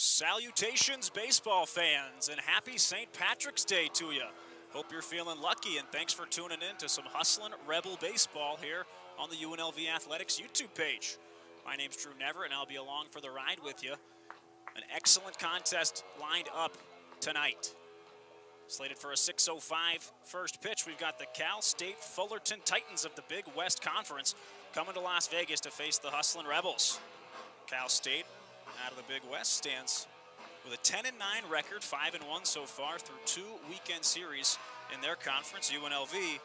Salutations, baseball fans, and happy St. Patrick's Day to you. Hope you're feeling lucky, and thanks for tuning in to some Hustlin' Rebel baseball here on the UNLV Athletics YouTube page. My name's Drew Never, and I'll be along for the ride with you. An excellent contest lined up tonight. Slated for a 6:05 first pitch, we've got the Cal State Fullerton Titans of the Big West Conference coming to Las Vegas to face the Hustlin' Rebels. Cal State, out of the Big West, stands with a 10-9 record, 5-1 so far through 2 weekend series in their conference. UNLV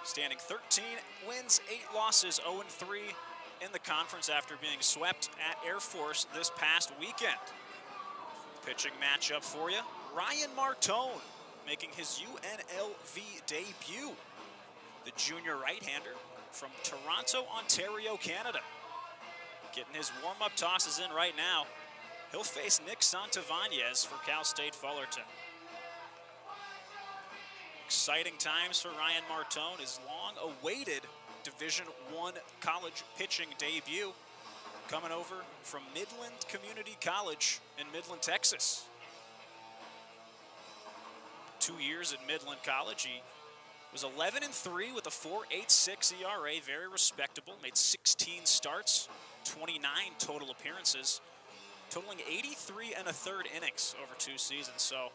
standing 13 wins, 8 losses, 0-3 in the conference after being swept at Air Force this past weekend. Pitching matchup for you, Ryan Martone making his UNLV debut. The junior right-hander from Toronto, Ontario, Canada. Getting his warm-up tosses in right now. He'll face Nick Santavanez for Cal State Fullerton. Exciting times for Ryan Martone, his long-awaited Division I college pitching debut, coming over from Midland Community College in Midland, Texas. 2 years at Midland College. He was 11-3 with a 4.86 ERA, very respectable. Made 16 starts, 29 total appearances, totaling 83 1/3 innings over 2 seasons. So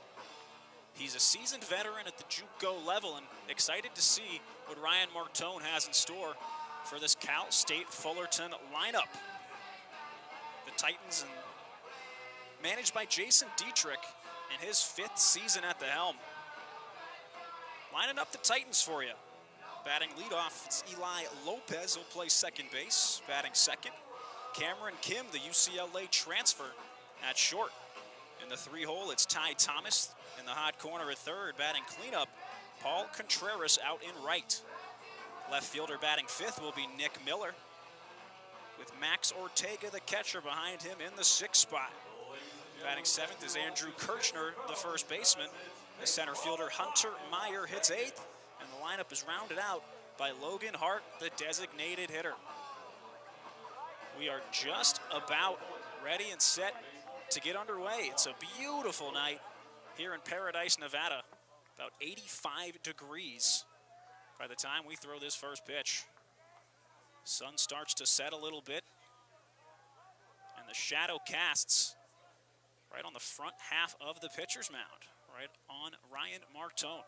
he's a seasoned veteran at the JUCO level, and excited to see what Ryan Martone has in store for this Cal State Fullerton lineup. The Titans, and managed by Jason Dietrich in his 5th season at the helm. Lining up the Titans for you. Batting leadoff, it's Eli Lopez. He'll play second base. Batting second, Cameron Kim, the UCLA transfer, at short. In the 3-hole, it's Ty Thomas in the hot corner at third. Batting cleanup, Paul Contreras out in right. Left fielder batting 5th will be Nick Miller, with Max Ortega, the catcher, behind him in the 6th spot. Batting 7th is Andrew Kirchner, the first baseman. The center fielder Hunter Meyer hits 8th, and the lineup is rounded out by Logan Hart, the designated hitter. We are just about ready and set to get underway. It's a beautiful night here in Paradise, Nevada. About 85 degrees by the time we throw this first pitch. Sun starts to set a little bit, and the shadow casts right on the front half of the pitcher's mound, right on Ryan Martone.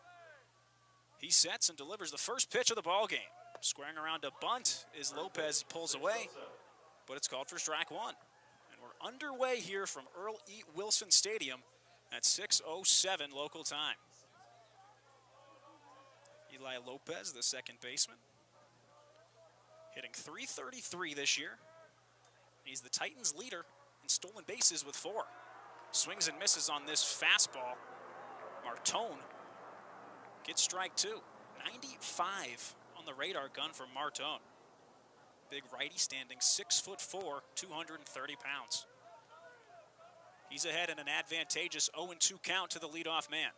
He sets and delivers the first pitch of the ball game. Squaring around to bunt is Lopez, pulls away, but it's called for strike 1. And we're underway here from Earl E. Wilson Stadium at 6:07 local time. Eli Lopez, the second baseman, hitting .333 this year. He's the Titans' leader in stolen bases with 4. Swings and misses on this fastball. Martone gets strike 2. 95 on the radar gun for Martone. Big righty, standing 6'4", 230 pounds. He's ahead in an advantageous 0-2 count to the leadoff man.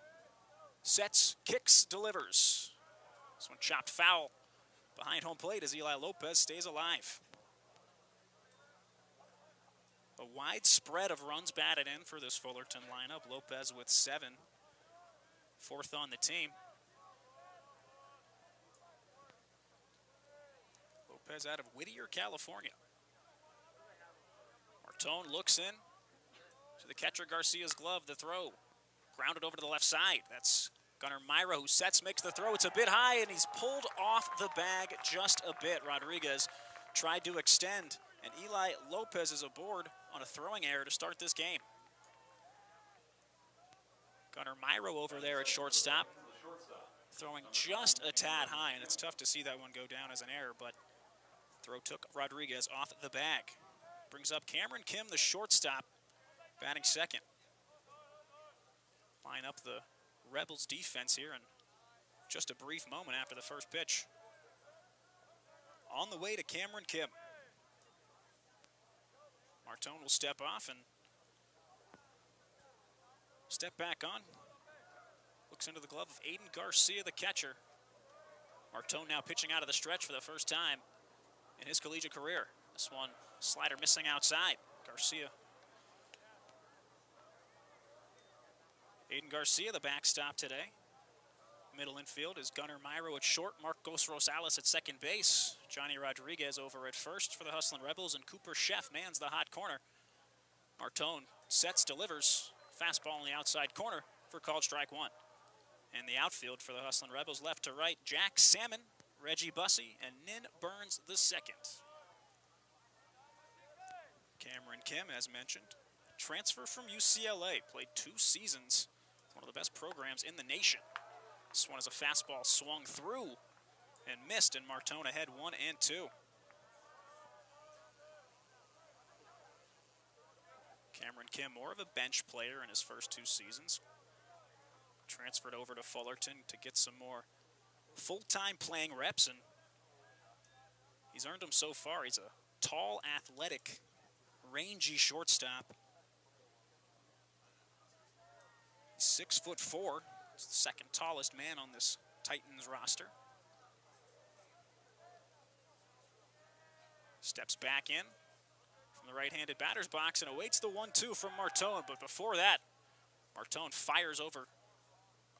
Sets, kicks, delivers. This one chopped foul behind home plate as Eli Lopez stays alive. A wide spread of runs batted in for this Fullerton lineup. Lopez with 7, 4th on the team. Lopez out of Whittier, California. Martone looks in to the catcher Garcia's glove. The throw grounded over to the left side. That's Gunnar Myra, who sets, makes the throw. It's a bit high, and he's pulled off the bag just a bit. Rodriguez tried to extend, and Eli Lopez is aboard on a throwing error to start this game. Gunnar Myra over there at shortstop, throwing just a tad high, and it's tough to see that one go down as an error, but throw took Rodriguez off the bag. Brings up Cameron Kim, the shortstop, batting second. Line up the Rebels defense here in just a brief moment after the first pitch. On the way to Cameron Kim. Martone will step off and step back on. Looks into the glove of Aiden Garcia, the catcher. Martone now pitching out of the stretch for the first time in his collegiate career. This one, slider missing outside. Garcia Aiden Garcia, the backstop today. Middle infield is Gunnar Myro at short, Marcos Rosales at second base, Johnny Rodriguez over at first for the Hustlin' Rebels, and Cooper Sheff mans the hot corner. Martone sets, delivers, fastball in the outside corner for called strike one. And the outfield for the Hustlin' Rebels, left to right, Jack Salmon, Reggie Bussey, and Nin Burns the second. Cameron Kim, as mentioned, transfer from UCLA, played 2 seasons, one of the best programs in the nation. This one is a fastball swung through and missed, and Martone ahead 1-2. Cameron Kim, more of a bench player in his first 2 seasons. Transferred over to Fullerton to get some more full-time playing reps, and he's earned them so far. He's a tall, athletic, rangy shortstop. He's 6'4". He's the second tallest man on this Titans roster. Steps back in from the right-handed batter's box and awaits the 1-2 from Martone. But before that, Martone fires over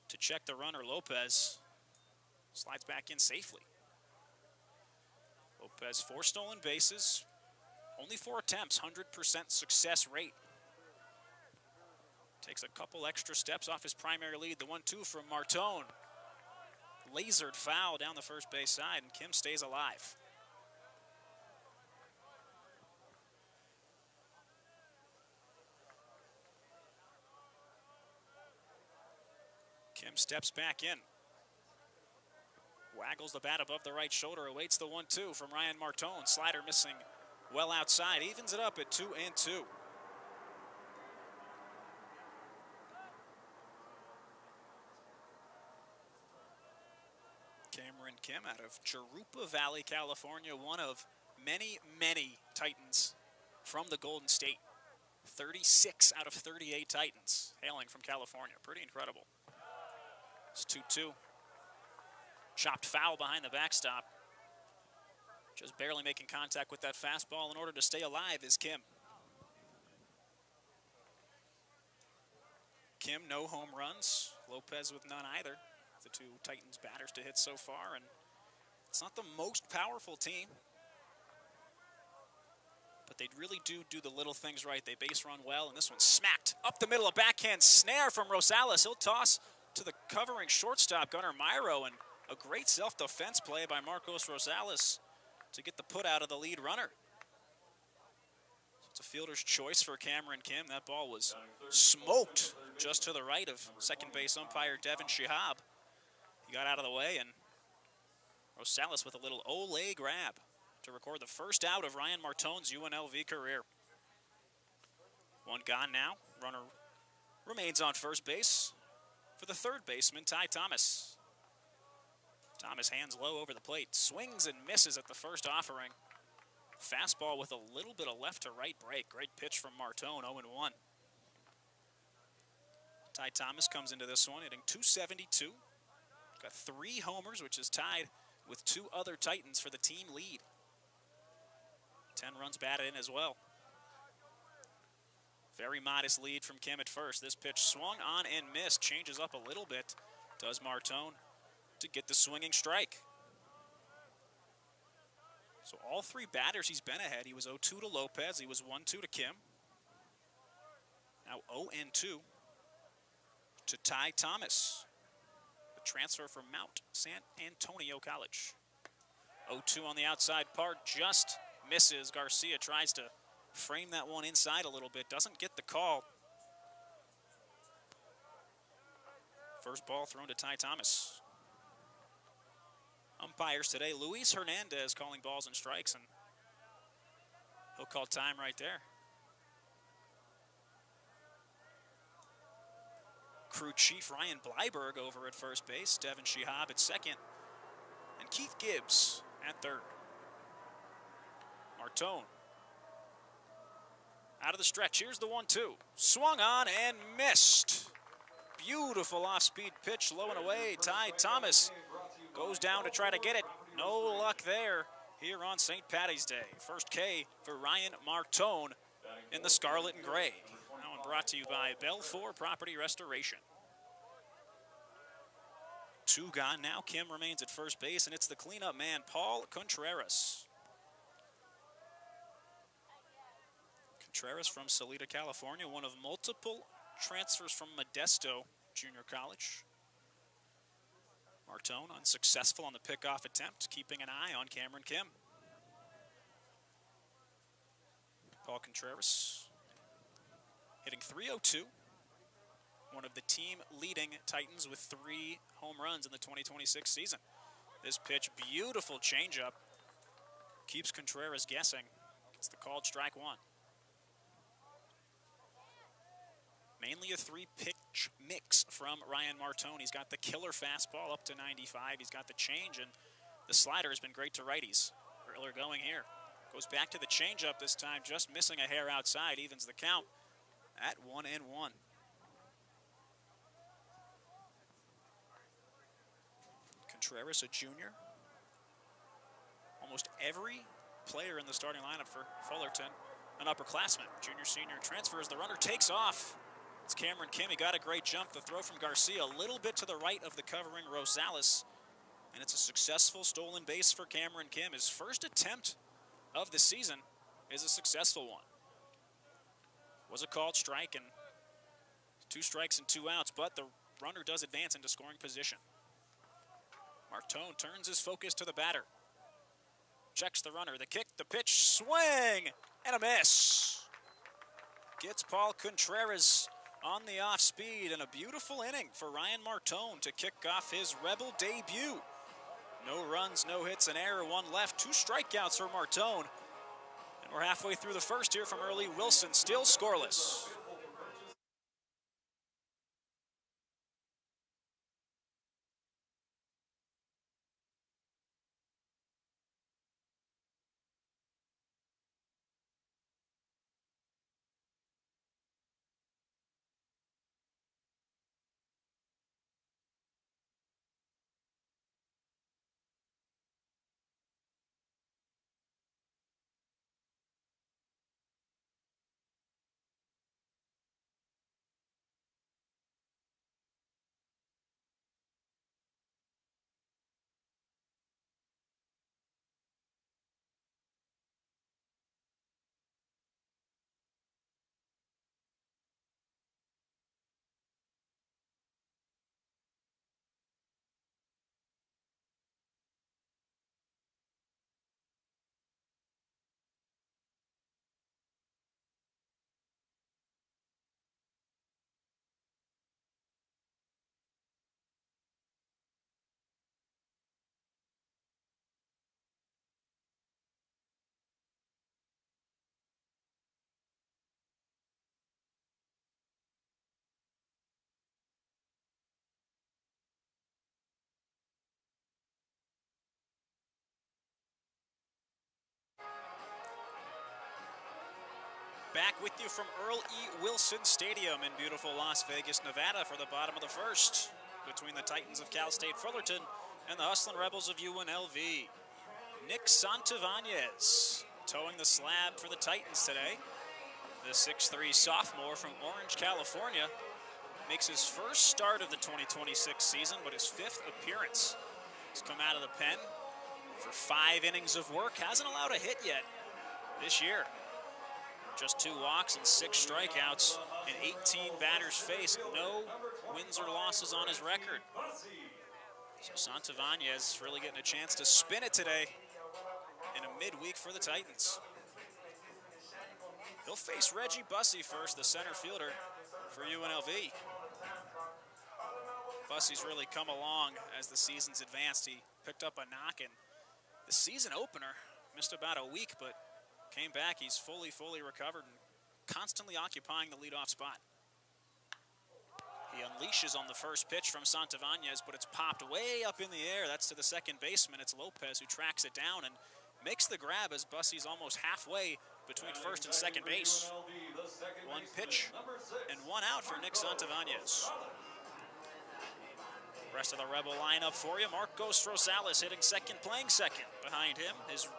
to check the runner, Lopez. Slides back in safely. Lopez, 4 stolen bases, only 4 attempts, 100% success rate. Takes a couple extra steps off his primary lead. The 1-2 from Martone. Lasered foul down the first base side, and Kim stays alive. Kim steps back in. Waggles the bat above the right shoulder, awaits the 1-2 from Ryan Martone. Slider missing well outside, evens it up at 2-2. Cameron Kim out of Jurupa Valley, California, one of many, many Titans from the Golden State. 36 out of 38 Titans hailing from California. Pretty incredible. It's 2-2. Chopped foul behind the backstop. Just barely making contact with that fastball in order to stay alive is Kim. Kim, no home runs. Lopez with none either. The 2 Titans batters to hit so far, and it's not the most powerful team, but they really do the little things right. They base run well, and this one smacked up the middle, a backhand snare from Rosales. He'll toss to the covering shortstop, Gunnar Myro, and a great self-defense play by Marcos Rosales to get the put out of the lead runner. So it's a fielder's choice for Cameron Kim. That ball was smoked just to the right of second base umpire Devin Shihab. He got out of the way, and Rosales with a little Olay grab to record the first out of Ryan Martone's UNLV career. 1 gone now. Runner remains on first base for the third baseman, Ty Thomas. Thomas hands low over the plate, swings and misses at the first offering. Fastball with a little bit of left to right break. Great pitch from Martone, 0-1. Ty Thomas comes into this one hitting .272. Got 3 homers, which is tied with 2 other Titans for the team lead. 10 runs batted in as well. Very modest lead from Kim at first. This pitch swung on and missed. Changes up a little bit. Does Martone to get the swinging strike. So all 3 batters he's been ahead. He was 0-2 to Lopez. He was 1-2 to Kim. Now 0-2 to Ty Thomas. Transfer from Mount San Antonio College. 0-2 on the outside part, just misses. Garcia tries to frame that one inside a little bit, doesn't get the call. First ball thrown to Ty Thomas. Umpires today, Luis Hernandez calling balls and strikes, and he'll call time right there. Crew chief Ryan Bleiberg over at first base, Devin Shihab at second, and Keith Gibbs at third. Martone out of the stretch. Here's the 1-2. Swung on and missed. Beautiful off-speed pitch, low and away. Ty Thomas goes down to try to get it. No luck there here on St. Paddy's Day. First K for Ryan Martone in the scarlet and gray. Now brought to you by Belfour Property Restoration. 2 gone now. Kim remains at first base, and it's the cleanup man, Paul Contreras. Contreras from Salida, California, one of multiple transfers from Modesto Junior College. Martone unsuccessful on the pickoff attempt, keeping an eye on Cameron Kim. Paul Contreras hitting .302. One of the team-leading Titans with 3 home runs in the 2026 season. This pitch, beautiful changeup, keeps Contreras guessing. It's the called strike 1. Mainly a 3-pitch mix from Ryan Martone. He's got the killer fastball up to 95. He's got the change, and the slider has been great to righties. Earlier going here. Goes back to the changeup this time, just missing a hair outside, evens the count at 1-1. Contreras, a junior. Almost every player in the starting lineup for Fullerton, an upperclassman. Junior, senior transfers. The runner takes off. It's Cameron Kim. He got a great jump. The throw from Garcia a little bit to the right of the covering Rosales. And it's a successful stolen base for Cameron Kim. His first attempt of the season is a successful one. Was a called strike and 2 strikes and 2 outs, but the runner does advance into scoring position. Martone turns his focus to the batter. Checks the runner, the kick, the pitch, swing, and a miss. Gets Paul Contreras on the off speed, and a beautiful inning for Ryan Martone to kick off his Rebel debut. No runs, no hits, an error, 1 left, 2 strikeouts for Martone. And we're halfway through the first here from Earl E. Wilson, still scoreless. Back with you from Earl E. Wilson Stadium in beautiful Las Vegas, Nevada for the bottom of the first between the Titans of Cal State Fullerton and the Hustlin' Rebels of UNLV. Nick Santivanez towing the slab for the Titans today. The 6'3" sophomore from Orange, California makes his first start of the 2026 season, but his 5th appearance. He's come out of the pen for 5 innings of work. Hasn't allowed a hit yet this year. Just 2 walks and 6 strikeouts in 18 batters faced. No wins or losses on his record. So Santivanez really getting a chance to spin it today in a midweek for the Titans. He'll face Reggie Bussey first, the center fielder for UNLV. Bussey's really come along as the season's advanced. He picked up a knock in the season opener. Missed about a week, but came back. He's fully recovered and constantly occupying the leadoff spot. He unleashes on the first pitch from Santivanez, but it's popped way up in the air. That's to the second baseman. It's Lopez who tracks it down and makes the grab as Bussey's almost halfway between first and second base. 1 pitch and 1 out for Nick Santivanez. Rest of the Rebel lineup for you. Marcos Rosales hitting second, playing second. Behind him is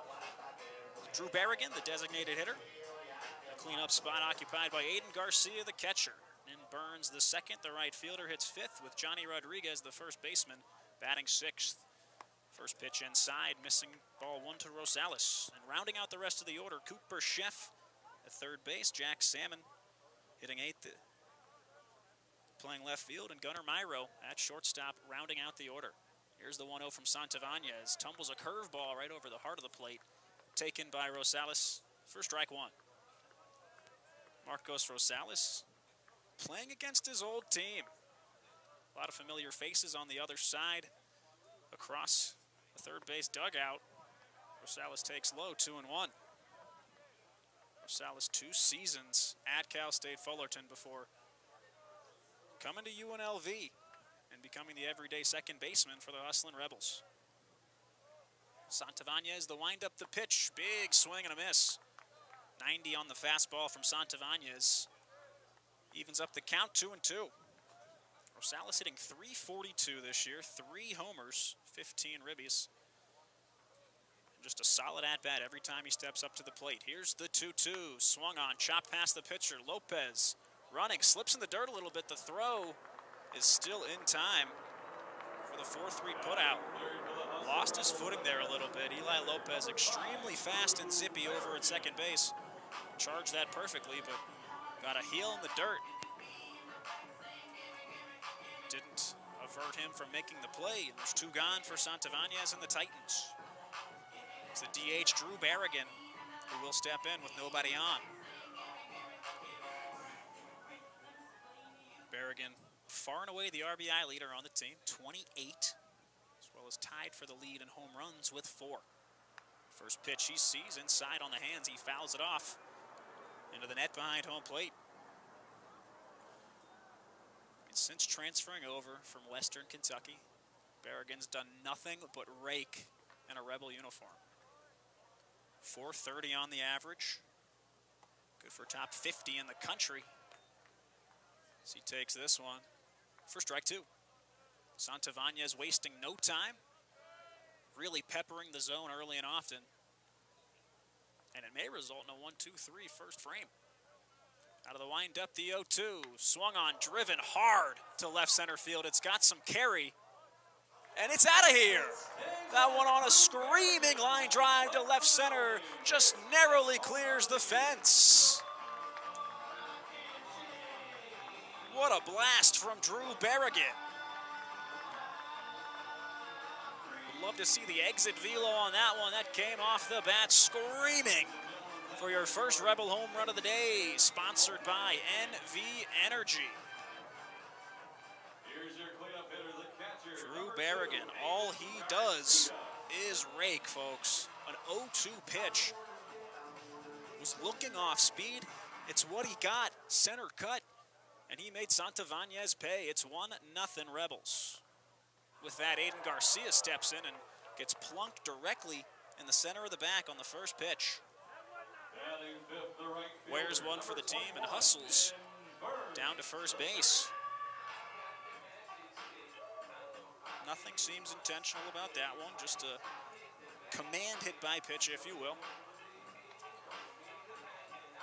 Drew Berrigan, the designated hitter. A cleanup spot occupied by Aiden Garcia, the catcher. And Burns, the second. The right fielder hits 5th with Johnny Rodriguez, the first baseman, batting 6th. First pitch inside, missing ball 1 to Rosales. And rounding out the rest of the order, Cooper Sheff at third base, Jack Salmon hitting 8th, playing left field, and Gunnar Myro at shortstop, rounding out the order. Here's the 1-0 from Santavanez. Tumbles a curveball right over the heart of the plate, taken by Rosales for strike 1. Marcos Rosales playing against his old team. A lot of familiar faces on the other side across the third base dugout. Rosales takes low, 2-1. Rosales 2 seasons at Cal State Fullerton before coming to UNLV and becoming the everyday second baseman for the Hustlin' Rebels. Santavanez, the windup, the pitch, big swing and a miss. 90 on the fastball from Santavanez. Evens up the count, 2-2. Rosales hitting .342 this year, 3 homers, 15 ribbies. Just a solid at-bat every time he steps up to the plate. Here's the 2-2, swung on, chopped past the pitcher. Lopez running, slips in the dirt a little bit. The throw is still in time for the 4-3 putout. Lost his footing there a little bit. Eli Lopez extremely fast and zippy over at second base. Charged that perfectly, but got a heel in the dirt. Didn't avert him from making the play. And there's 2 gone for Santavanez and the Titans. It's the DH, Drew Berrigan, who will step in with nobody on. Berrigan, far and away the RBI leader on the team, 28, as well as tied for the lead in home runs with 4. First pitch he sees inside on the hands, he fouls it off into the net behind home plate. And since transferring over from Western Kentucky, Berrigan's done nothing but rake in a Rebel uniform. 430 on the average. Good for top 50 in the country. As he takes this one for strike 2. Santavanez wasting no time. Really peppering the zone early and often. And it may result in a 1-2-3 first frame. Out of the windup, the 0-2. Swung on, driven hard to left center field. It's got some carry. And it's out of here. That one on a screaming line drive to left center. Just narrowly clears the fence. What a blast from Drew Berrigan. Would love to see the exit velo on that one. That came off the bat screaming for your first Rebel home run of the day. Sponsored by NV Energy. Drew Berrigan, all he does is rake, folks. An 0-2 pitch. Was looking off speed. It's what he got. Center cut. And he made Santavanez pay. It's 1-0 Rebels. With that, Aiden Garcia steps in and gets plunked directly in the center of the back on the first pitch. Wears one for the team and hustles down to first base. Nothing seems intentional about that one, just a command hit by pitch, if you will.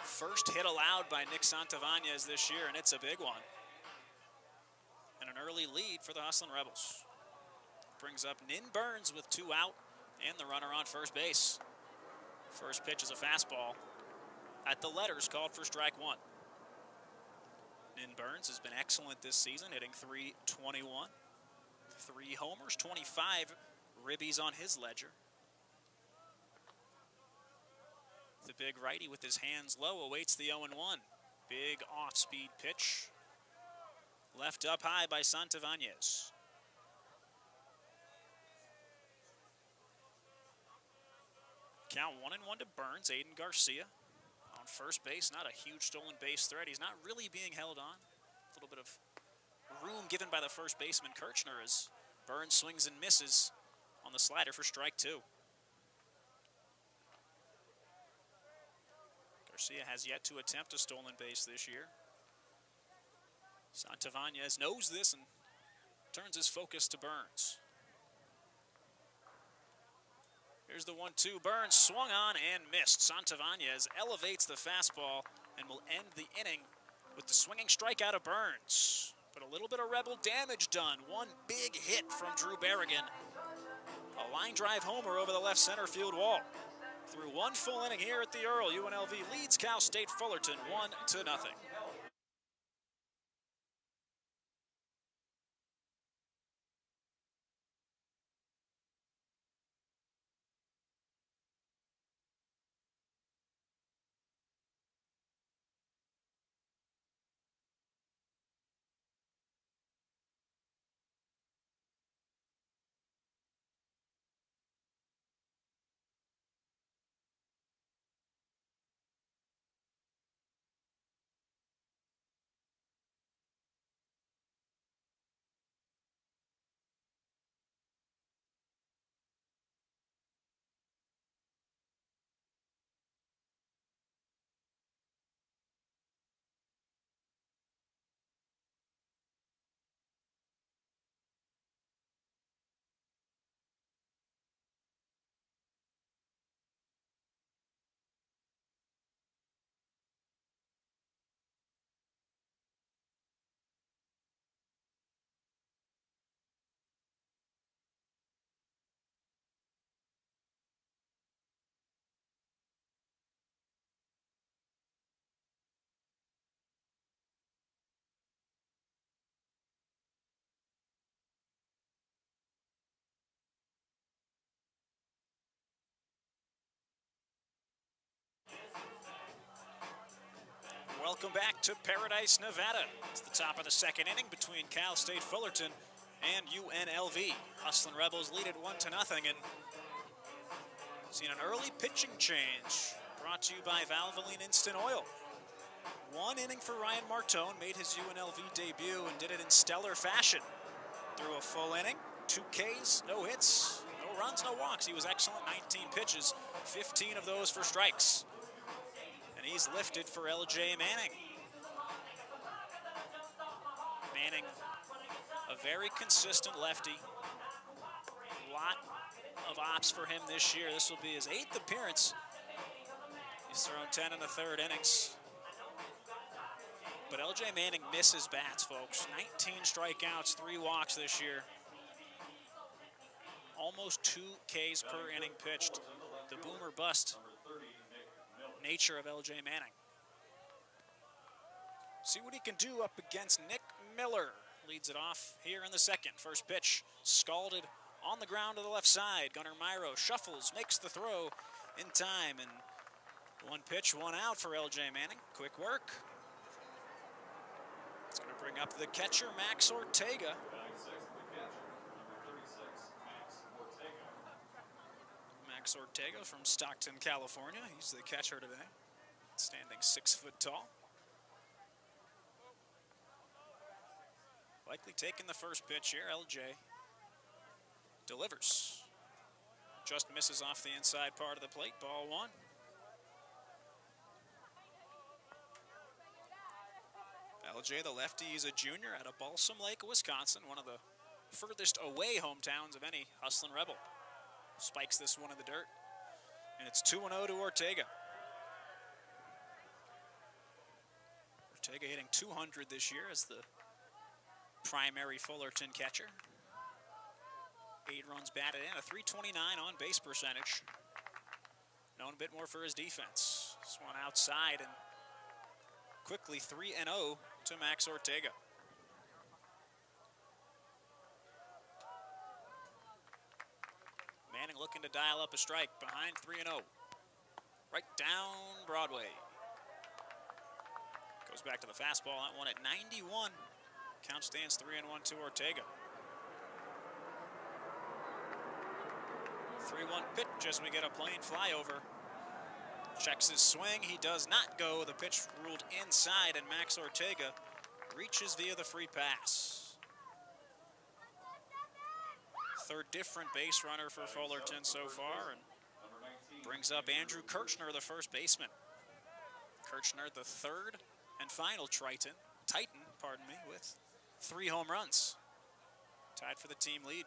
First hit allowed by Nick Santavanez this year, and it's a big one. And an early lead for the Hustlin' Rebels. Brings up Nin Burns with 2 out and the runner on first base. First pitch is a fastball at the letters, called for strike 1. Nin Burns has been excellent this season, hitting .321. 3 homers, 25 ribbies on his ledger. The big righty with his hands low awaits the 0-1. Big off-speed pitch. Left up high by Santavanez. Count 1-1 to Burns. Aiden Garcia on first base. Not a huge stolen base threat. He's not really being held on. A little bit of room given by the first baseman, Kirchner, as Burns swings and misses on the slider for strike 2. Garcia has yet to attempt a stolen base this year. Santavanez knows this and turns his focus to Burns. Here's the 1-2. Burns swung on and missed. Santavanez elevates the fastball and will end the inning with the swinging strikeout of Burns. but a little bit of Rebel damage done. One big hit from Drew Berrigan. A line drive homer over the left center field wall. Through one full inning here at the Earl, UNLV leads Cal State Fullerton 1-0. Welcome back to Paradise, Nevada. It's the top of the second inning between Cal State Fullerton and UNLV. Hustlin' Rebels lead it 1-0, and seen an early pitching change brought to you by Valvoline Instant Oil. One inning for Ryan Martone, made his UNLV debut and did it in stellar fashion. Threw a full inning, 2 Ks, no hits, no runs, no walks. He was excellent, 19 pitches, 15 of those for strikes. And he's lifted for LJ Manning. Manning, a very consistent lefty. A lot of ops for him this year. This will be his 8th appearance. He's thrown 10 in the 3rd innings. But LJ Manning misses bats, folks. 19 strikeouts, 3 walks this year. Almost 2 Ks per inning pitched. The boomer bust nature of LJ Manning. See what he can do up against Nick Miller. Leads it off here in the second. First pitch scalded on the ground to the left side. Gunnar Myro shuffles, makes the throw in time, and 1 pitch, 1 out for LJ Manning. Quick work. It's going to bring up the catcher, Max Ortega. Max Ortega from Stockton, California. He's the catcher today, standing 6 foot tall. Likely taking the first pitch here. LJ delivers. Just misses off the inside part of the plate. Ball 1. LJ, the lefty, is a junior out of Balsam Lake, Wisconsin, one of the furthest away hometowns of any Hustlin' Rebel. Spikes this one in the dirt, and it's 2-0 to Ortega. Ortega hitting 200 this year as the primary Fullerton catcher. 8 runs batted in, a .329 on base percentage. Known a bit more for his defense. This one outside, and quickly 3-0 to Max Ortega. Manning looking to dial up a strike behind 3-0. Right down Broadway. Goes back to the fastball. That one at 91. Count stands 3-1 to Ortega. 3-1 pitch as we get a plane flyover. Checks his swing. He does not go. The pitch ruled inside, and Max Ortega reaches via the free pass. 3rd different base runner for Fullerton so far, and brings up Andrew Kirchner, the first baseman. Kirchner, the 3rd and final Titan, with 3 home runs. Tied for the team lead.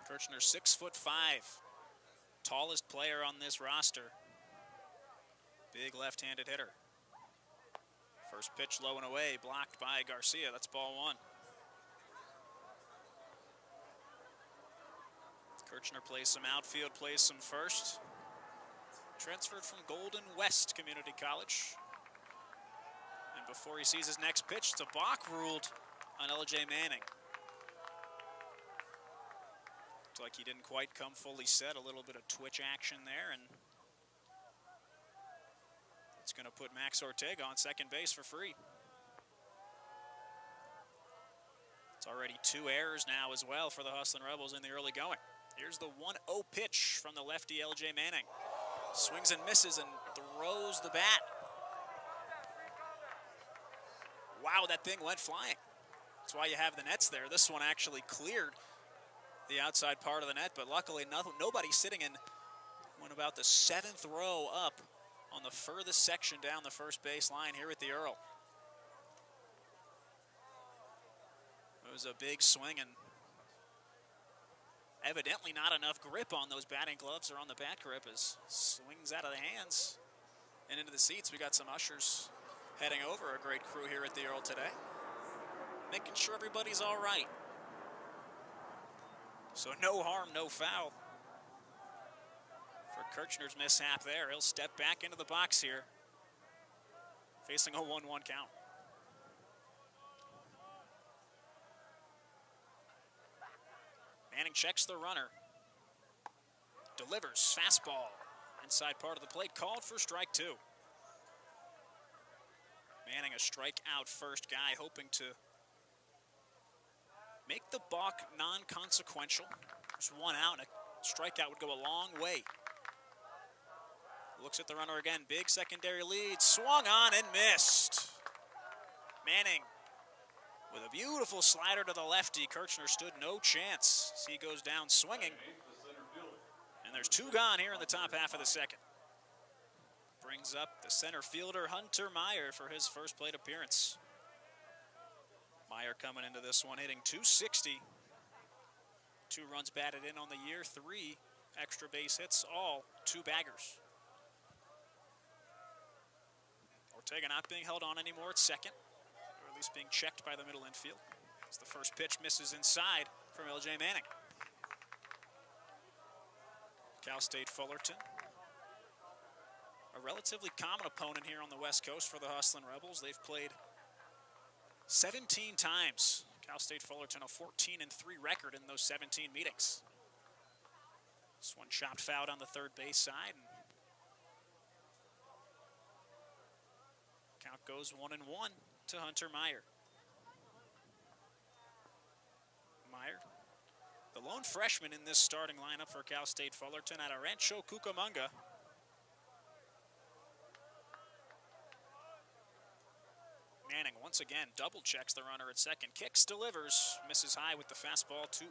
Kirchner, 6'5", tallest player on this roster. Big left-handed hitter. First pitch low and away, blocked by Garcia. That's ball one. Kirchner plays some outfield, plays some first. Transferred from Golden West Community College. And before he sees his next pitch, it's a balk ruled on LJ Manning. Looks like he didn't quite come fully set. A little bit of twitch action there, and it's going to put Max Ortega on second base for free. It's already 2 errors now as well for the Hustlin' Rebels in the early going. Here's the 1-0 pitch from the lefty LJ Manning. Swings and misses and throws the bat. Wow, that thing went flying. That's why you have the nets there. This one actually cleared the outside part of the net, but luckily nobody sitting in. Went about the 7th row up on the furthest section down the first base line here at the Earl. It was a big swing and evidently not enough grip on those batting gloves or on the bat grip as swings out of the hands and into the seats. We got some ushers heading over, a great crew here at the Earl today, making sure everybody's all right. So no harm, no foul for Kirchner's mishap there. He'll step back into the box here, facing a 1-1 count. Manning checks the runner. Delivers, fastball. Inside part of the plate, called for strike 2. Manning a strikeout first guy, hoping to make the balk non-consequential. Just 1 out, and a strikeout would go a long way. Looks at the runner again, big secondary lead, swung on and missed. Manning with a beautiful slider to the lefty. Kirchner stood no chance. He goes down swinging. And there's 2 gone here in the top half of the second. Brings up the center fielder, Hunter Meyer, for his first plate appearance. Meyer coming into this one hitting .260. 2 runs batted in on the year, 3 extra base hits, all 2 baggers. Ortega not being held on anymore at second, or at least being checked by the middle infield. As the first pitch misses inside from LJ Manning. Cal State Fullerton, a relatively common opponent here on the West Coast for the Hustlin' Rebels. They've played 17 times. Cal State Fullerton a 14-3 record in those 17 meetings. This one chopped foul on the third base side. And count goes 1-1 to Hunter Meyer. Meyer, the lone freshman in this starting lineup for Cal State Fullerton out of Rancho Cucamonga. Manning once again double checks the runner at second. Kicks, delivers, misses high with the fastball, 2-1.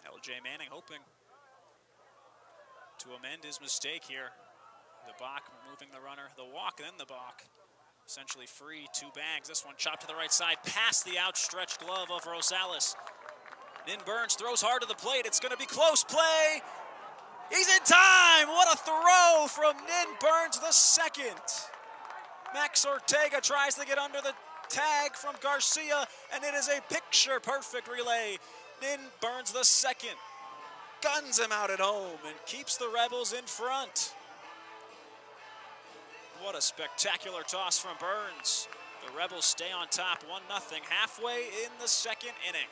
LJ Manning hoping to amend his mistake here. The balk moving the runner, the walk, then the balk. Essentially free, 2 bags. This one chopped to the right side, past the outstretched glove of Rosales. Nin Burns throws hard to the plate. It's going to be close play. He's in time. What a throw from Nin Burns the second. Max Ortega tries to get under the tag from Garcia, and it is a picture-perfect relay. Nin Burns the second guns him out at home and keeps the Rebels in front. What a spectacular toss from Burns. The Rebels stay on top 1-0 halfway in the second inning.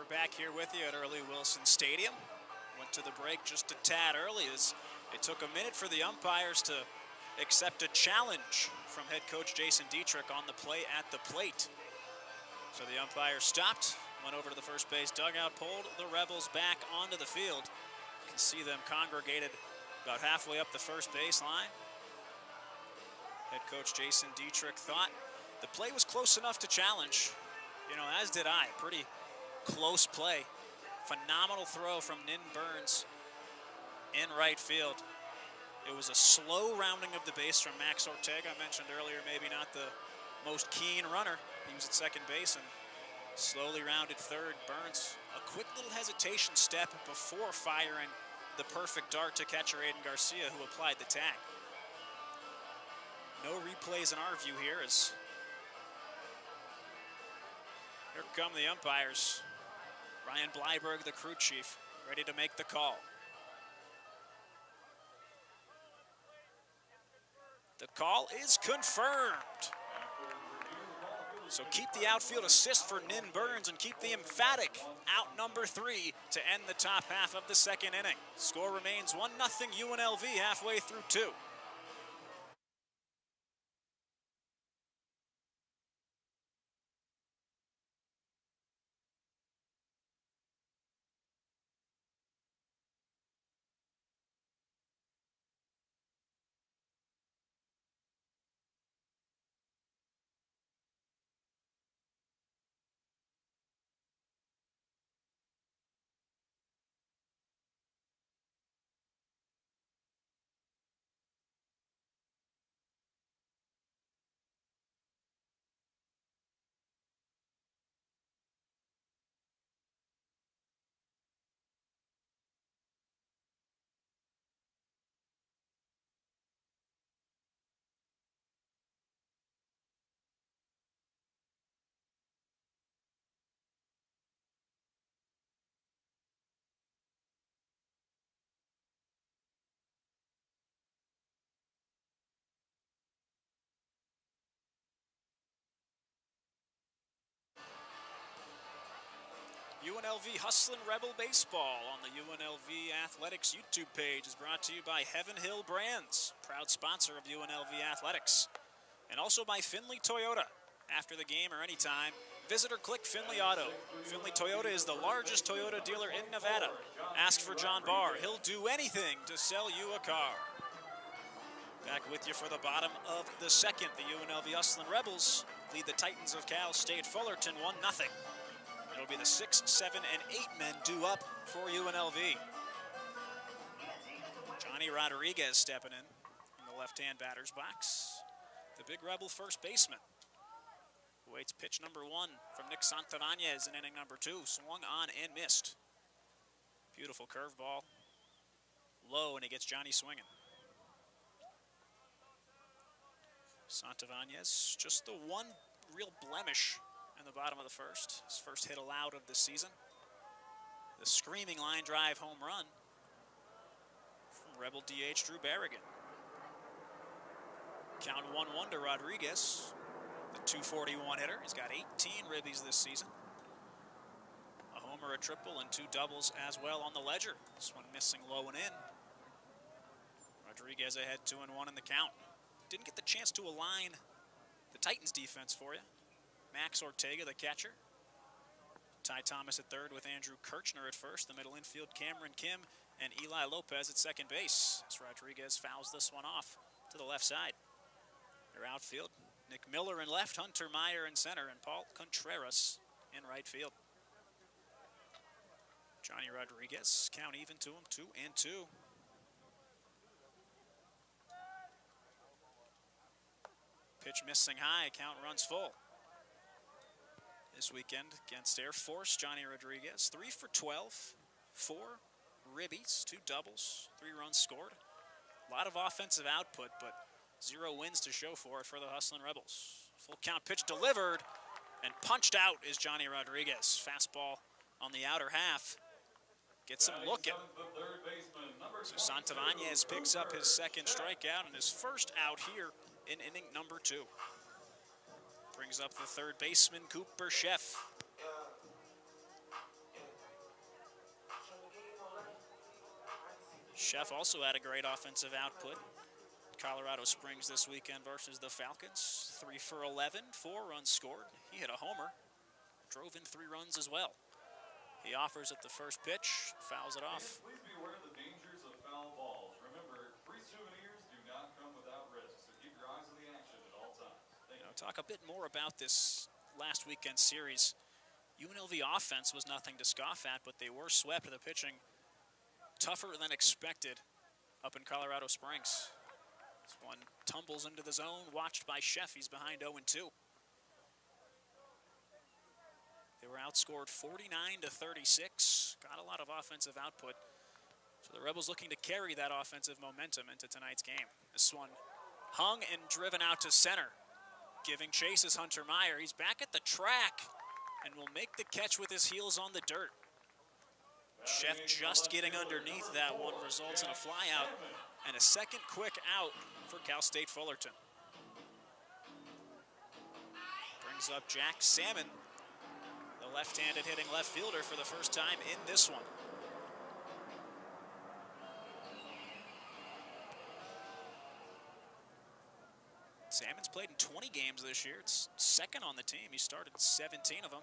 We're back here with you at Earl E. Wilson Stadium. Went to the break just a tad early as it took a minute for the umpires to accept a challenge from head coach Jason Dietrich on the play at the plate. So the umpire stopped, went over to the first base dugout, pulled the Rebels back onto the field. You can see them congregated about halfway up the first baseline. Head coach Jason Dietrich thought the play was close enough to challenge. You know, as did I. Pretty close play. Phenomenal throw from Nin Burns in right field. It was a slow rounding of the base from Max Ortega. I mentioned earlier, maybe not the most keen runner. He was at second base and slowly rounded third. Burns, a quick little hesitation step before firing the perfect dart to catcher Aiden Garcia, who applied the tag. No replays in our view here as here come the umpires. Ryan Bleiberg, the crew chief, ready to make the call. The call is confirmed. So keep the outfield assist for Nin Burns and keep the emphatic out number 3 to end the top half of the second inning. Score remains 1-0 UNLV halfway through 2. UNLV Hustlin' Rebel Baseball on the UNLV Athletics YouTube page is brought to you by Heaven Hill Brands, proud sponsor of UNLV Athletics, and also by Findlay Toyota. After the game or anytime, visit or click Findlay Auto. Findlay Toyota is the largest Toyota dealer in Nevada. Ask for John Barr. He'll do anything to sell you a car. Back with you for the bottom of the second. The UNLV Hustlin' Rebels lead the Titans of Cal State Fullerton 1-0. It'll be the 6, 7, and 8 men due up for UNLV. Johnny Rodriguez stepping in the left-hand batter's box. The big Rebel first baseman waits pitch number 1 from Nick Santavanez in inning number 2. Swung on and missed. Beautiful curveball. Low, and he gets Johnny swinging. Santavanez, just the one real blemish in the bottom of the first. His first hit allowed of the season. The screaming line drive home run from Rebel DH Drew Berrigan. Count 1-1 to Rodriguez, the 241 hitter. He's got 18 ribbies this season. A homer, a triple, and 2 doubles as well on the ledger. This one missing low and in. Rodriguez ahead 2-1 in the count. Didn't get the chance to align the Titans defense for you. Max Ortega, the catcher. Ty Thomas at third with Andrew Kirchner at first. The middle infield, Cameron Kim and Eli Lopez at second base. As Rodriguez fouls this one off to the left side. Their outfield, Nick Miller in left, Hunter Meyer in center, and Paul Contreras in right field. Johnny Rodriguez, count even to him, 2-2. Pitch missing high, count runs full. This weekend against Air Force, Johnny Rodriguez, 3 for 12, 4 ribbies, 2 doubles, 3 runs scored. A lot of offensive output, but 0 wins to show for it for the Hustlin' Rebels. Full count pitch delivered, and punched out is Johnny Rodriguez. Fastball on the outer half. Gets him looking. So Santavanez picks up his second strikeout and his first out here in inning number 2. Brings up the third baseman, Cooper Sheff. Chef also had a great offensive output. Colorado Springs this weekend versus the Falcons. 3 for 11, 4 runs scored. He hit a homer, drove in 3 runs as well. He offers at the first pitch, fouls it off. Please be aware of the dangers of foul balls. Remember, free souvenirs do not come without risk, so keep your eyes on the action at all times. Talk a bit more about this last weekend series. UNLV offense was nothing to scoff at, but they were swept. The pitching tougher than expected up in Colorado Springs. This one tumbles into the zone, watched by Chef. He's behind 0-2. They were outscored 49-36. Got a lot of offensive output. So the Rebels looking to carry that offensive momentum into tonight's game. This one hung and driven out to center. Giving chase is Hunter Meyer. He's back at the track and will make the catch with his heels on the dirt. Chef just getting underneath that one results in a fly out and a second quick out for Cal State Fullerton. Brings up Jack Salmon, the left-handed hitting left fielder for the first time in this one. Salmon's played in 20 games this year. It's second on the team. He started 17 of them.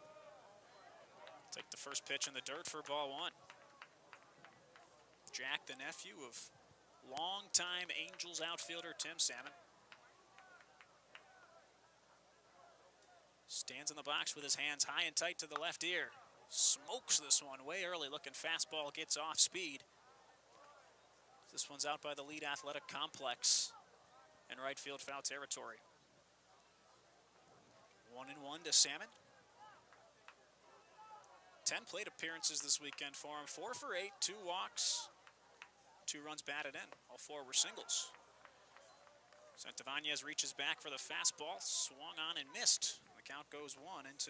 Take the first pitch in the dirt for ball 1. Jack, the nephew of longtime Angels outfielder Tim Salmon. Stands in the box with his hands high and tight to the left ear. Smokes this one way early, looking fastball, gets off speed. This one's out by the lead athletic complex in right field foul territory. 1-1 to Salmon. 10 plate appearances this weekend for him. 4 for 8, 2 walks, 2 runs batted in. All 4 were singles. Santavanez reaches back for the fastball, swung on and missed. The count goes 1-2.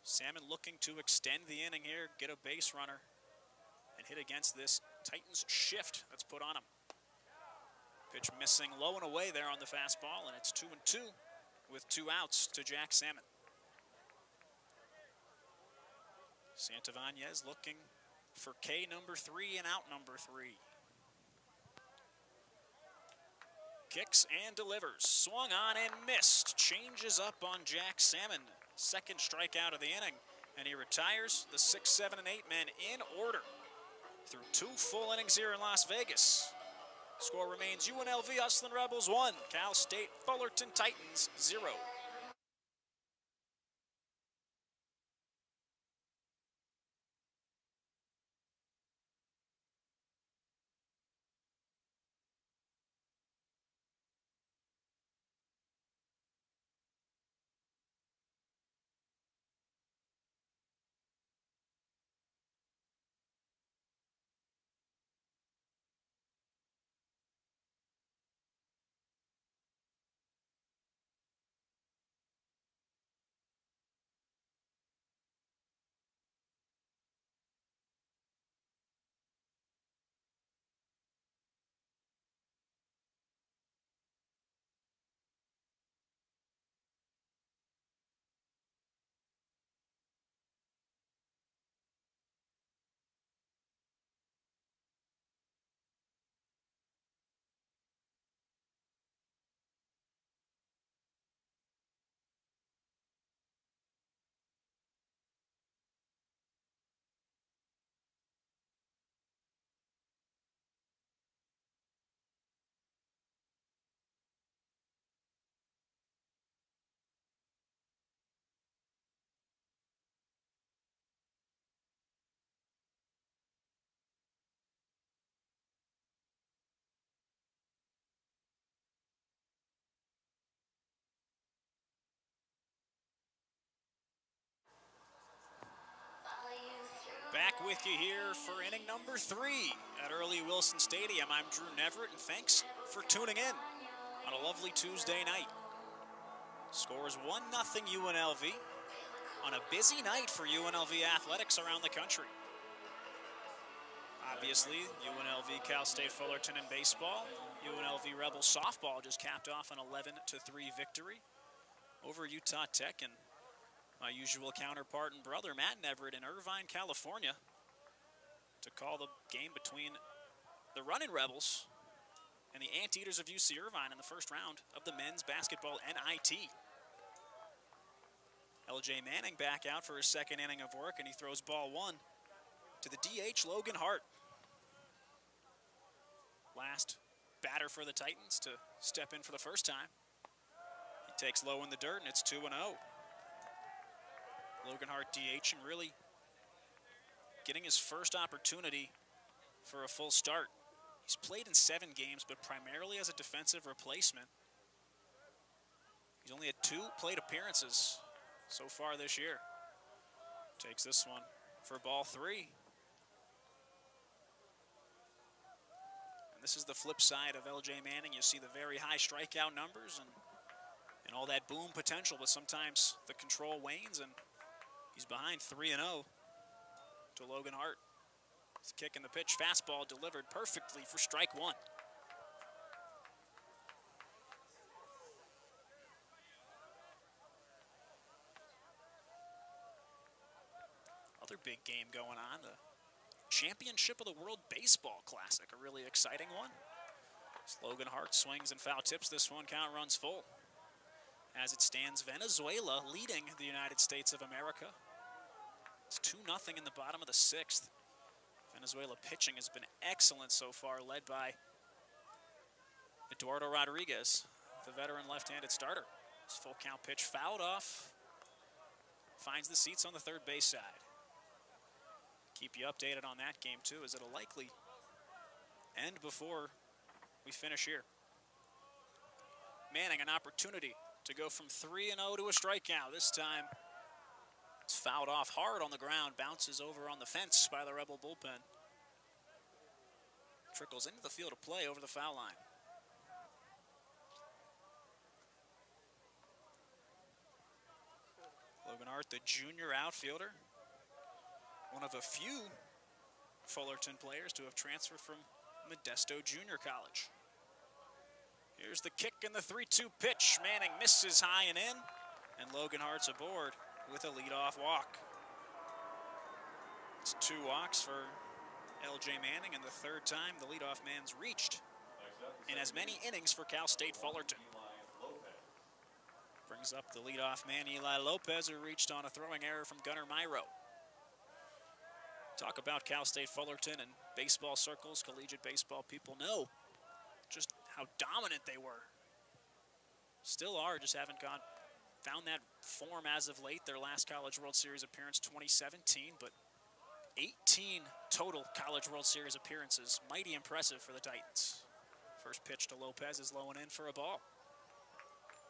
Salmon looking to extend the inning here, get a base runner, and hit against this Titans shift that's put on him. Pitch missing low and away there on the fastball, and it's 2-2 with 2 outs to Jack Salmon. Santavanez looking for K number 3 and out number 3. Kicks and delivers. Swung on and missed. Changes up on Jack Salmon. Second strikeout of the inning. And he retires the 6, 7, and 8 men in order through 2 full innings here in Las Vegas. Score remains UNLV Hustlin' Rebels 1, Cal State Fullerton Titans 0. Back with you here for inning number 3 at Earl E. Wilson Stadium. I'm Drew Neverett, and thanks for tuning in on a lovely Tuesday night. Scores 1-0 UNLV on a busy night for UNLV athletics around the country. Obviously, UNLV Cal State Fullerton in baseball. UNLV Rebels softball just capped off an 11-3 victory over Utah Tech, and my usual counterpart and brother, Matt Everett, in Irvine, California, to call the game between the Runnin' Rebels and the Anteaters of UC Irvine in the first round of the men's basketball NIT. LJ Manning back out for his second inning of work, and he throws ball one to the DH, Logan Hart. Last batter for the Titans to step in for the first time. He takes low in the dirt, and it's 2-0. Logan Hart DH and really getting his first opportunity for a full start. He's played in 7 games, but primarily as a defensive replacement. He's only had 2 plate appearances so far this year. Takes this one for ball 3. And this is the flip side of LJ Manning. You see the very high strikeout numbers and all that boom potential, but sometimes the control wanes, and he's behind 3-0 to Logan Hart. He's kicking the pitch, fastball delivered perfectly for strike 1. Other big game going on, the Championship of the World Baseball Classic, a really exciting one. As Logan Hart swings and foul tips this one, count runs full. As it stands, Venezuela leading the United States of America. It's 2-0 in the bottom of the 6th. Venezuela pitching has been excellent so far, led by Eduardo Rodriguez, the veteran left-handed starter. His full count pitch fouled off, finds the seats on the third base side. Keep you updated on that game too, as it'll likely end before we finish here. Manning, an opportunity to go from 3-0 to a strikeout. This time it's fouled off hard on the ground, bounces over on the fence by the Rebel bullpen. Trickles into the field of play over the foul line. Logan Hart, the junior outfielder, one of a few Fullerton players to have transferred from Modesto Junior College. Here's the kick and the 3-2 pitch. Manning misses high and in, and Logan Hart's aboard with a leadoff walk. It's 2 walks for LJ Manning, and the third time the leadoff man's reached in as many innings for Cal State Fullerton. Brings up the leadoff man, Eli Lopez, who reached on a throwing error from Gunnar Myro. Talk about Cal State Fullerton and baseball circles. Collegiate baseball people know just how dominant they were. Still are, just haven't found that form as of late. Their last College World Series appearance 2017, but 18 total College World Series appearances. Mighty impressive for the Titans. First pitch to Lopez is low and in for a ball.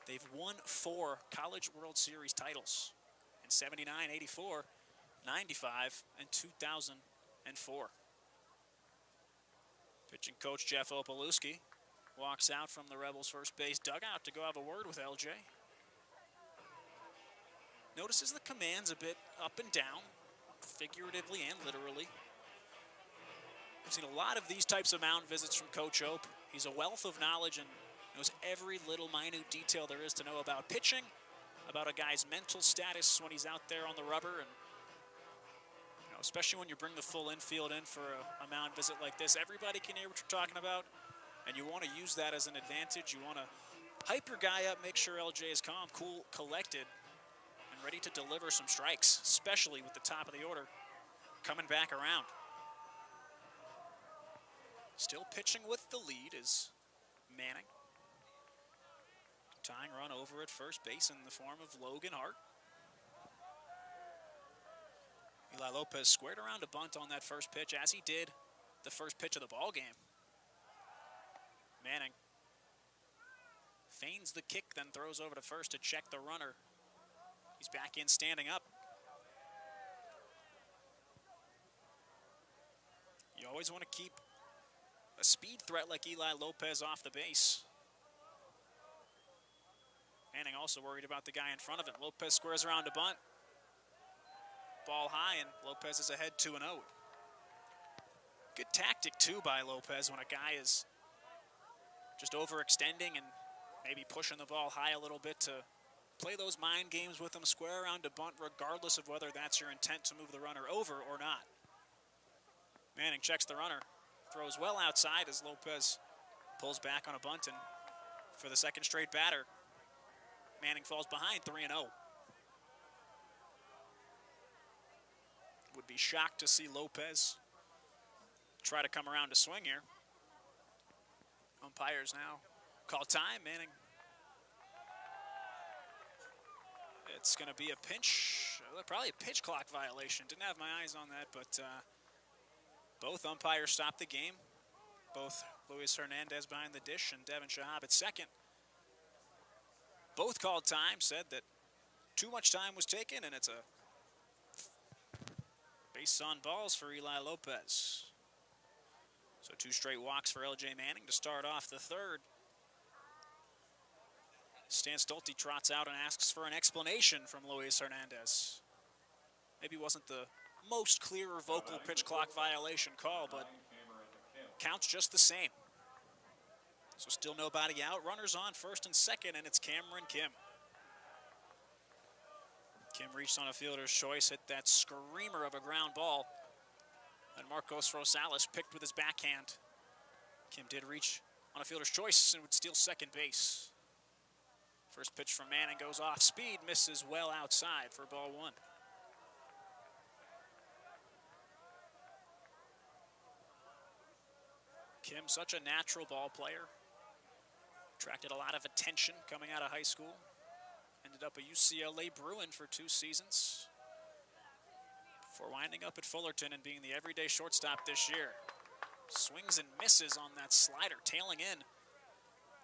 They've won 4 College World Series titles in 79, 84, 95, and 2004. Pitching coach Jeff Opalewski walks out from the Rebels' first base dugout to go have a word with LJ. Notices the commands a bit up and down, figuratively and literally. I've seen a lot of these types of mound visits from Coach Ope. He's a wealth of knowledge and knows every little minute detail there is to know about pitching, about a guy's mental status when he's out there on the rubber, and especially when you bring the full infield in for a mound visit like this. Everybody can hear what you're talking about, and you want to use that as an advantage. You want to hype your guy up, make sure LJ is calm, cool, collected, and ready to deliver some strikes, especially with the top of the order coming back around. Still pitching with the lead is Manning. Tying run over at first base in the form of Logan Hart. Eli Lopez squared around a bunt on that first pitch, as he did the first pitch of the ball game. Manning feigns the kick, then throws over to first to check the runner. He's back in, standing up. You always want to keep a speed threat like Eli Lopez off the base. Manning also worried about the guy in front of him. Lopez squares around to bunt. Ball high, and Lopez is ahead 2-0. Good tactic, too, by Lopez when a guy is just overextending and maybe pushing the ball high a little bit to play those mind games with them, square around to bunt, regardless of whether that's your intent to move the runner over or not. Manning checks the runner, throws well outside as Lopez pulls back on a bunt, and for the second straight batter, Manning falls behind 3-0. Would be shocked to see Lopez try to come around to swing here. Umpires now call time. Manning. It's going to be a pinch, probably a pitch clock violation. Didn't have my eyes on that, but both umpires stopped the game. Both Luis Hernandez behind the dish and Devin Shahab at second. Both called time, said that too much time was taken, and it's a base on balls for Eli Lopez. So 2 straight walks for LJ Manning to start off the third. Stan Stolte trots out and asks for an explanation from Luis Hernandez. Maybe wasn't the most clear or vocal pitch clock violation call, but counts just the same. So still nobody out. Runners on first and second, and it's Cameron Kim. Kim reached on a fielder's choice, hit that screamer of a ground ball. And Marcos Rosales picked with his backhand. Kim did reach on a fielder's choice and would steal second base. First pitch from Manning goes off speed, misses well outside for ball 1. Kim, such a natural ball player. Attracted a lot of attention coming out of high school. Ended up a UCLA Bruin for 2 seasons, before winding up at Fullerton and being the everyday shortstop this year. Swings and misses on that slider, tailing in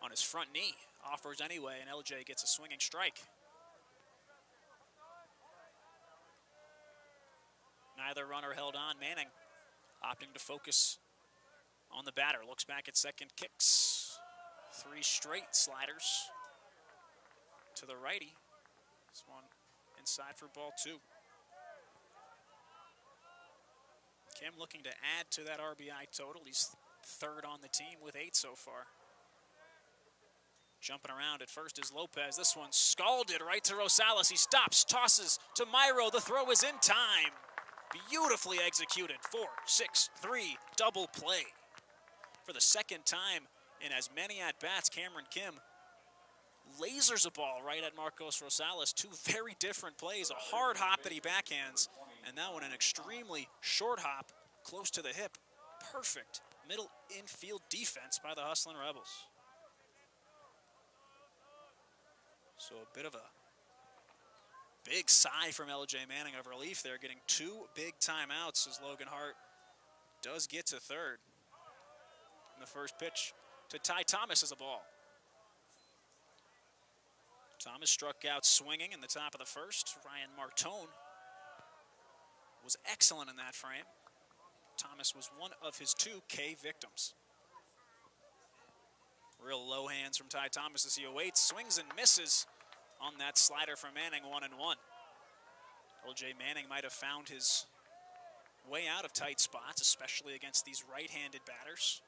on his front knee. Offers anyway, and LJ gets a swinging strike. Neither runner held on. Manning opting to focus on the batter. Looks back at second, kicks. 3 straight sliders to the righty. This one inside for ball 2. Kim looking to add to that RBI total. He's third on the team with 8 so far. Jumping around at first is Lopez. This one scalded right to Rosales. He stops, tosses to Myro. The throw is in time. Beautifully executed. 4-6-3 double play. For the second time in as many at-bats, Cameron Kim lasers a ball right at Marcos Rosales. 2 very different plays. A hard hop that he backhands, and that one an extremely short hop close to the hip. Perfect middle infield defense by the Hustlin' Rebels. So a bit of a big sigh from LJ Manning of relief there, getting 2 big timeouts as Logan Hart does get to third. And the first pitch to Ty Thomas is a ball. Thomas struck out swinging in the top of the first. Ryan Martone was excellent in that frame. Thomas was one of his 2 K victims. Real low hands from Ty Thomas as he awaits, swings and misses on that slider from Manning, 1-1. LJ Manning might have found his way out of tight spots, especially against these right-handed batters.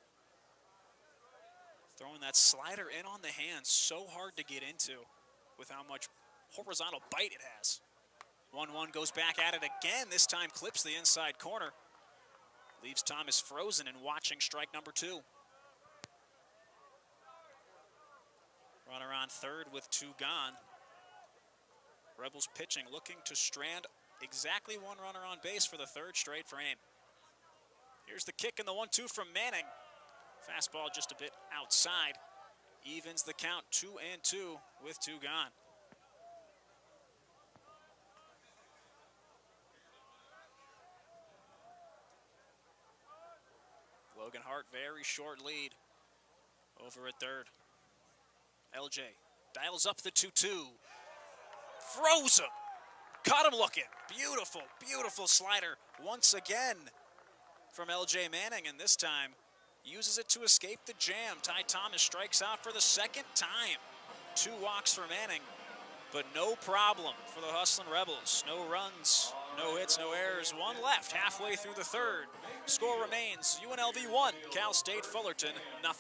Throwing that slider in on the hands, so hard to get into with how much horizontal bite it has. 1-1 goes back at it again, this time clips the inside corner. Leaves Thomas frozen and watching strike number 2. Runner on third with 2 gone. Rebels pitching, looking to strand exactly 1 runner on base for the 3rd straight frame. Here's the kick and the 1-2 from Manning. Fastball just a bit outside. Evens the count, 2-2 with 2 gone. Logan Hart, very short lead over at third. LJ dials up the 2-2. Froze him. Caught him looking. Beautiful, beautiful slider once again from LJ Manning, and this time uses it to escape the jam. Ty Thomas strikes out for the 2nd time. 2 walks for Manning, but no problem for the Hustlin' Rebels. No runs, no hits, no errors. 1 left halfway through the 3rd. Score remains UNLV 1, Cal State Fullerton 0.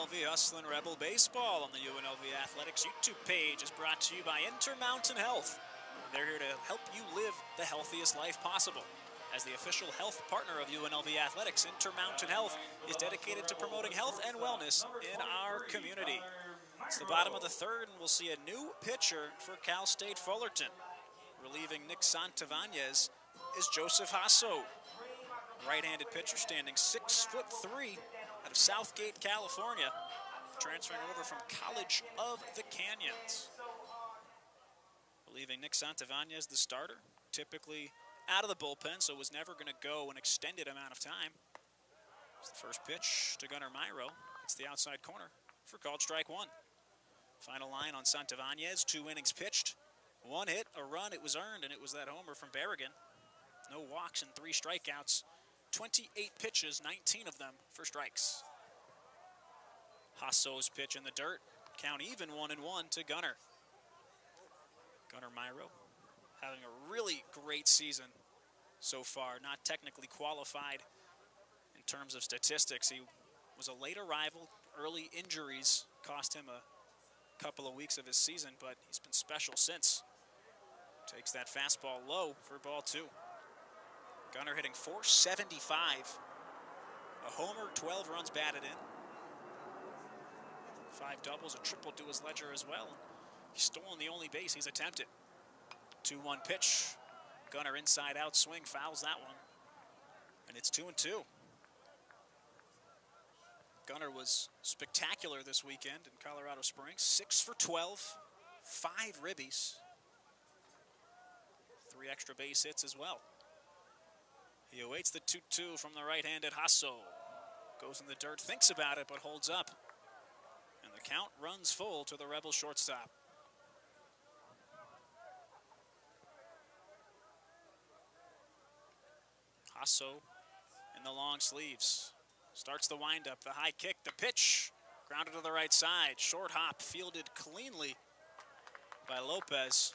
UNLV Hustlin' Rebel Baseball on the UNLV Athletics YouTube page is brought to you by Intermountain Health. They're here to help you live the healthiest life possible. As the official health partner of UNLV Athletics, Intermountain Health is dedicated to promoting health and wellness in our community. It's the bottom of the third, and we'll see a new pitcher for Cal State Fullerton. Relieving Nick Santavanez is Joseph Hasso. Right-handed pitcher standing 6'3" out of Southgate, California, transferring over from College of the Canyons. Relieving Nick Santavanez, the starter, typically out of the bullpen, so was never going to go an extended amount of time. It's the first pitch to Gunnar Myro. It's the outside corner for called strike one. Final line on Santavanez, 2 innings pitched, 1 hit, a run, it was earned, and it was that homer from Berrigan. No walks and 3 strikeouts. 28 pitches, 19 of them for strikes. Hasso's pitch in the dirt. Count even 1-1 to Gunnar. Gunnar Myro having a really great season so far. Not technically qualified in terms of statistics. He was a late arrival. Early injuries cost him a couple of weeks of his season, but he's been special since. Takes that fastball low for ball 2. Gunnar hitting .475. A homer, 12 runs batted in. 5 doubles, a triple to his ledger as well. He's stolen the only base he's attempted. 2-1 pitch. Gunnar inside out swing, fouls that one. And it's 2-2. Gunnar was spectacular this weekend in Colorado Springs. 6 for 12, 5 ribbies. 3 extra base hits as well. He awaits the 2-2 from the right-handed Hasso. Goes in the dirt, thinks about it, but holds up. And the count runs full to the Rebel shortstop. Hasso in the long sleeves. Starts the windup, the high kick, the pitch. Grounded to the right side. Short hop, fielded cleanly by Lopez.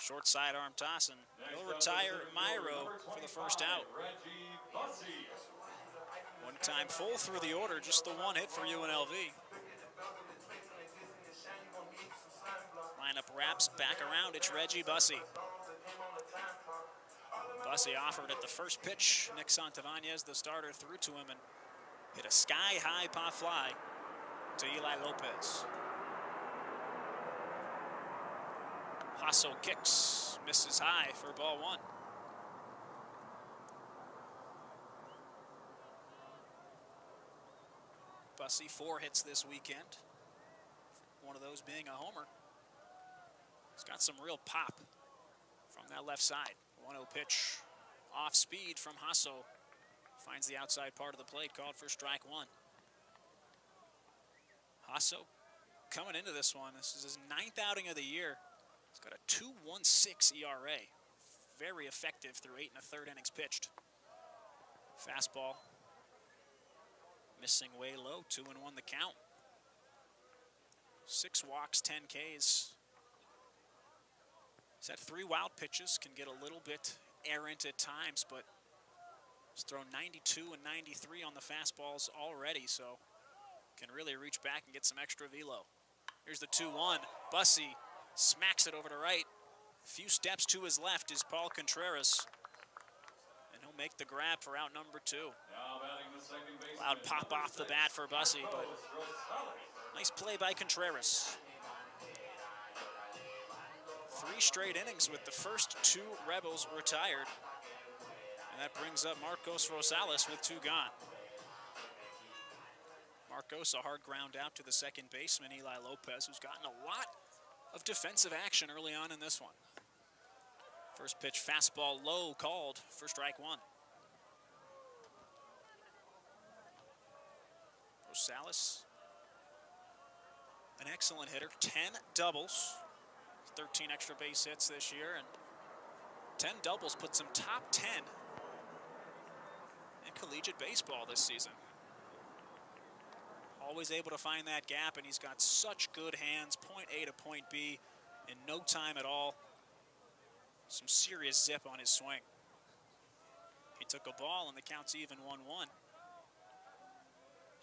Short side arm toss, and he'll retire Myro for the first out. One time full through the order, just the 1 hit for UNLV. Lineup wraps back around, it's Reggie Bussey. Bussey offered at the first pitch. Nick Santavanez, the starter, threw to him and hit a sky-high pop fly to Eli Lopez. Hasso kicks, misses high for ball 1. Bussey 4 hits this weekend. One of those being a homer. He's got some real pop from that left side. 1-0 pitch, off speed from Hasso. Finds the outside part of the plate, called for strike 1. Hasso coming into this one. This is his 9th outing of the year. He's got a 2.16 ERA. Very effective through 8 1/3 innings pitched. Fastball missing way low, 2-1 the count. 6 walks, 10 Ks. He's had 3 wild pitches, can get a little bit errant at times, but he's thrown 92 and 93 on the fastballs already, so can really reach back and get some extra velo. Here's the 2-1. Bussey smacks it over to right. A few steps to his left is Paul Contreras. And he'll make the grab for out number 2. Loud pop off the bat for Bussey, but nice play by Contreras. 3 straight innings with the first 2 Rebels retired. And that brings up Marcos Rosales with 2 gone. Marcos, a hard ground out to the second baseman, Eli Lopez, who's gotten a lot of defensive action early on in this one. First pitch fastball low, called for strike 1. Rosales, an excellent hitter, 10 doubles, 13 extra base hits this year, and 10 doubles puts him top 10 in collegiate baseball this season. Always able to find that gap, and he's got such good hands, point A to point B in no time at all. Some serious zip on his swing. He took a ball, and the count's even 1-1.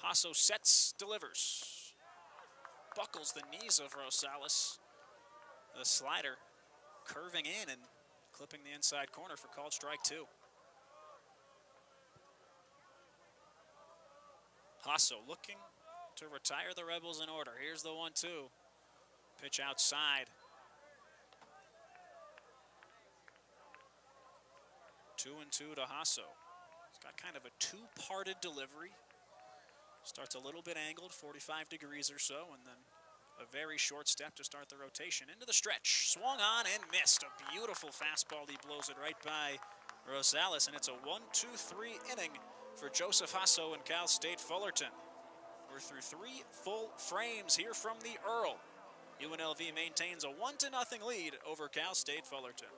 Hasso sets, delivers. Buckles the knees of Rosales. The slider curving in and clipping the inside corner for called strike 2. Hasso looking to retire the Rebels in order. Here's the 1-2. Pitch outside. 2-2 to Hasso. He's got kind of a two-parted delivery. Starts a little bit angled, 45 degrees or so, and then a very short step to start the rotation. Into the stretch, swung on and missed. A beautiful fastball. He blows it right by Rosales, and it's a 1-2-3 inning for Joseph Hasso and Cal State Fullerton. We're through 3 full frames here from the Earl. UNLV maintains a 1-0 lead over Cal State Fullerton.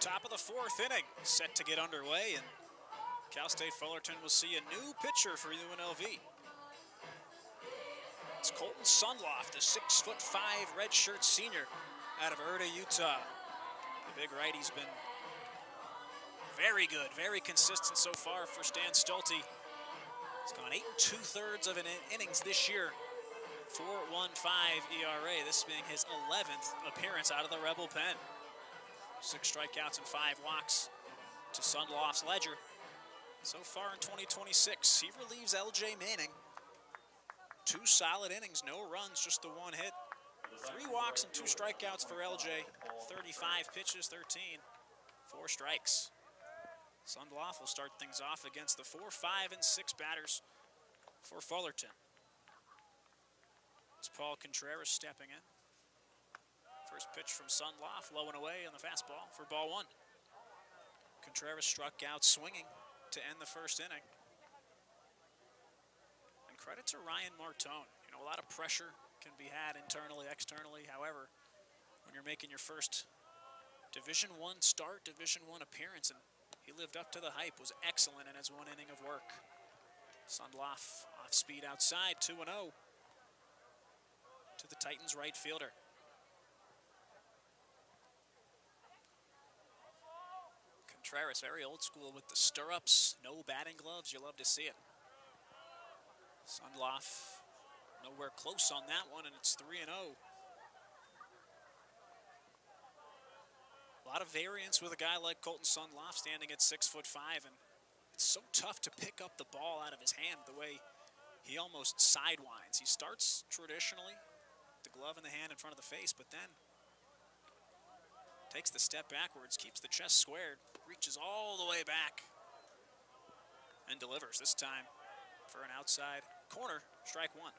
Top of the 4th inning, set to get underway, and Cal State Fullerton will see a new pitcher for UNLV. It's Colton Sundloff, the 6'5" redshirt senior out of Erda, Utah. The big righty's been very good, very consistent so far for Stan Stolte. He's gone 8 2/3 of innings this year. 4.15 ERA, this being his 11th appearance out of the Rebel pen. 6 strikeouts and 5 walks to Sundloff's ledger. So far in 2026, he relieves LJ Manning. 2 solid innings, no runs, just the 1 hit. 3 walks and 2 strikeouts for LJ. 35 pitches, 13, 4 strikes. Sundloff will start things off against the 4, 5, and 6 batters for Fullerton. It's Paul Contreras stepping in. First pitch from Sundloff, low and away on the fastball for ball 1. Contreras struck out swinging to end the 1st inning. And credit to Ryan Martone. You know, a lot of pressure can be had internally, externally. However, when you're making your first Division I start, Division I appearance, and he lived up to the hype, was excellent in his 1 inning of work. Sundloff off speed outside, 2-0 to the Titans right fielder. Contreras, very old school with the stirrups, no batting gloves. You love to see it. Sundloff nowhere close on that one, and it's 3-0. A lot of variance with a guy like Colton Sundloff standing at 6'5", and it's so tough to pick up the ball out of his hand the way he almost sidewinds. He starts traditionally, the glove in the hand in front of the face, but then takes the step backwards, keeps the chest squared, reaches all the way back, and delivers this time for an outside corner, strike 1.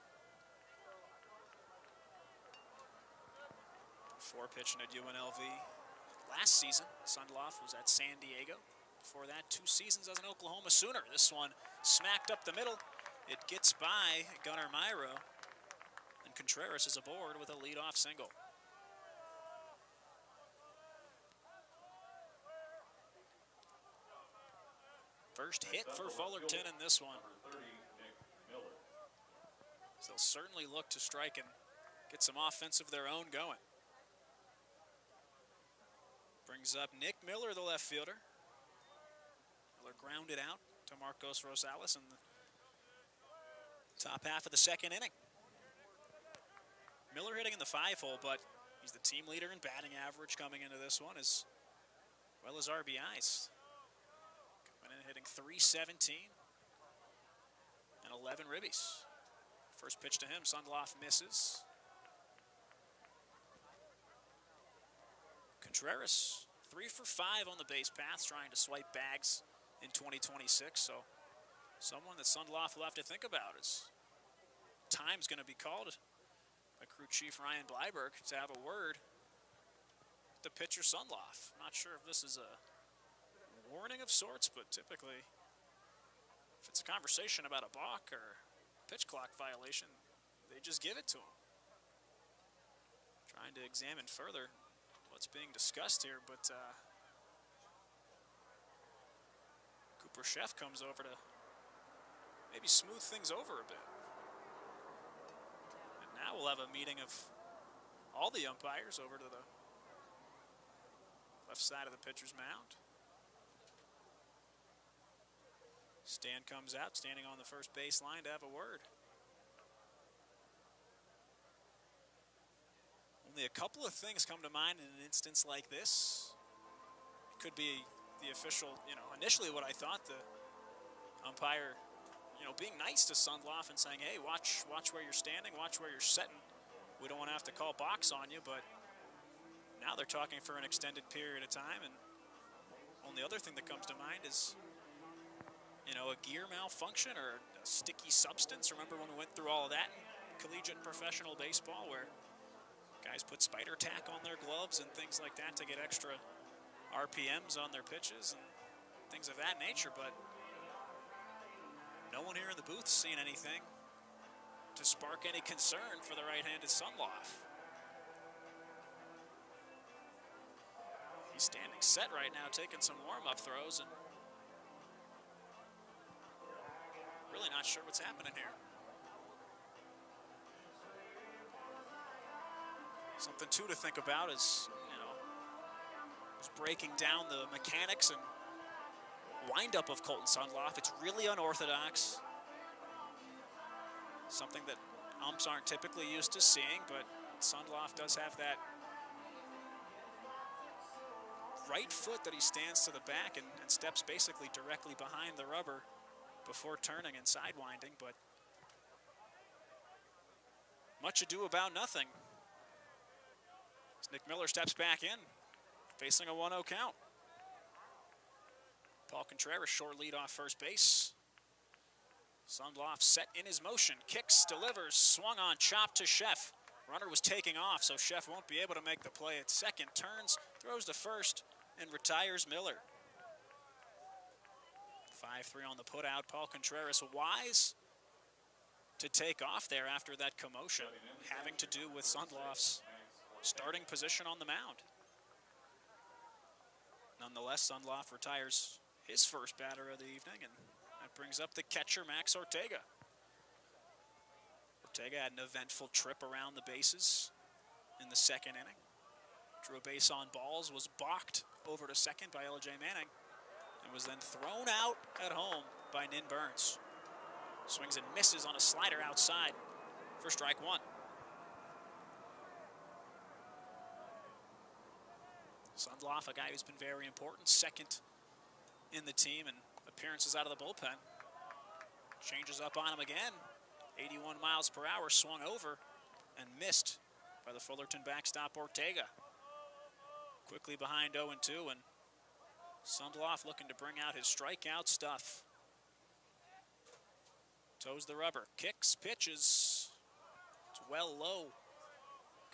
Before pitching at UNLV last season, Sundloff was at San Diego. Before that, 2 seasons as an Oklahoma Sooner. This one smacked up the middle. It gets by Gunnar Myro, and Contreras is aboard with a leadoff single. First hit for Fullerton in this one. Number 30, Nick Miller. So they'll certainly look to strike and get some offense of their own going. Brings up Nick Miller, the left fielder. Miller grounded out to Marcos Rosales in the top half of the second inning. Miller hitting in the 5-hole, but he's the team leader in batting average coming into this one, as well as RBIs. Coming in hitting .317 and 11 ribbies. First pitch to him, Sundloff misses. Contreras, 3 for 5 on the base paths, trying to swipe bags in 2026. So someone that Sundloff will have to think about is time's going to be called by crew chief Ryan Bleiberg to have a word with the pitcher Sundloff. Not sure if this is a warning of sorts, but typically if it's a conversation about a balk or pitch clock violation, they just give it to him. Trying to examine further what's being discussed here, but Cooper Sheff comes over to maybe smooth things over a bit. And now we'll have a meeting of all the umpires over to the left side of the pitcher's mound. Stan comes out, standing on the first baseline to have a word. Only a couple of things come to mind in an instance like this. It could be the official, initially what I thought, the umpire, being nice to Sundloff and saying, hey, watch where you're standing, watch where you're setting. We don't want to have to call box on you, but now they're talking for an extended period of time, and only other thing that comes to mind is, a gear malfunction or a sticky substance. Remember when we went through all of that in collegiate and professional baseball, where guys put spider tack on their gloves and things like that to get extra RPMs on their pitches and things of that nature, but no one here in the booth seen anything to spark any concern for the right-handed Sundloff. He's standing set right now, taking some warm-up throws, and really not sure what's happening here. Something, too, to think about is, just breaking down the mechanics and windup of Colton Sundloff. It's really unorthodox. Something that umps aren't typically used to seeing, but Sundloff does have that right foot that he stands to the back and steps basically directly behind the rubber before turning and sidewinding, but much ado about nothing. As Nick Miller steps back in, facing a 1-0 count. Paul Contreras, short lead off first base. Sundloff set in his motion, kicks, delivers, swung on, chopped to Sheff. Runner was taking off, so Sheff won't be able to make the play at second. Turns, throws to first, and retires Miller. 5-3 on the putout. Paul Contreras wise to take off there after that commotion, having to do with Sundloff's starting position on the mound. Nonetheless, Sundloff retires his first batter of the evening, and that brings up the catcher, Max Ortega. Ortega had an eventful trip around the bases in the second inning. Drew a base on balls, was balked over to second by L.J. Manning, and was then thrown out at home by Nin Burns. Swings and misses on a slider outside for strike one. Sundloff, a guy who's been very important, second in the team, and appearances out of the bullpen. Changes up on him again. 81 miles per hour, swung over and missed by the Fullerton backstop Ortega. Quickly behind 0-2, and Sundloff looking to bring out his strikeout stuff. Toes the rubber, kicks, pitches. It's well low.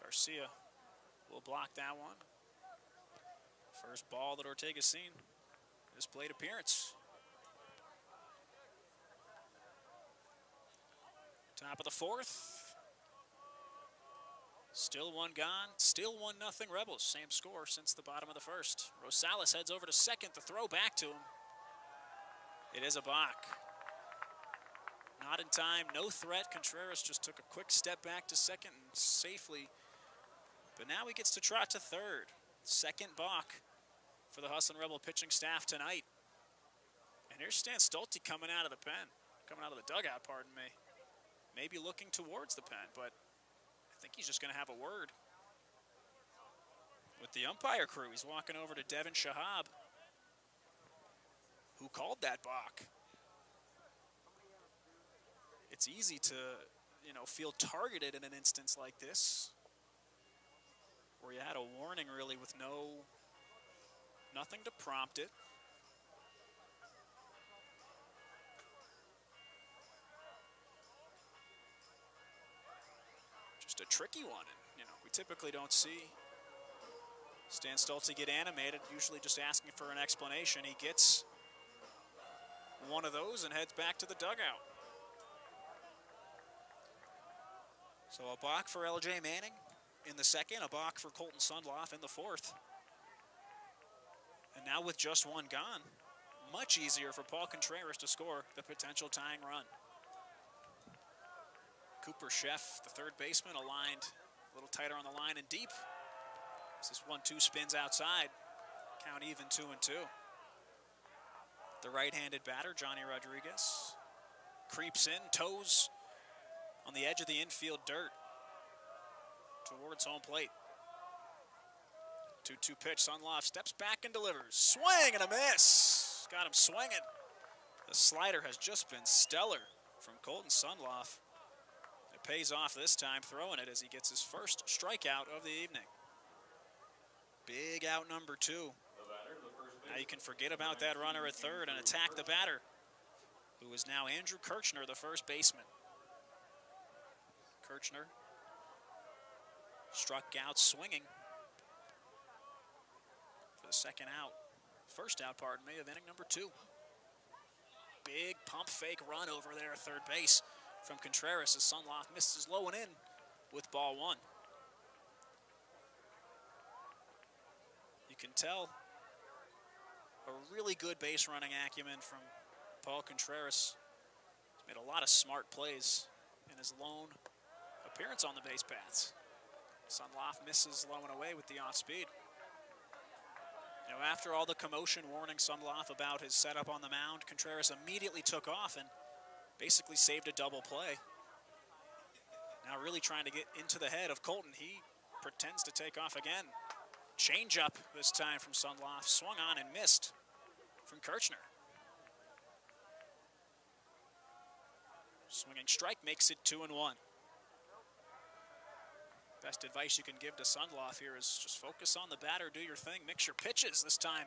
Garcia will block that one. First ball that Ortega's seen this plate appearance. Top of the fourth. Still one gone, still 1-0 Rebels. Same score since the bottom of the first. Rosales heads over to second, the throw back to him. It is a balk. Not in time, no threat. Contreras just took a quick step back to second and safely. But now he gets to trot to third. Second balk for the Hustlin' Rebel pitching staff tonight. And here's Stan Stolte coming out of the pen, coming out of the dugout, pardon me. Maybe looking towards the pen, but I think he's just going to have a word with the umpire crew. He's walking over to Devin Shahab, who called that balk. It's easy to, feel targeted in an instance like this, where you had a warning really with nothing to prompt it. Just a tricky one, and we typically don't see Stan Stolte get animated, usually just asking for an explanation. He gets one of those and heads back to the dugout. So a balk for LJ Manning in the second, a balk for Colton Sundloff in the fourth. And now with just one gone, much easier for Paul Contreras to score the potential tying run. Cooper Sheff, the third baseman, aligned a little tighter on the line and deep. This 1-2 spins outside. Count even 2-2. The right-handed batter, Johnny Rodriguez, creeps in, toes on the edge of the infield dirt towards home plate. 2-2 pitch. Sundloff steps back and delivers. Swing and a miss. Got him swinging. The slider has just been stellar from Colton Sundloff. It pays off this time, throwing it as he gets his first strikeout of the evening. Big out number 2. Now you can forget about that runner at third and attack the batter, who is now Andrew Kirchner, the first baseman. Kirchner struck out swinging for the second out. First out, pardon me, of inning number 2. Big pump fake run over there at third base from Contreras as Sundloff misses low and in with ball 1. You can tell a really good base running acumen from Paul Contreras. He's made a lot of smart plays in his lone appearance on the base paths. Sundloff misses low and away with the off speed. After all the commotion warning Sundloff about his setup on the mound, Contreras immediately took off and basically saved a double play. Now really trying to get into the head of Colton. He pretends to take off again. Change up this time from Sundloff. Swung on and missed from Kirchner. Swinging strike makes it 2-1. Best advice you can give to Sundloff here is just focus on the batter, do your thing, mix your pitches this time.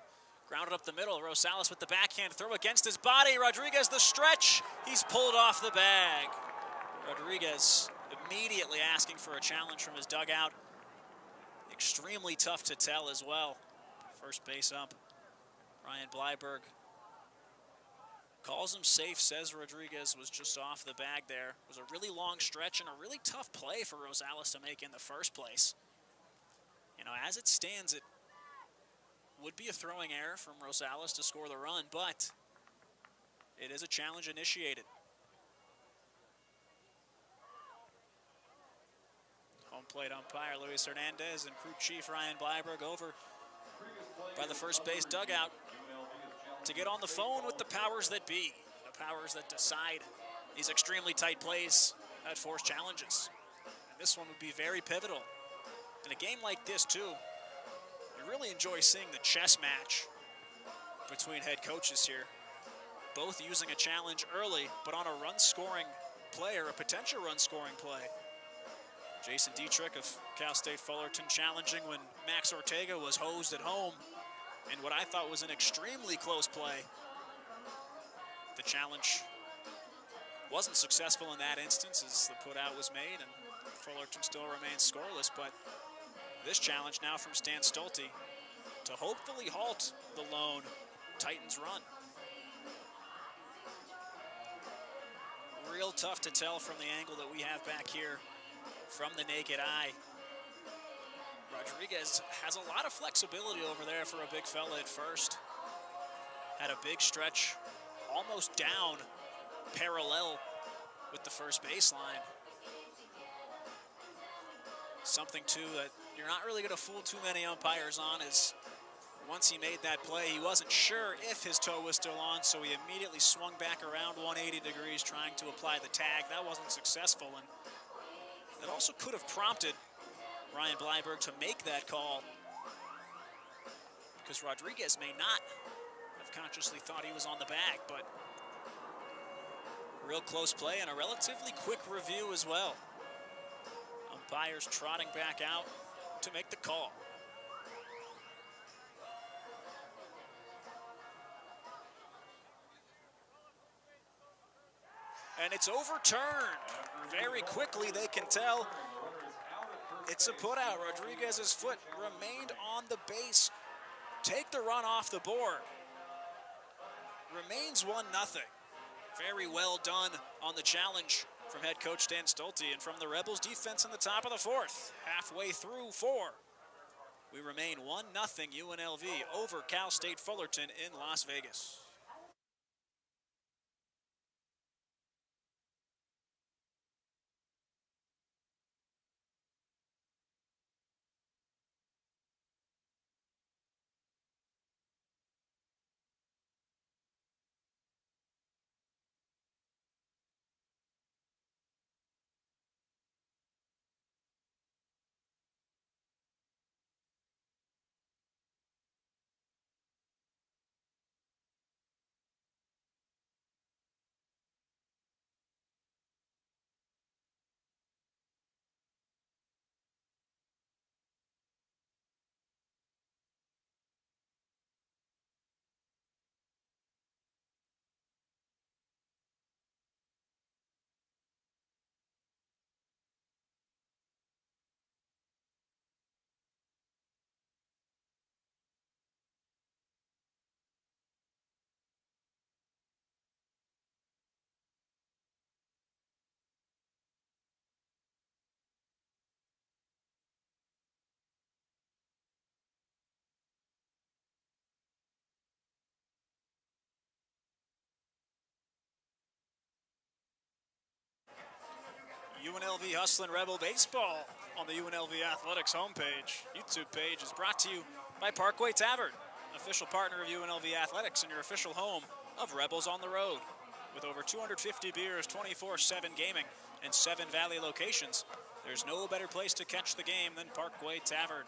Grounded up the middle, Rosales with the backhand throw against his body. Rodriguez the stretch, he's pulled off the bag. Rodriguez immediately asking for a challenge from his dugout. Extremely tough to tell as well. First base up, Ryan Bleiberg calls him safe, says Rodriguez was just off the bag there. It was a really long stretch and a really tough play for Rosales to make in the first place. As it stands, it would be a throwing error from Rosales to score the run, but it is a challenge initiated. Home plate umpire Luis Hernandez and crew chief Ryan Bleiberg over by the first base dugout to get on the phone with the powers that be, the powers that decide these extremely tight plays that force challenges. And this one would be very pivotal. In a game like this, too, you really enjoy seeing the chess match between head coaches here, both using a challenge early, but on a run-scoring play or a potential run-scoring play. Jason Dietrich of Cal State Fullerton challenging when Max Ortega was hosed at home in what I thought was an extremely close play. The challenge wasn't successful in that instance as the putout was made and Fullerton still remains scoreless, but this challenge now from Stan Stolte to hopefully halt the lone Titans run. Real tough to tell from the angle that we have back here from the naked eye. Rodriguez has a lot of flexibility over there for a big fella at first. Had a big stretch almost down parallel with the first baseline. Something, too, that you're not really going to fool too many umpires on is once he made that play, he wasn't sure if his toe was still on, so he immediately swung back around 180 degrees trying to apply the tag. That wasn't successful, and that also could have prompted Ryan Bleiberg to make that call, because Rodriguez may not have consciously thought he was on the bag, but real close play and a relatively quick review as well. Umpires trotting back out to make the call. And it's overturned. Very quickly, they can tell it's a putout. Rodriguez's foot remained on the base. Take the run off the board. Remains 1-0. Very well done on the challenge from head coach Dan Stolte and from the Rebels defense in the top of the fourth. Halfway through 4. We remain 1-0 UNLV over Cal State Fullerton in Las Vegas. UNLV Hustlin' Rebel Baseball on the UNLV Athletics homepage. YouTube page is brought to you by Parkway Tavern, official partner of UNLV Athletics and your official home of Rebels on the Road. With over 250 beers, 24/7 gaming, and 7 Valley locations, there's no better place to catch the game than Parkway Tavern.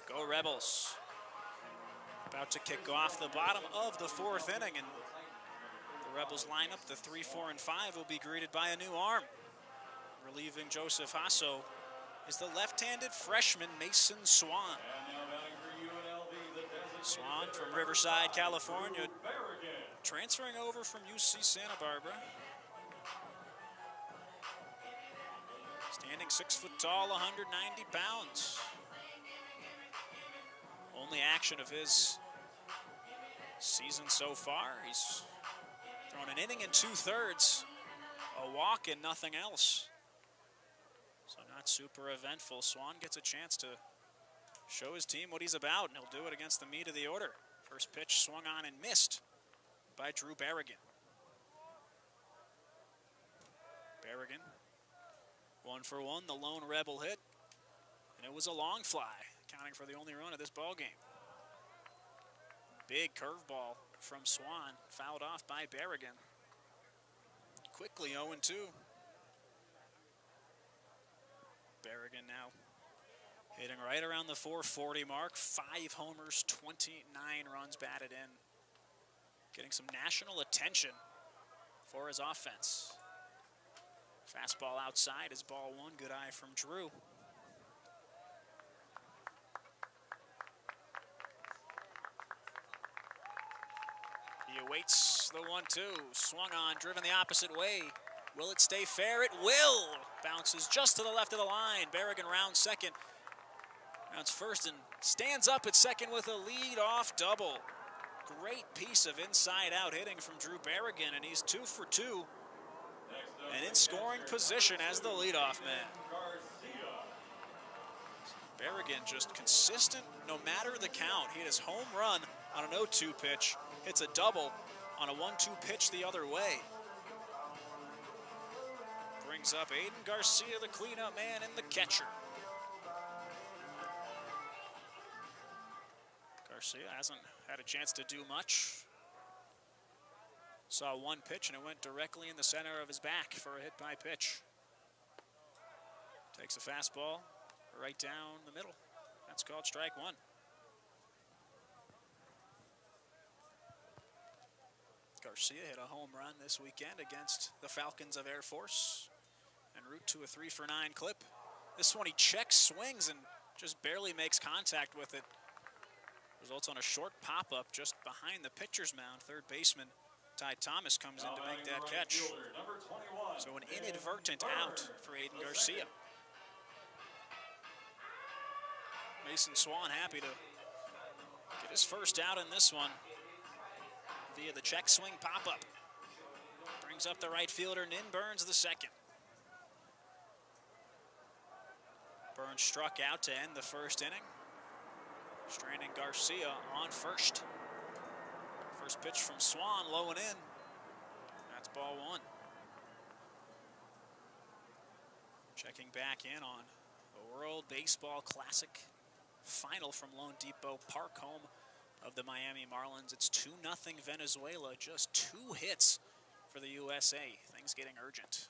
Go Rebels. About to kick off the bottom of the 4th inning, and the Rebels lineup, the 3, 4, and 5, will be greeted by a new arm. Relieving Joseph Hasso is the left-handed freshman Mason Swan. Swan from Riverside, California, transferring over from UC Santa Barbara. Standing 6 foot tall, 190 pounds. Only action of his season so far. He's thrown an inning and 2/3, a walk and nothing else. So not super eventful. Swan gets a chance to show his team what he's about, and he'll do it against the meat of the order. First pitch swung on and missed by Drew Berrigan. Berrigan, 1 for 1, the lone Rebel hit, and it was a long fly, accounting for the only run of this ball game. Big curveball from Swan, fouled off by Berrigan. Quickly 0-2. Berrigan now hitting right around the 440 mark. 5 homers, 29 runs batted in. Getting some national attention for his offense. Fastball outside is ball 1. Good eye from Drew. He awaits the 1-2. Swung on, driven the opposite way. Will it stay fair? It will. Bounces just to the left of the line. Berrigan rounds second. Rounds first and stands up at second with a lead-off double. Great piece of inside-out hitting from Drew Berrigan, and he's 2 for 2. And in scoring position as the leadoff man. Berrigan just consistent no matter the count. He hit his home run on an 0-2 pitch. Hits a double on a 1-2 pitch the other way. Brings up Aiden Garcia, the cleanup man, and the catcher. Garcia hasn't had a chance to do much. Saw one pitch and it went directly in the center of his back for a hit by pitch. Takes a fastball right down the middle. That's called strike one. Garcia hit a home run this weekend against the Falcons of Air Force en route to a 3-for-9 clip. This one he checks, swings, and just barely makes contact with it. Results on a short pop-up just behind the pitcher's mound. Third baseman Ty Thomas comes in to make that catch. So an inadvertent out for Aiden Garcia. Mason Swan happy to get his first out in this one via the check swing pop-up. Brings up the right fielder, Nin Burns the second. Burns struck out to end the first inning. Stranding Garcia on first. First pitch from Swan, low and in. That's ball one. Checking back in on the World Baseball Classic final from Lone Depot Park, home of the Miami Marlins. It's 2-0 Venezuela, just 2 hits for the USA. Things getting urgent.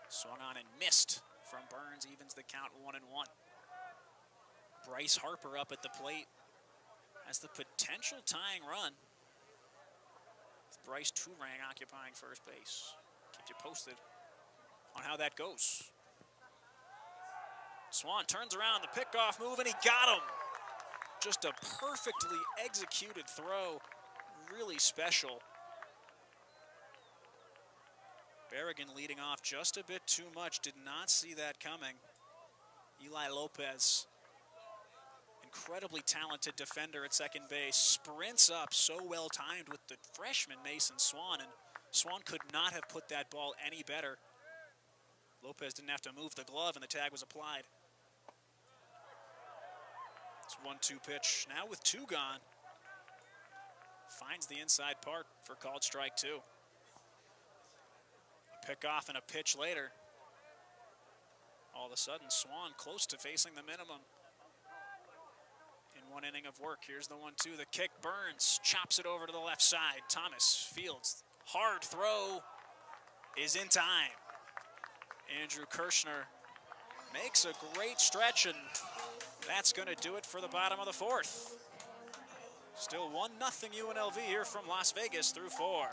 Swung on and missed from Burns, evens the count 1-1. Bryce Harper up at the plate has the potential tying run. With Bryce Turang occupying first base. Keep you posted on how that goes. Swan turns around the pickoff move and he got him. Just a perfectly executed throw, really special. Berrigan leading off just a bit too much, did not see that coming. Eli Lopez, incredibly talented defender at second base, sprints up, so well timed with the freshman Mason Swan, and Swan could not have put that ball any better. Lopez didn't have to move the glove and the tag was applied. It's 1-2 pitch, now with 2 gone. Finds the inside part for called strike 2. A pick off and a pitch later. All of a sudden, Swan close to facing the minimum in 1 inning of work. Here's the 1-2, the kick, Burns chops it over to the left side. Thomas fields, hard throw is in time. Andrew Kirshner makes a great stretch, and that's going to do it for the bottom of the 4th. Still 1-0 UNLV here from Las Vegas through 4.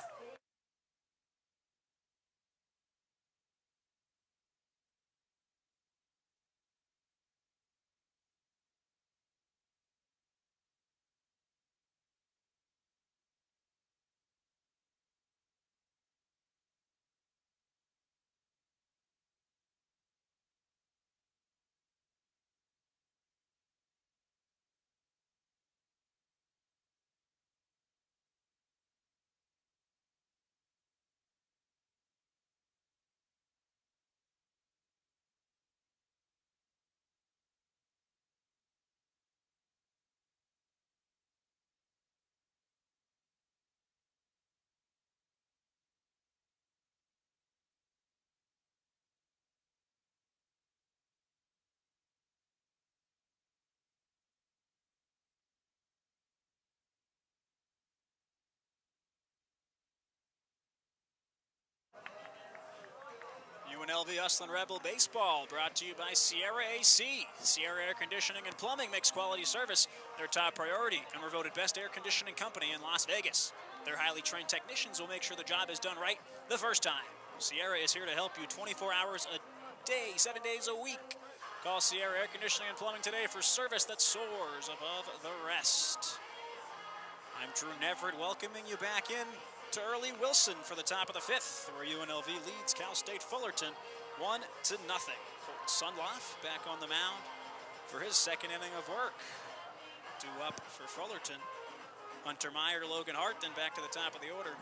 UNLV Uslan Rebel Baseball brought to you by Sierra AC. Sierra Air Conditioning and Plumbing makes quality service their top priority and were voted best air conditioning company in Las Vegas. Their highly trained technicians will make sure the job is done right the first time. Sierra is here to help you 24 hours a day, 7 days a week. Call Sierra Air Conditioning and Plumbing today for service that soars above the rest. I'm Drew Neverett welcoming you back in to Earl E. Wilson for the top of the 5th, where UNLV leads Cal State Fullerton 1-0. Colton Sundloff back on the mound for his 2nd inning of work. Due up for Fullerton, Hunter Meyer, Logan Hart, then back to the top of the order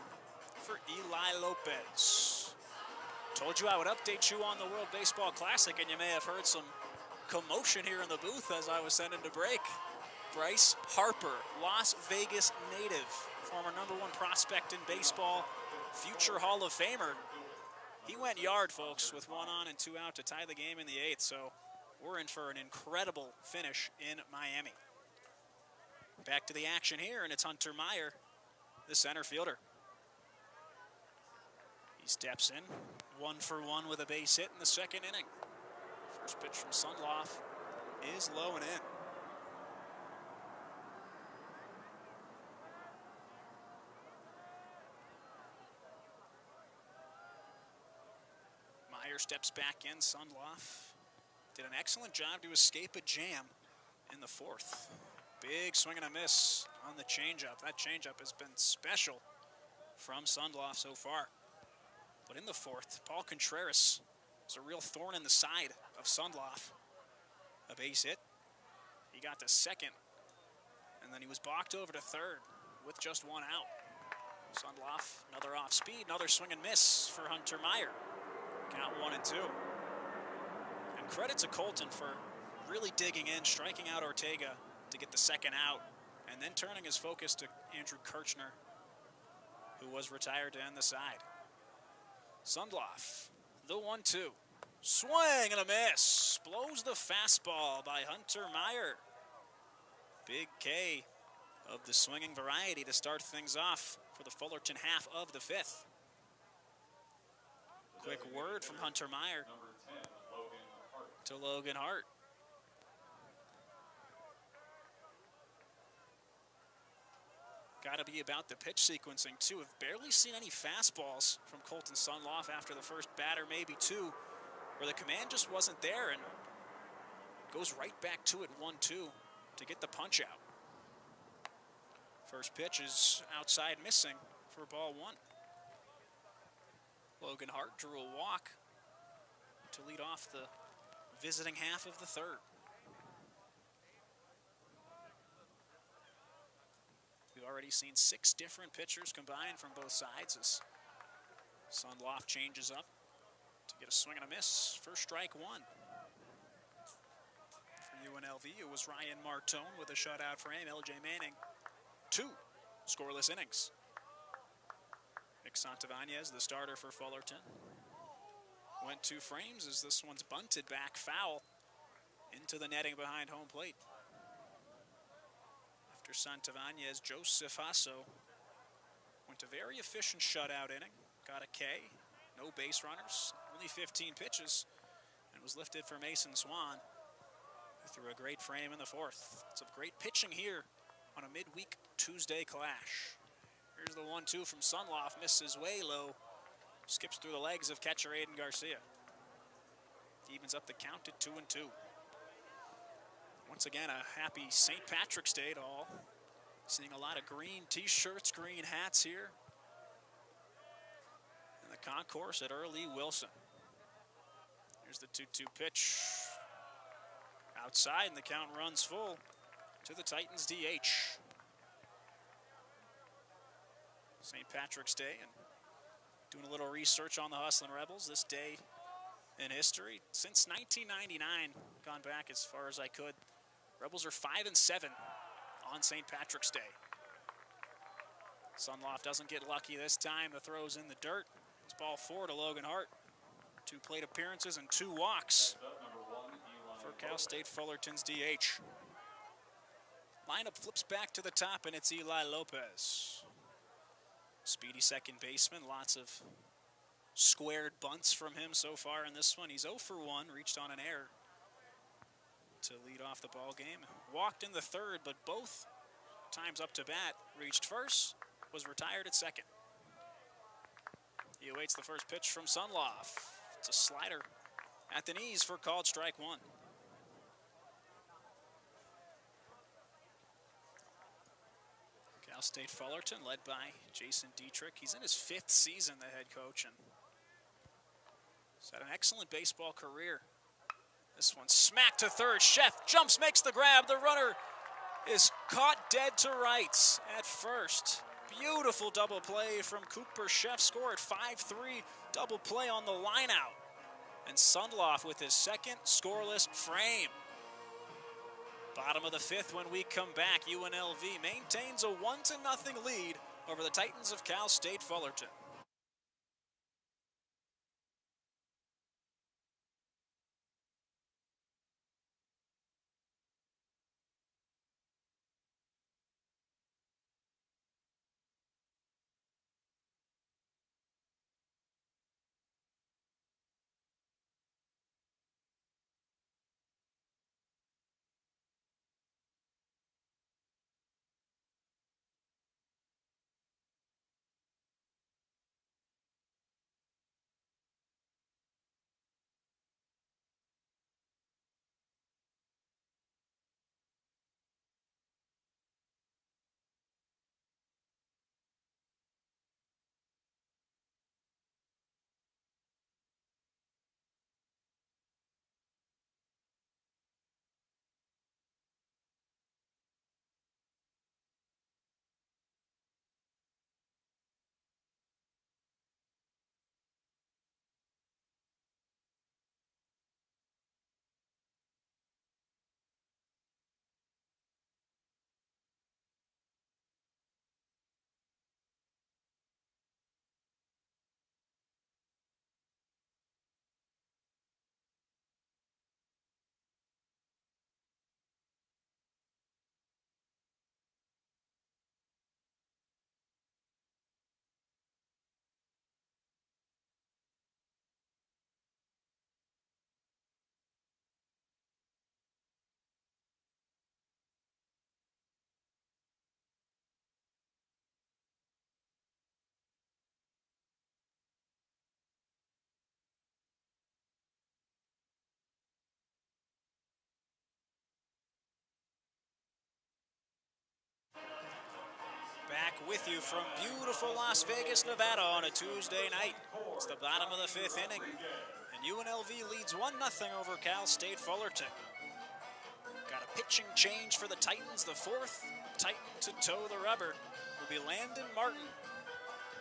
for Eli Lopez. Told you I would update you on the World Baseball Classic, and you may have heard some commotion here in the booth as I was sent into break. Bryce Harper, Las Vegas native, former #1 prospect in baseball, future Hall of Famer. He went yard, folks, with 1 on and 2 out to tie the game in the 8th, so we're in for an incredible finish in Miami. Back to the action here, and it's Hunter Meyer, the center fielder. He steps in, 1 for 1 with a base hit in the 2nd inning. First pitch from Sundloff is low and in. Meyer steps back in. Sundloff did an excellent job to escape a jam in the 4th. Big swing and a miss on the changeup. That changeup has been special from Sundloff so far. But in the 4th, Paul Contreras was a real thorn in the side of Sundloff. A base hit. He got to 2nd, and then he was balked over to 3rd with just 1 out. Sundloff, another off speed, another swing and miss for Hunter Meyer. Count 1 and 2. And credit to Colton for really digging in, striking out Ortega to get the 2nd out, and then turning his focus to Andrew Kirchner, who was retired to end the side. Sundloff, the 1-2. Swing and a miss. Blows the fastball by Hunter Meyer. Big K of the swinging variety to start things off for the Fullerton half of the 5th. Quick word from Hunter Meyer to Logan Hart. Got to be about the pitch sequencing, too. I've barely seen any fastballs from Colton Sundloff after the first batter, maybe 2, where the command just wasn't there, and goes right back to it 1-2 to get the punch out. First pitch is outside missing for ball 1. Logan Hart drew a walk to lead off the visiting half of the 3rd. We've already seen 6 different pitchers combined from both sides as Sundloff changes up to get a swing and a miss for strike 1. For UNLV, it was Ryan Martone with a shutout frame. LJ Manning, 2 scoreless innings. Nick Santavanez, the starter for Fullerton, went 2 frames as this one's bunted back foul into the netting behind home plate. After Santavanez, Joseph Hasso went a very efficient shutout inning, got a K, no base runners, only 15 pitches, and was lifted for Mason Swan, who threw a great frame in the 4th. Some great pitching here on a midweek Tuesday clash. Here's the 1-2 from Sundloff, misses way low, skips through the legs of catcher Aiden Garcia. Evens up the count at 2-2. Once again, a happy St. Patrick's Day to all. Seeing a lot of green t-shirts, green hats here in the concourse at Earl E. Wilson. Here's the 2-2 pitch. Outside, and the count runs full to the Titans DH. St. Patrick's Day, and doing a little research on the Hustlin' Rebels this day in history. Since 1999, gone back as far as I could. Rebels are 5-7 on St. Patrick's Day. Sundloff doesn't get lucky this time. The throw's in the dirt. It's ball 4 to Logan Hart. 2 plate appearances and 2 walks for Cal State Fullerton's DH. Lineup flips back to the top, and it's Eli Lopez. Speedy second baseman. Lots of squared bunts from him so far in this one. He's 0 for 1, reached on an error to lead off the ball game. Walked in the 3rd, but both times up to bat, reached first, was retired at 2nd. He awaits the first pitch from Sundloff. It's a slider at the knees for called strike 1. Cal State Fullerton, led by Jason Dietrich. He's in his 5th season, the head coach, and he's had an excellent baseball career. This one smacked to 3rd. Chef jumps, makes the grab. The runner is caught dead to rights at 1st. Beautiful double play from Cooper Chef. Scored 5-3. Double play on the line out. And Sundloff with his 2nd scoreless frame. Bottom of the fifth when we come back. UNLV maintains a 1-0 lead over the Titans of Cal State Fullerton. Back with you from beautiful Las Vegas, Nevada on a Tuesday night. It's the bottom of the fifth inning, and UNLV leads 1-0 over Cal State Fullerton. Got a pitching change for the Titans. The fourth Titan to toe the rubber will be Landon Martin.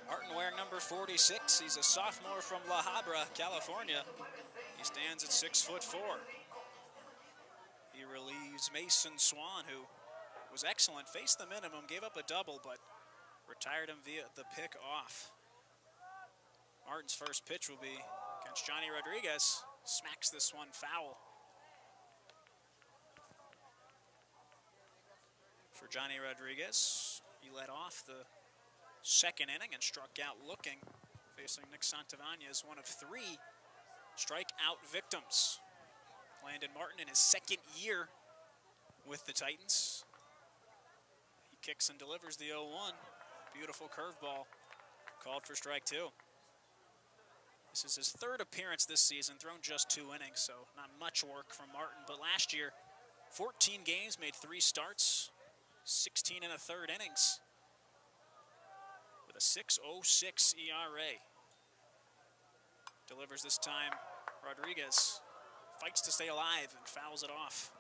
Martin wearing number 46. He's a sophomore from La Habra, California. He stands at 6'4". He relieves Mason Swan, who was excellent, faced the minimum, gave up a double, but retired him via the pick off. Martin's first pitch will be against Johnny Rodriguez. Smacks this one foul. For Johnny Rodriguez, he led off the second inning and struck out looking, facing Nick Santavania as one of 3 strikeout victims. Landon Martin in his second year with the Titans. Kicks and delivers the 0-1. Beautiful curveball. Called for strike 2. This is his third appearance this season, thrown just 2 innings, so not much work from Martin. But last year, 14 games, made 3 starts, 16 1/3 innings, with a 6.06 ERA. Delivers this time. Rodriguez fights to stay alive and fouls it off.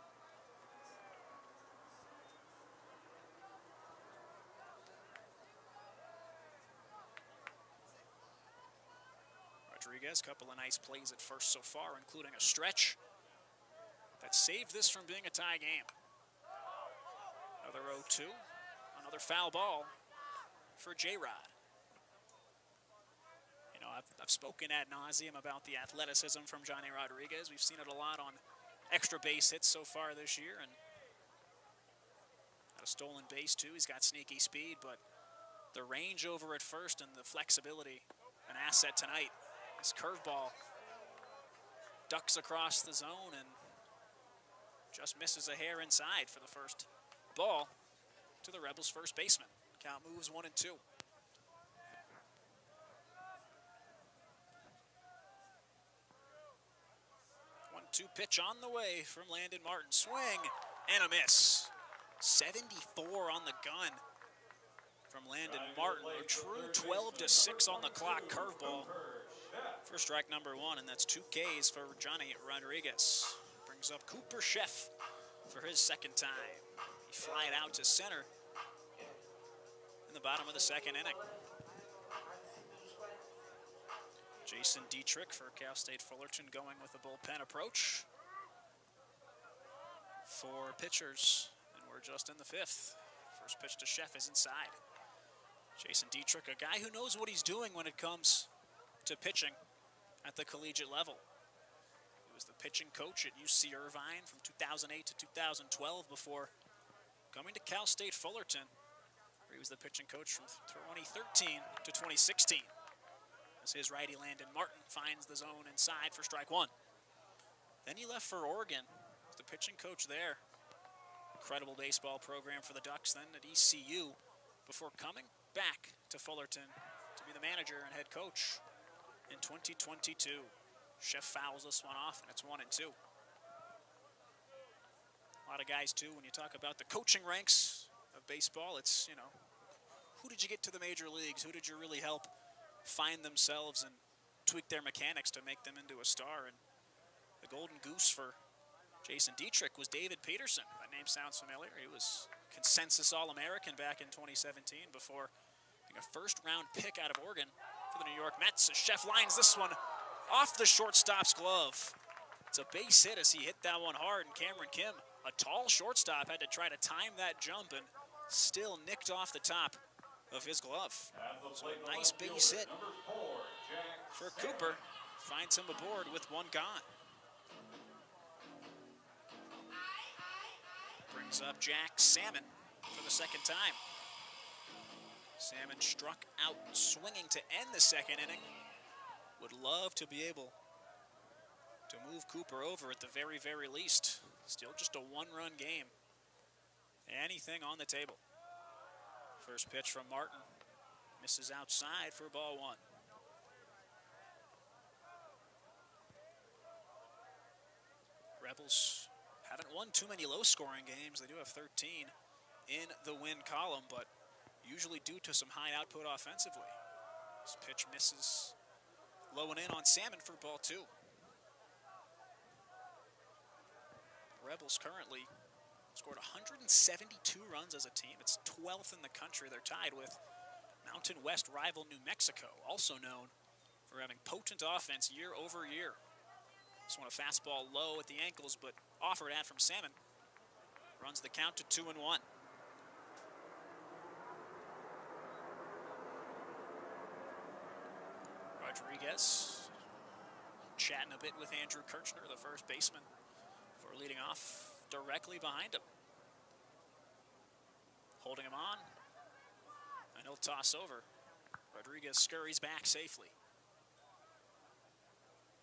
Rodriguez, couple of nice plays at first so far, including a stretch that saved this from being a tie game. Another 0-2, another foul ball for J-Rod. You know, I've spoken ad nauseum about the athleticism from Johnny Rodriguez. We've seen it a lot on extra base hits so far this year, and got a stolen base too. He's got sneaky speed, but the range over at first and the flexibility, an asset tonight. His curveball ducks across the zone and just misses a hair inside for the first ball to the Rebels' first baseman. Count moves 1-2. One-two pitch on the way from Landon Martin. Swing and a miss. 74 on the gun from Landon Martin. A true 12-6 on the clock curveball for strike number 1, and that's 2 Ks for Johnny Rodriguez. Brings up Cooper Sheff for his second time. He flied out to center in the bottom of the second inning. Jason Dietrich for Cal State Fullerton going with the bullpen approach. 4 pitchers, and we're just in the 5th. First pitch to Sheff is inside. Jason Dietrich, a guy who knows what he's doing when it comes to pitching at the collegiate level. He was the pitching coach at UC Irvine from 2008 to 2012 before coming to Cal State Fullerton, where he was the pitching coach from 2013 to 2016. As his righty Landon Martin finds the zone inside for strike 1. Then he left for Oregon, was the pitching coach there. Incredible baseball program for the Ducks, then at ECU, before coming back to Fullerton to be the manager and head coach in 2022. Sheff fouls this one off, and it's 1-2. A lot of guys, too, when you talk about the coaching ranks of baseball, it's, you know, who did you get to the major leagues? Who did you really help find themselves and tweak their mechanics to make them into a star? And the golden goose for Jason Dietrich was David Peterson. That name sounds familiar. He was consensus All-American back in 2017 before being a first-round pick out of Oregon for the New York Mets. As Sheff lines this one off the shortstop's glove. It's a base hit as he hit that one hard, and Cameron Kim, a tall shortstop, had to try to time that jump and still nicked off the top of his glove. So a nice base hit for Cooper. Finds him aboard with 1 gone. Brings up Jack Salmon for the 2nd time. Salmon struck out swinging to end the 2nd inning. Would love to be able to move Cooper over at the very, very least. Still just a 1-run game. Anything on the table. First pitch from Martin. Misses outside for ball 1. Rebels haven't won too many low-scoring games. They do have 13 in the win column, but usually due to some high output offensively. This pitch misses low and in on Salmon for ball 2. Rebels currently scored 172 runs as a team. It's 12th in the country. They're tied with Mountain West rival New Mexico, also known for having potent offense year over year. This one a fastball low at the ankles, but offered at from Salmon. Runs the count to 2-1. Rodriguez chatting a bit with Andrew Kirchner, the first baseman, for leading off directly behind him. Holding him on, and he'll toss over. Rodriguez scurries back safely.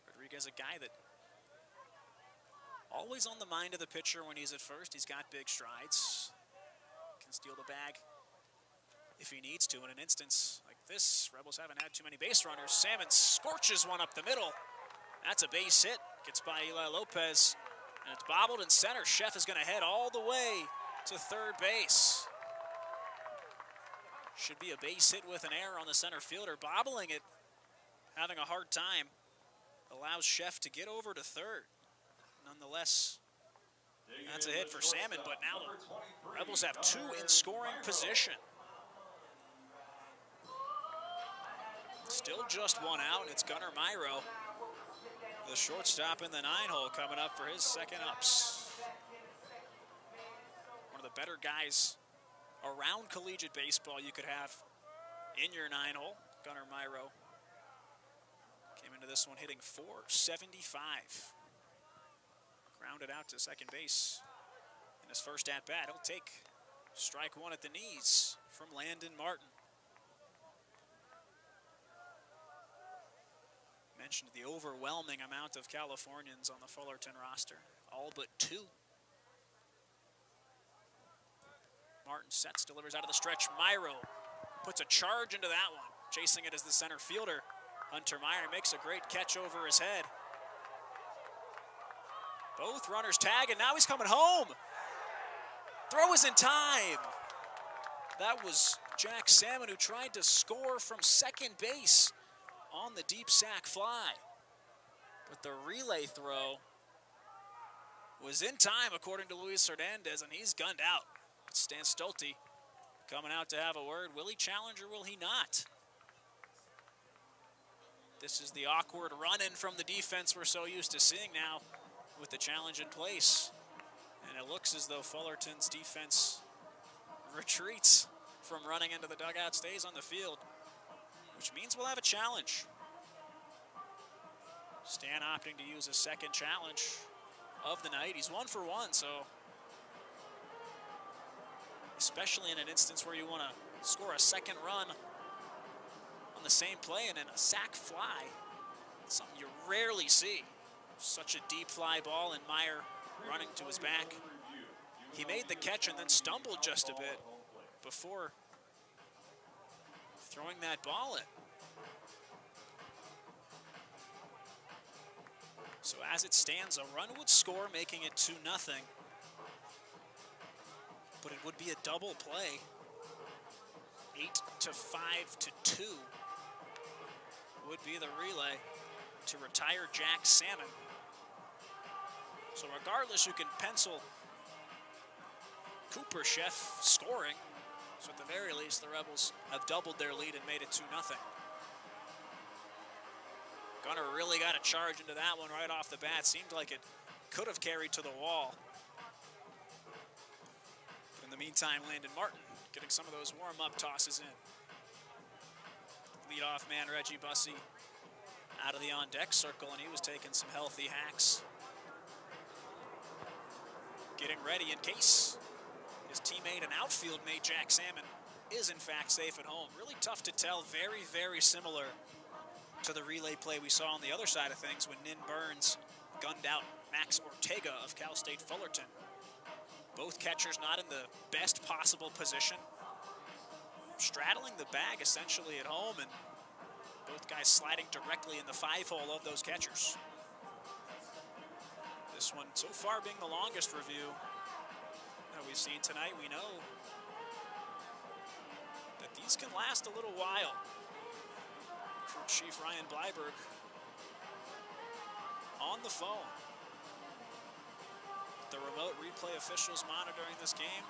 Rodriguez, a guy that always on the mind of the pitcher when he's at first. He's got big strides. Can steal the bag if he needs to. In an instance like this, Rebels haven't had too many base runners. Salmon scorches one up the middle. That's a base hit. Gets by Eli Lopez, and it's bobbled in center. Sheff is going to head all the way to third base. Should be a base hit with an error on the center fielder. Bobbling it, having a hard time, allows Sheff to get over to third. Nonetheless, that's a hit for Salmon, but now the Rebels have 2 in scoring position. Still just 1 out, and it's Gunnar Myro, the shortstop in the 9-hole, coming up for his 2nd ups. One of the better guys around collegiate baseball you could have in your 9-hole. Gunnar Myro came into this one hitting .475. Grounded out to second base in his first at-bat. He'll take strike 1 at the knees from Landon Martin. Mentioned the overwhelming amount of Californians on the Fullerton roster, all but 2. Martin sets, delivers out of the stretch. Myro puts a charge into that one. Chasing it as the center fielder, Hunter Meyer, makes a great catch over his head. Both runners tag, and now he's coming home. Throw is in time. That was Jack Salmon, who tried to score from second base on the deep sac fly. But the relay throw was in time, according to Luis Hernandez, and he's gunned out. Stan Stolte coming out to have a word. Will he challenge or will he not? This is the awkward run-in from the defense we're so used to seeing now with the challenge in place. And it looks as though Fullerton's defense retreats from running into the dugout, stays on the field, which means we'll have a challenge. Stan opting to use a second challenge of the night. He's 1 for 1, so especially in an instance where you want to score a second run on the same play and then a sac fly, something you rarely see. Such a deep fly ball and Meyer running to his back. He made the catch and then stumbled just a bit before throwing that ball in. So as it stands, a run would score, making it 2-0. But it would be a double play. 8-5-2 would be the relay to retire Jack Salmon. So regardless, you can pencil Cooper Chef scoring. So at the very least, the Rebels have doubled their lead and made it 2-0. Gunner really got a charge into that one right off the bat. Seemed like it could have carried to the wall. But in the meantime, Landon Martin getting some of those warm-up tosses in. Leadoff man Reggie Bussey out of the on-deck circle, and he was taking some healthy hacks. Getting ready in case his teammate and outfield mate Jack Salmon is in fact safe at home. Really tough to tell. Very, very similar to the relay play we saw on the other side of things when Nin Burns gunned out Max Ortega of Cal State Fullerton. Both catchers not in the best possible position, straddling the bag essentially at home, and both guys sliding directly in the 5-hole of those catchers. This one so far being the longest review that we've seen tonight. We know that these can last a little while. Crew Chief Ryan Bleiberg on the phone. The remote replay officials monitoring this game,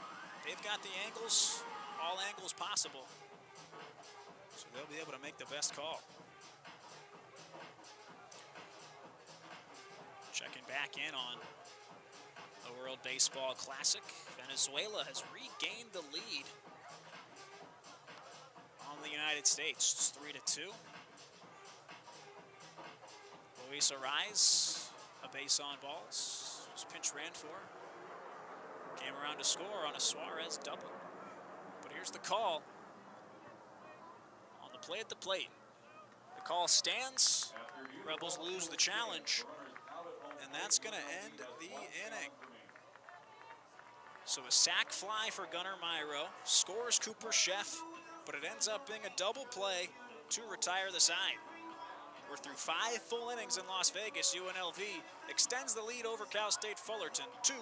they've got the angles, all angles possible. So they'll be able to make the best call. Checking back in on the World Baseball Classic. Venezuela has regained the lead on the United States. It's 3-2. Luis Arraez, a base on balls. Was pinch ran for. Came around to score on a Suarez double. But here's the call. On the play at the plate. The call stands. Rebels lose the challenge. And that's going to end the inning. So a sac fly for Gunnar Myro. Scores Cooper Chef. But it ends up being a double play to retire the side. We're through 5 full innings in Las Vegas. UNLV extends the lead over Cal State Fullerton 2-0.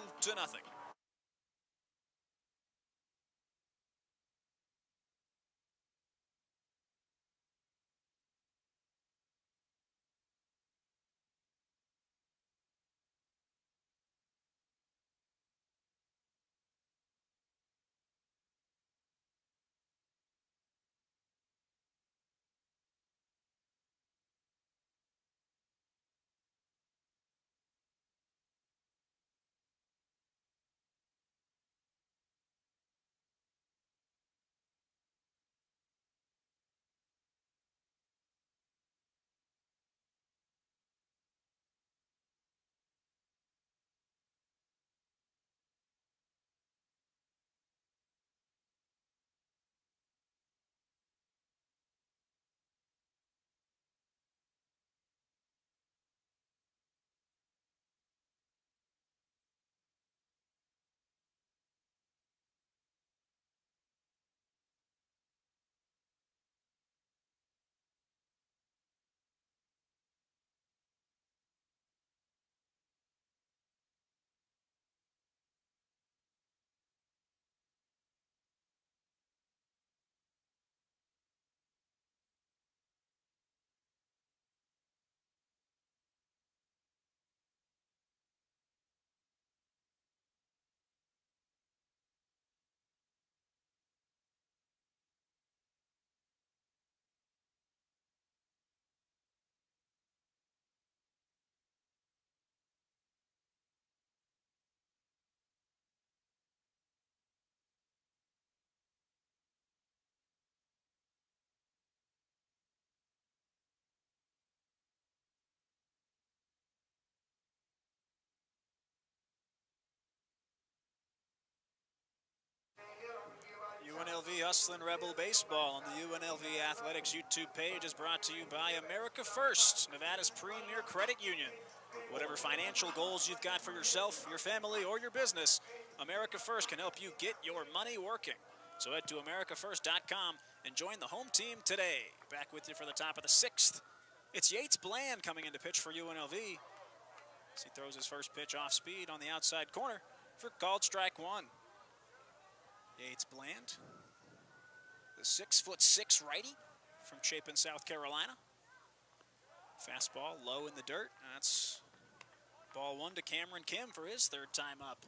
UNLV Hustlin' Rebel Baseball on the UNLV Athletics YouTube page is brought to you by America First, Nevada's premier credit union. Whatever financial goals you've got for yourself, your family, or your business, America First can help you get your money working. So head to americafirst.com and join the home team today. Back with you for the top of the 6th. It's Yates Bland coming in to pitch for UNLV. As he throws his first pitch off speed on the outside corner for called strike one. Yates Bland, the 6'6" righty from Chapin, South Carolina. Fastball low in the dirt. That's ball one to Cameron Kim for his 3rd time up.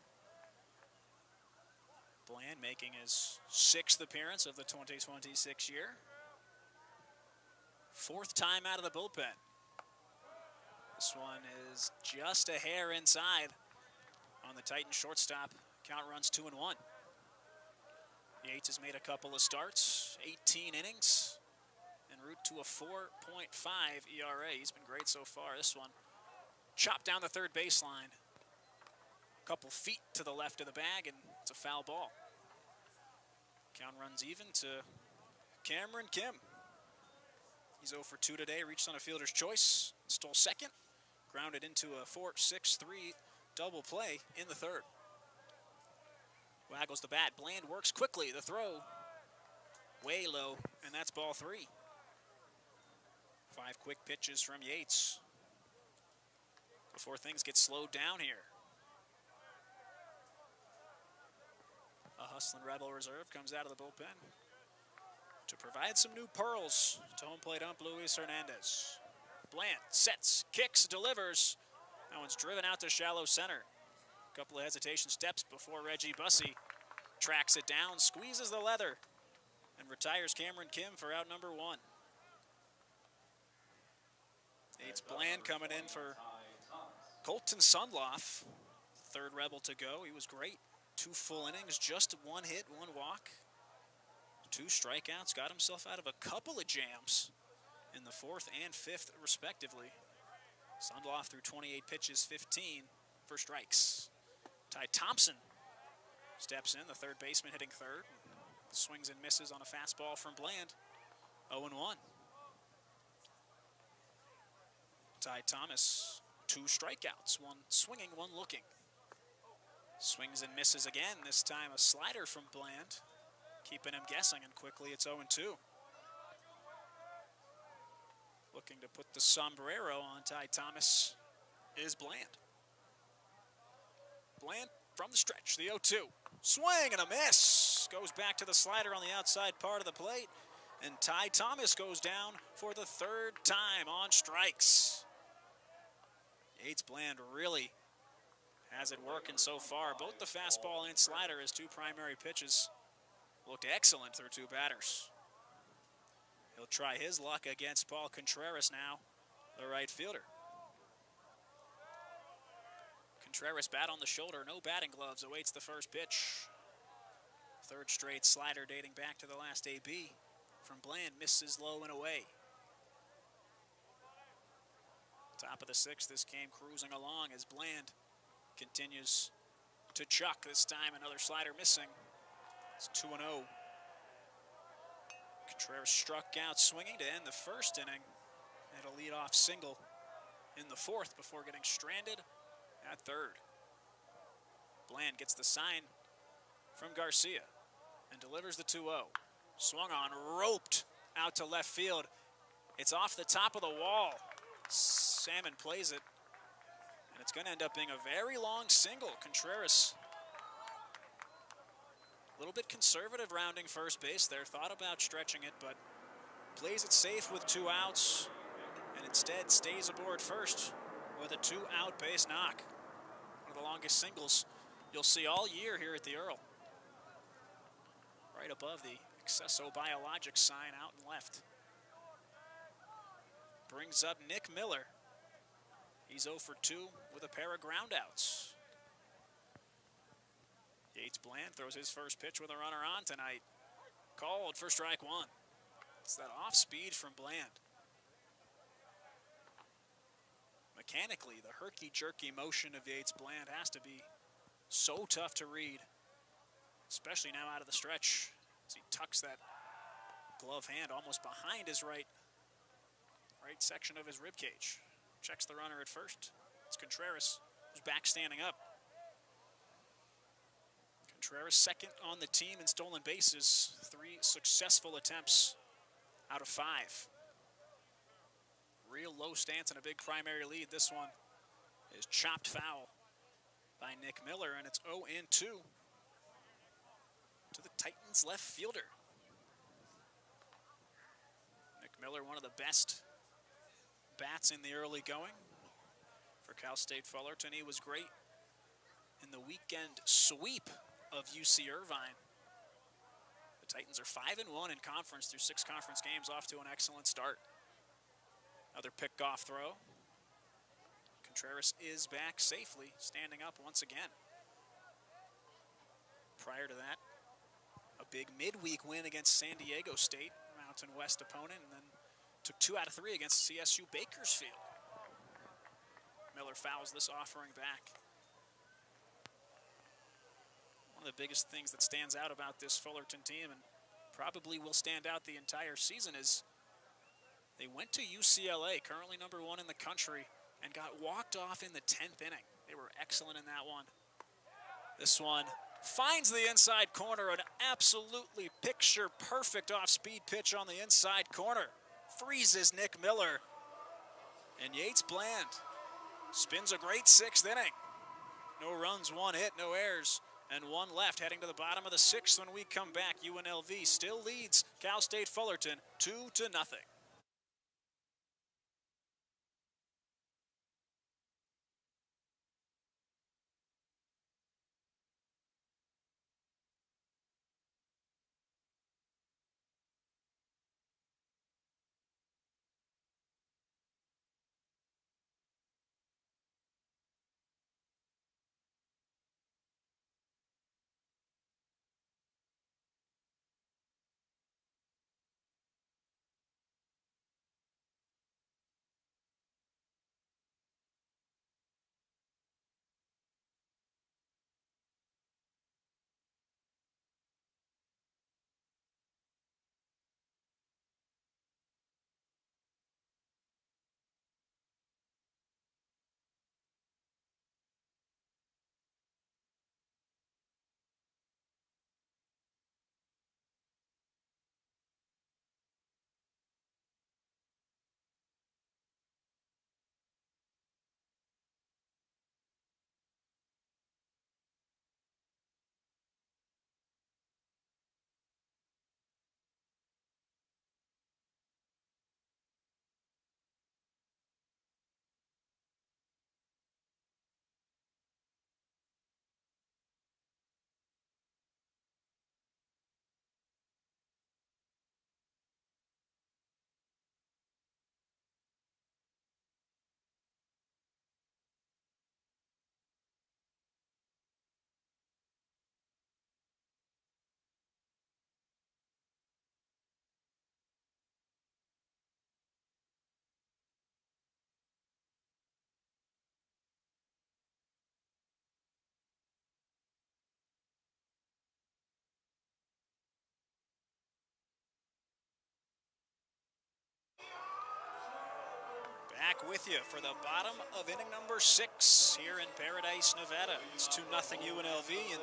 Bland making his 6th appearance of the 2026 year. 4th time out of the bullpen. This one is just a hair inside on the Titan shortstop. Count runs 2-1. Yates has made a couple of starts, 18 innings, en route to a 4.5 ERA. He's been great so far. This one chopped down the 3rd baseline. A couple feet to the left of the bag, and it's a foul ball. Count runs even to Cameron Kim. He's 0 for 2 today, reached on a fielder's choice, stole second, grounded into a 4-6-3 double play in the 3rd. Waggles the bat, Bland works quickly, the throw way low, and that's ball 3. 5 quick pitches from Yates before things get slowed down here. A Hustlin' Rebel reserve comes out of the bullpen to provide some new pearls to home plate ump Luis Hernandez. Bland sets, kicks, delivers. That one's driven out to shallow center. Couple of hesitation steps before Reggie Bussey tracks it down, squeezes the leather, and retires Cameron Kim for out number 1. Yates Bland coming in for Colton Sundloff. 3rd Rebel to go. He was great. 2 full innings, just 1 hit, 1 walk. 2 strikeouts, got himself out of a couple of jams in the 4th and 5th, respectively. Sundloff threw 28 pitches, 15 for strikes. Ty Thompson steps in, the 3rd baseman hitting 3rd. Swings and misses on a fastball from Bland. 0-1. Ty Thomas, 2 strikeouts, 1 swinging, 1 looking. Swings and misses again, this time a slider from Bland, keeping him guessing, and quickly it's 0-2. Looking to put the sombrero on Ty Thomas is Bland. Bland from the stretch, the 0-2. Swing and a miss. Goes back to the slider on the outside part of the plate. And Ty Thomas goes down for the 3rd time on strikes. Yates Bland really has it working so far. Both the fastball and slider, his 2 primary pitches, looked excellent through 2 batters. He'll try his luck against Paul Contreras now, the right fielder. Contreras bat on the shoulder, no batting gloves, awaits the first pitch. 3rd straight slider dating back to the last AB from Bland, misses low and away. Top of the 6th, this game cruising along as Bland continues to chuck. This time another slider missing. It's 2-0. Contreras struck out swinging to end the 1st inning. And a leadoff single in the 4th before getting stranded at 3rd. Bland gets the sign from Garcia and delivers the 2-0. Swung on, roped out to left field. It's off the top of the wall. Salmon plays it, and it's going to end up being a very long single. Contreras, a little bit conservative rounding first base there. Thought about stretching it, but plays it safe with 2 outs, and instead stays aboard first with a 2-out base knock. One of the longest singles you'll see all year here at the Earl. Right above the Accesso Biologics sign out and left. Brings up Nick Miller. He's 0 for 2 with a pair of groundouts. Yates Bland throws his first pitch with a runner on tonight. Called for strike 1. It's that off speed from Bland. Mechanically, the herky-jerky motion of Yates Bland has to be so tough to read, especially now out of the stretch. as he tucks that glove hand almost behind his right section of his rib cage. Checks the runner at first. It's Contreras who's back standing up. Contreras second on the team in stolen bases. 3 successful attempts out of 5. Real low stance and a big primary lead. This one is chopped foul by Nick Miller, and it's 0-2 to the Titans left fielder. Nick Miller, one of the best bats in the early going for Cal State Fullerton. He was great in the weekend sweep of UC Irvine. The Titans are 5-1 in conference through 6 conference games, off to an excellent start. Another pickoff throw. Contreras is back safely, standing up once again. Prior to that, a big midweek win against San Diego State, Mountain West opponent, and then took 2 out of 3 against CSU Bakersfield. Miller fouls this offering back. One of the biggest things that stands out about this Fullerton team, and probably will stand out the entire season, is they went to UCLA, currently #1 in the country, and got walked off in the 10th inning. They were excellent in that one. This one finds the inside corner, an absolutely picture-perfect off-speed pitch on the inside corner. Freezes Nick Miller. And Yates Bland spins a great 6th inning. No runs, 1 hit, no errors, and 1 left, heading to the bottom of the 6th. When we come back, UNLV still leads Cal State Fullerton 2-0. Back with you for the bottom of inning number 6 here in Paradise, Nevada. It's 2-0 UNLV, and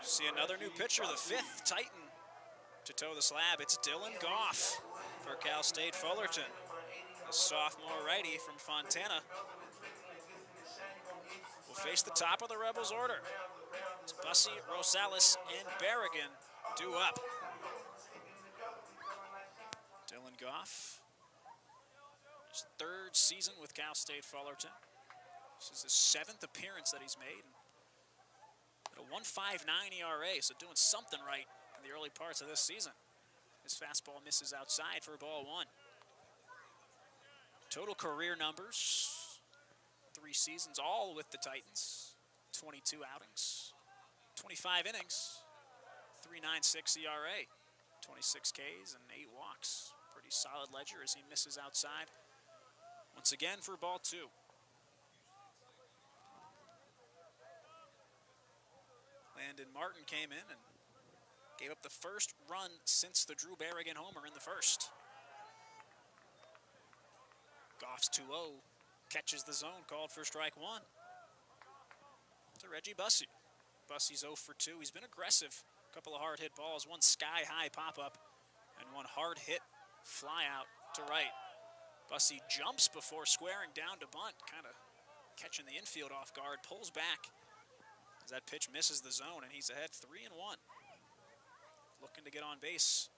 see another new pitcher, the 5th Titan to toe the slab. It's Dylan Goff for Cal State Fullerton, a sophomore righty from Fontana. Will face the top of the Rebels order. It's Bussy, Rosales, and Berrigan due up. Dylan Goff, his 3rd season with Cal State Fullerton. This is his 7th appearance that he's made. At a 1.59 ERA, so doing something right in the early parts of this season. His fastball misses outside for ball 1. Total career numbers, 3 seasons, all with the Titans. 22 outings, 25 innings, 3.96 ERA, 26 Ks and 8 walks. Pretty solid ledger as he misses outside once again for ball 2. Landon Martin came in and Gave up the first run since the Drew Berrigan homer in the first. Goff's 2-0, catches the zone, called for strike one. To Reggie Bussey. Bussey's 0 for 2. He's been aggressive. A couple of hard hit balls, one sky-high pop-up, and one hard hit fly out to right. Bussey jumps before squaring down to bunt, kind of catching the infield off guard, pulls back as that pitch misses the zone, and he's ahead 3-1. Looking to get on base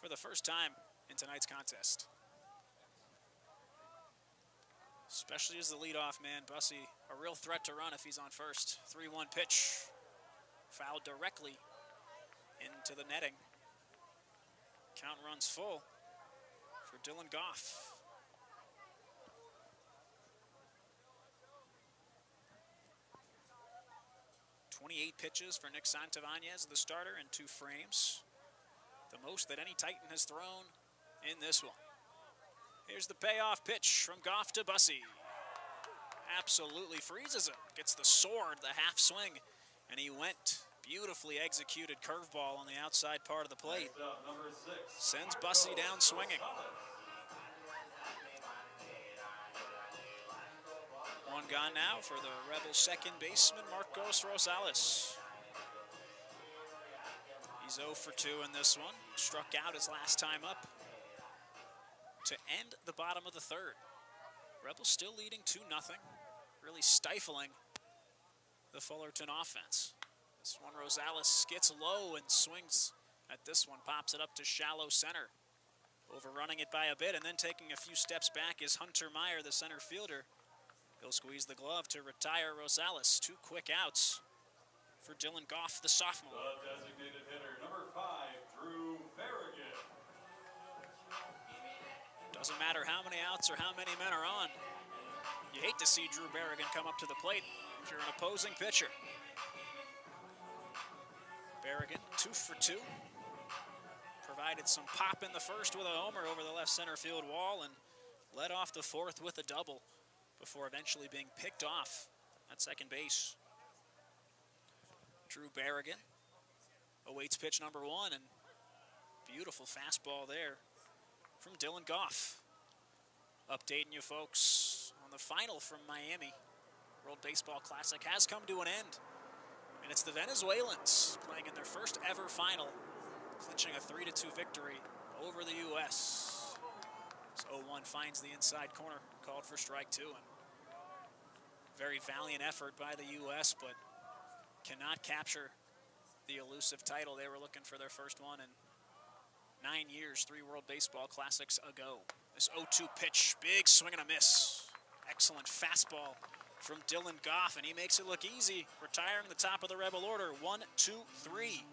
for the first time in tonight's contest. Especially as the leadoff man, Bussey, a real threat to run if he's on first. 3-1 pitch, fouled directly into the netting. Count runs full for Dylan Goff. "28 pitches for Nick Santavanez, the starter, in 2 frames. The most that any Titan has thrown in this one. Here's the payoff pitch from Goff to Bussey. Absolutely freezes him. Gets the sword, the half swing, and he went. Beautifully executed curveball on the outside part of the plate. Number 6. Sends Bussey down swinging. One gone now for the Rebels' second baseman, Marcos Rosales. He's 0 for 2 in this one. Struck out his last time up to end the bottom of the third. Rebels still leading 2-0, really stifling the Fullerton offense. This one, Rosales skits low and swings at this one, pops it up to shallow center. Overrunning it by a bit and then taking a few steps back is Hunter Meyer, the center fielder. He'll squeeze the glove to retire Rosales. 2 quick outs for Dylan Goff, the sophomore. The designated hitter, number 5, Drew Berrigan. Doesn't matter how many outs or how many men are on. You hate to see Drew Berrigan come up to the plate if you're an opposing pitcher. Berrigan, 2 for 2. Provided some pop in the first with a homer over the left center field wall and led off the fourth with a double before eventually being picked off at second base. Drew Berrigan awaits pitch number 1, and beautiful fastball there from Dylan Goff. Updating you folks on the final from Miami. World Baseball Classic has come to an end. And it's the Venezuelans playing in their first ever final, clinching a 3-2 victory over the U.S. So 0-1 finds the inside corner, called for strike 2. And very valiant effort by the U.S., but cannot capture the elusive title. They were looking for their first one in 9 years, 3 World Baseball Classics ago. This 0-2 pitch, big swing and a miss. Excellent fastball from Dylan Goff, and he makes it look easy, retiring the top of the Rebel order. 1, 2, 3.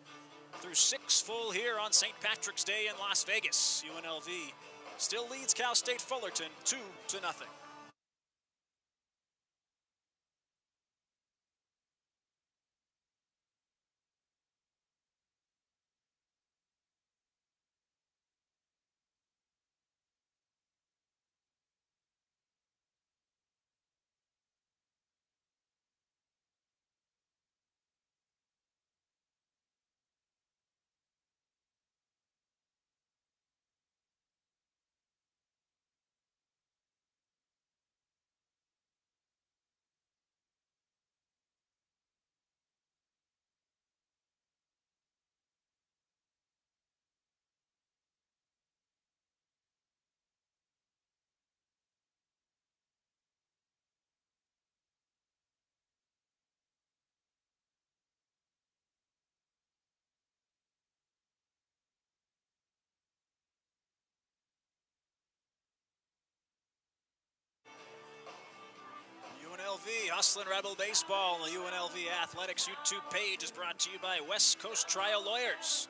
Through 6 full here on St. Patrick's Day in Las Vegas. UNLV still leads Cal State Fullerton 2-0. UNLV, Hustlin' Rebel Baseball, and the UNLV Athletics YouTube page is brought to you by West Coast Trial Lawyers.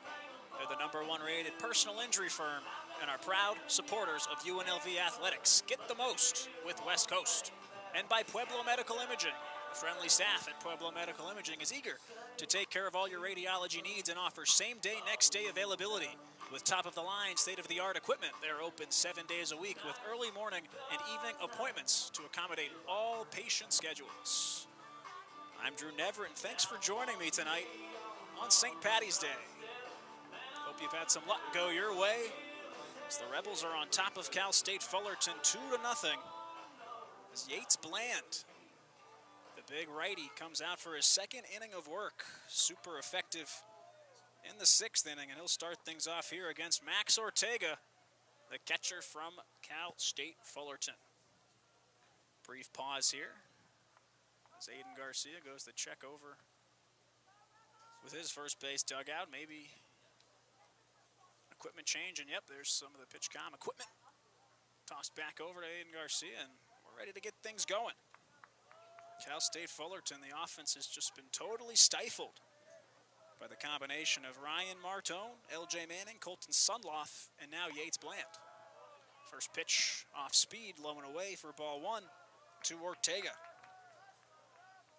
They're the #1 rated personal injury firm and are proud supporters of UNLV Athletics. Get the most with West Coast. And by Pueblo Medical Imaging. The friendly staff at Pueblo Medical Imaging is eager to take care of all your radiology needs and offers same-day, next-day availability. With top-of-the-line, state-of-the-art equipment, they're open 7 days a week with early morning and evening appointments to accommodate all patient schedules. I'm Drew Never, and thanks for joining me tonight on St. Patty's Day. Hope you've had some luck go your way, as the Rebels are on top of Cal State Fullerton 2-0. As Yates Bland, the big righty, comes out for his second inning of work. Super effective in the 6th inning, and he'll start things off here against Max Ortega, the catcher from Cal State Fullerton. Brief pause here as Aiden Garcia goes to check over with his first base dugout. Maybe equipment change, and yep, there's some of the pitch comm equipment tossed back over to Aiden Garcia, and we're ready to get things going. Cal State Fullerton, the offense has just been totally stifled by the combination of Ryan Martone, LJ Manning, Colton Sundloff, and now Yates Bland. First pitch off speed, low and away for ball 1 to Ortega.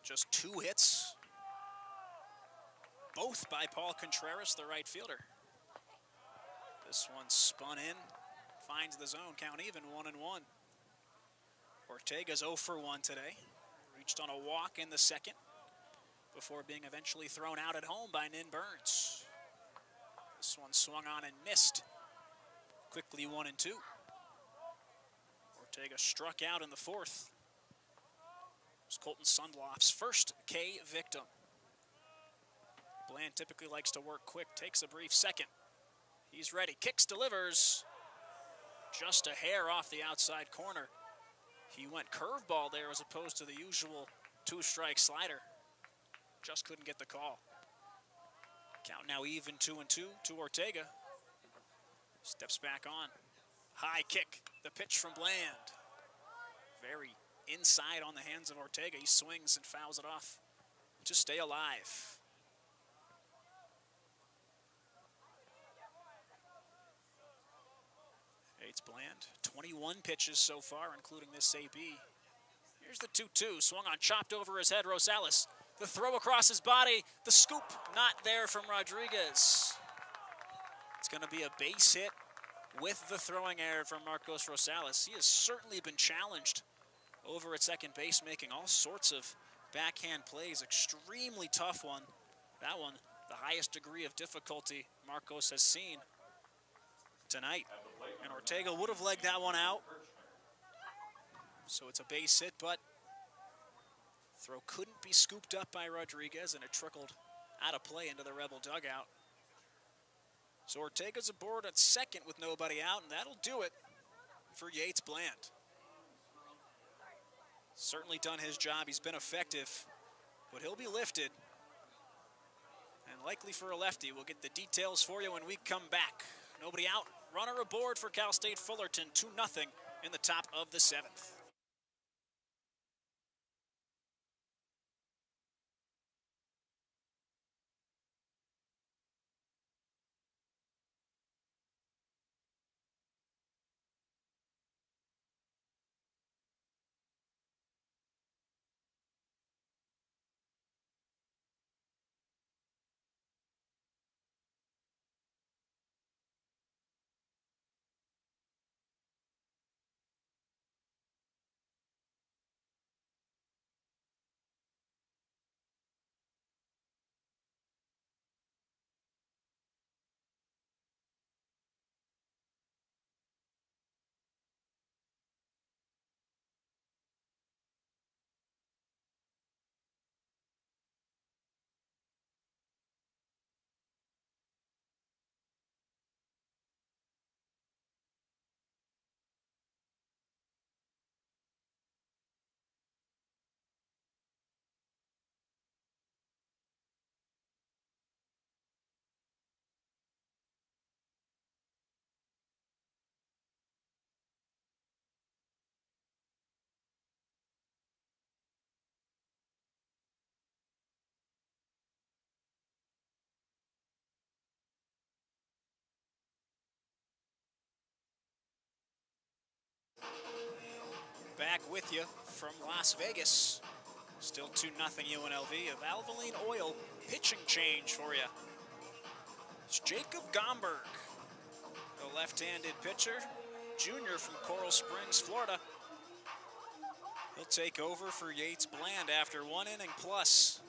Just 2 hits, both by Paul Contreras, the right fielder. This one spun in, finds the zone, count even, 1-1. Ortega's 0 for 1 today. Reached on a walk in the 2nd before being eventually thrown out at home by Nin Burns. This one swung on and missed. Quickly 1-2. Ortega struck out in the 4th. It was Colton Sundloff's first K victim. Bland typically likes to work quick, takes a brief second. He's ready, kicks, delivers. Just a hair off the outside corner. He went curveball there as opposed to the usual 2-strike slider. Just couldn't get the call. Count now even, 2-2 to Ortega. Steps back on. High kick, the pitch from Bland. Very inside on the hands of Ortega. He swings and fouls it off to stay alive. Yates Bland, 21 pitches so far, including this AB. Here's the 2-2, swung on, chopped over his head, Rosales. The throw across his body, the scoop not there from Rodriguez. It's gonna be a base hit with the throwing error from Marcos Rosales. He has certainly been challenged over at second base, making all sorts of backhand plays. Extremely tough one. That one, the highest degree of difficulty Marcos has seen tonight. And Ortega would have legged that one out. So it's a base hit, but throw couldn't be scooped up by Rodriguez, and it trickled out of play into the Rebel dugout. So Ortega's aboard at second with nobody out, and that'll do it for Yates Bland. Certainly done his job. He's been effective, but he'll be lifted. And likely for a lefty. We'll get the details for you when we come back. Nobody out. Runner aboard for Cal State Fullerton, 2-0 in the top of the 7th. Back with you from Las Vegas. Still 2-0 UNLV. A Valvoline Oil pitching change for you. It's Jacob Gomberg, the left-handed pitcher, junior from Coral Springs, Florida. He'll take over for Yates Bland after 1 inning plus.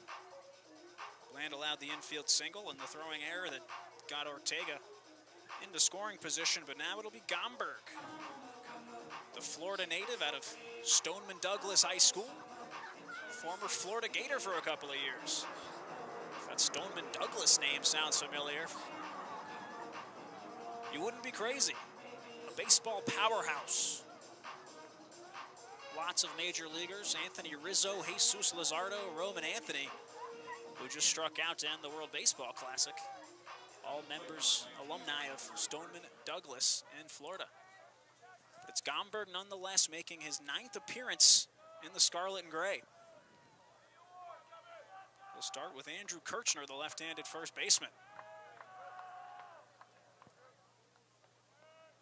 Bland allowed the infield single and the throwing error that got Ortega into scoring position, but now it'll be Gomberg, the Florida native out of Stoneman Douglas High School, former Florida Gator for a couple of years. If that Stoneman Douglas name sounds familiar, you wouldn't be crazy. A baseball powerhouse. Lots of major leaguers, Anthony Rizzo, Jesus Luzardo, Roman Anthony, who just struck out to end the World Baseball Classic. All members, alumni of Stoneman Douglas in Florida. But it's Gomberg nonetheless making his 9th appearance in the Scarlet and Gray. We'll start with Andrew Kirchner, the left-handed first baseman.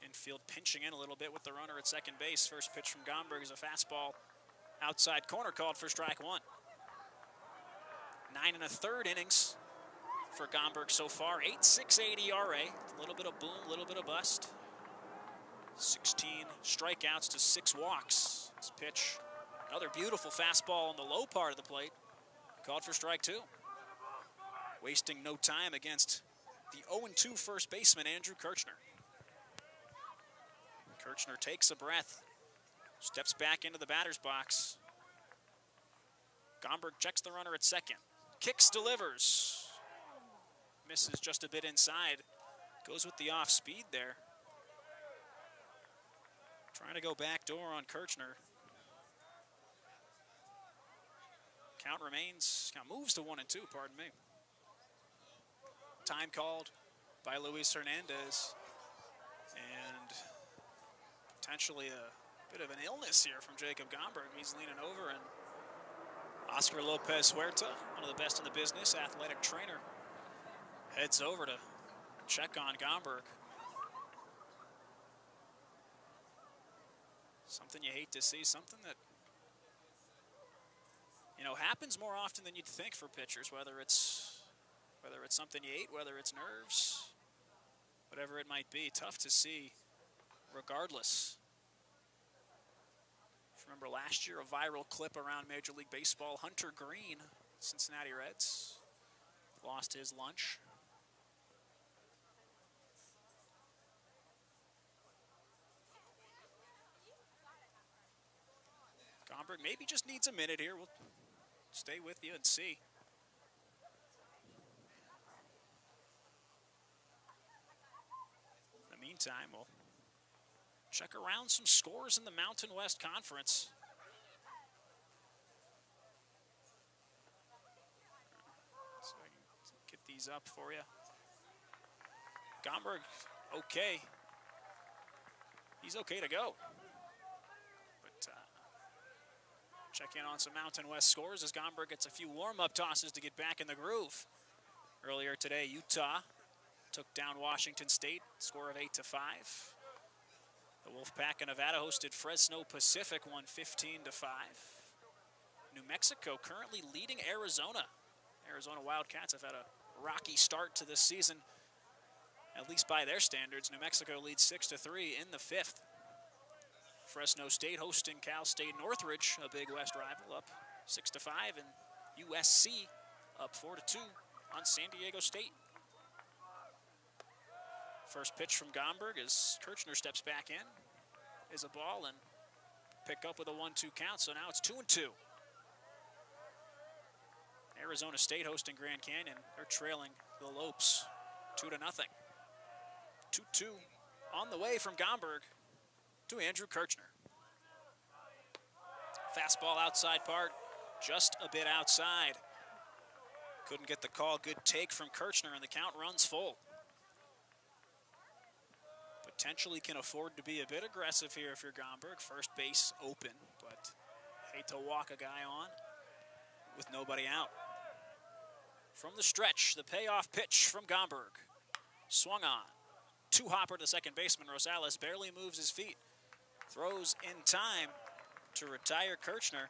Infield pinching in a little bit with the runner at second base. First pitch from Gomberg is a fastball outside corner called for strike one. 9 1/3 innings for Gomberg so far. 8.68 ERA. A little bit of boom, a little bit of bust. 16 strikeouts to 6 walks. This pitch, another beautiful fastball on the low part of the plate. Called for strike two. Wasting no time against the 0-2 first baseman, Andrew Kirchner. Kirchner takes a breath, steps back into the batter's box. Gomberg checks the runner at second. Kicks, delivers. Misses just a bit inside. Goes with the off speed there. Trying to go back door on Kirchner. Count moves to 1-2, pardon me. Time called by Luis Hernandez. And potentially a bit of an illness here from Jacob Gomberg. He's leaning over, and Oscar Lopez Huerta, one of the best in the business, athletic trainer, heads over to check on Gomberg. Something you hate to see, something that, you know, happens more often than you'd think for pitchers, whether it's something you ate, whether it's nerves, whatever it might be. Tough to see regardless. Remember last year, a viral clip around Major League Baseball, Hunter Green, Cincinnati Reds, lost his lunch. Gomberg maybe just needs a minute here. We'll stay with you and see. In the meantime, we'll check around some scores in the Mountain West Conference. So I can get these up for you. Gomberg, okay. He's okay to go. But check in on some Mountain West scores as Gomberg gets a few warm-up tosses to get back in the groove. Earlier today, Utah took down Washington State, score of 8-5. The Wolfpack of Nevada hosted Fresno Pacific, won 15-5. New Mexico currently leading Arizona. Arizona Wildcats have had a rocky start to this season, at least by their standards. New Mexico leads 6-3 in the 5th. Fresno State hosting Cal State Northridge, a Big West rival, up 6-5, and USC up 4-2 on San Diego State. First pitch from Gomberg as Kirchner steps back in is a ball and pick up with a 1-2 count, so now it's 2-2. Arizona State hosting Grand Canyon. They're trailing the Lopes 2-0. 2-2 on the way from Gomberg to Andrew Kirchner. Fastball outside part, just a bit outside. Couldn't get the call. Good take from Kirchner, and the count runs full. Potentially can afford to be a bit aggressive here if you're Gomberg. First base open, but hate to walk a guy on with nobody out. From the stretch, the payoff pitch from Gomberg. Swung on. Two-hopper to second baseman. Rosales barely moves his feet. Throws in time to retire Kirchner.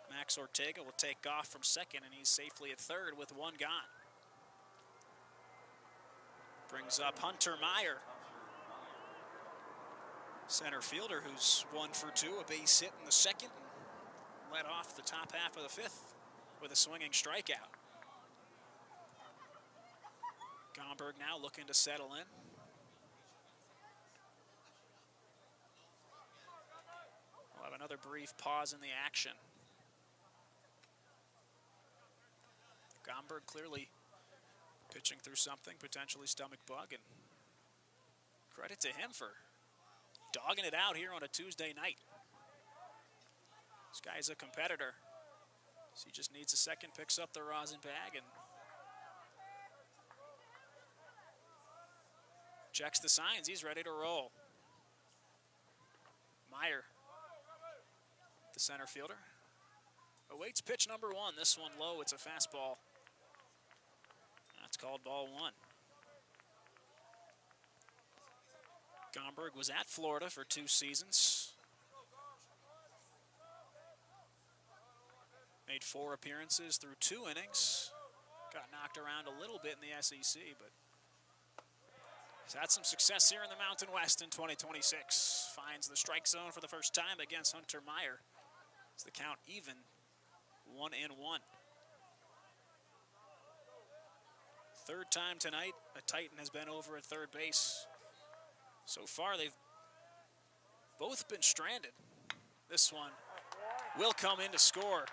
Max Ortega will take off from second, and he's safely at third with one gone. Brings up Hunter Meyer, center fielder, who's 1 for 2, a base hit in the second, and led off the top half of the 5th with a swinging strikeout. Gomberg now looking to settle in. another brief pause in the action. Gomberg clearly pitching through something, potentially stomach bug, and credit to him for dogging it out here on a Tuesday night. This guy's a competitor. So he just needs a second, picks up the rosin bag, and checks the signs. He's ready to roll. Meyer, the center fielder, awaits pitch number 1. This one low, it's a fastball. That's called ball 1. Gomberg was at Florida for 2 seasons. Made 4 appearances through 2 innings. Got knocked around a little bit in the SEC, but he's had some success here in the Mountain West in 2026. Finds the strike zone for the first time against Hunter Meyer. It's the count even, 1-1. Third time tonight, a Titan has been over at third base. So far, they've both been stranded. This one will come in to score.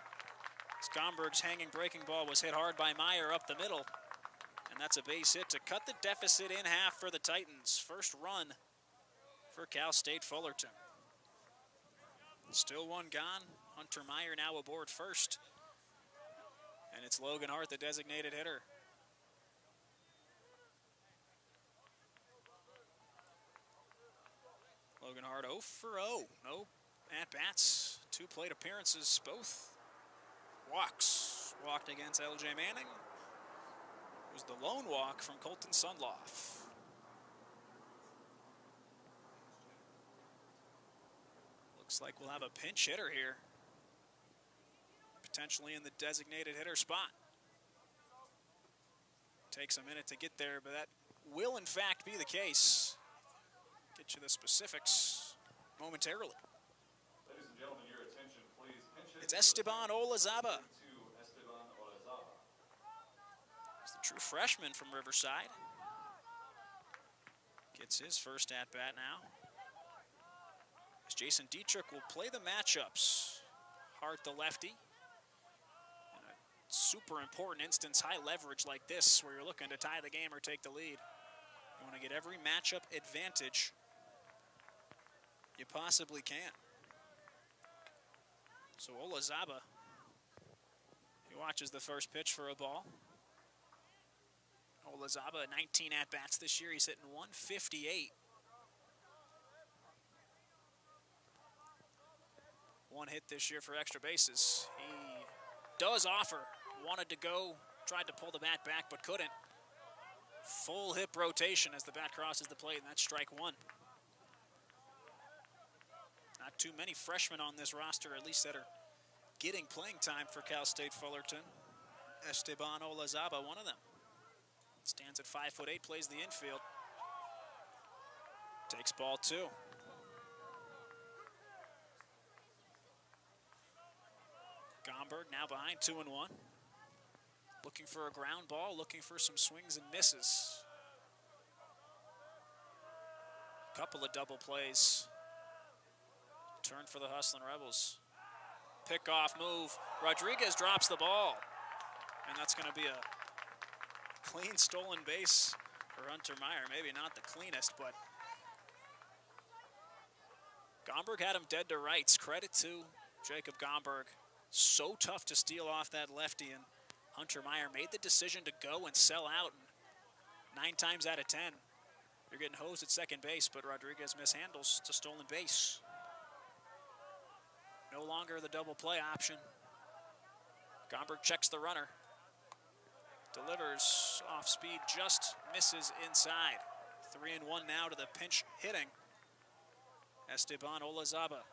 As Gomberg's hanging breaking ball was hit hard by Meyer up the middle. And that's a base hit to cut the deficit in half for the Titans. First run for Cal State Fullerton. Still one gone. Hunter Meyer now aboard first. And it's Logan Hart, the designated hitter. Logan Hart 0 for 0. No at-bats, 2 plate appearances, both walks. Walked against L.J. Manning. It was the lone walk from Colton Sundloff. Looks like we'll have a pinch hitter here. Potentially in the designated hitter spot. Takes a minute to get there, but that will in fact be the case. Get you the specifics momentarily. Ladies and gentlemen, your attention, please. It's Esteban Olazaba. He's the true freshman from Riverside. Gets his first at-bat now. As Jason Dietrich will play the matchups. Hart, the lefty. In a super important instance, high leverage like this, where you're looking to tie the game or take the lead. You want to get every matchup advantage you possibly can. So Olazaba, he watches the first pitch for a ball. Olazaba, 19 at-bats this year. He's hitting 158. One hit this year for extra bases. He does offer. Wanted to go, tried to pull the bat back, but couldn't. Full hip rotation as the bat crosses the plate, and that's strike 1. Not too many freshmen on this roster, at least that are getting playing time for Cal State Fullerton. Esteban Olazaba, one of them. Stands at 5'8", plays the infield. Takes ball 2. Gomberg now behind 2-1. Looking for a ground ball, looking for some swings and misses. Couple of double plays. Turn for the Hustlin' Rebels. Pick-off move. Rodriguez drops the ball. And that's going to be a clean stolen base for Hunter Meyer. Maybe not the cleanest, but Gomberg had him dead to rights. Credit to Jacob Gomberg. So tough to steal off that lefty, and Hunter Meyer made the decision to go and sell out. And 9 times out of 10, you're getting hosed at second base, but Rodriguez mishandles. It's a stolen base. No longer the double play option. Gomberg checks the runner. Delivers off speed, just misses inside. 3-1 now to the pinch hitting Esteban Olazaba.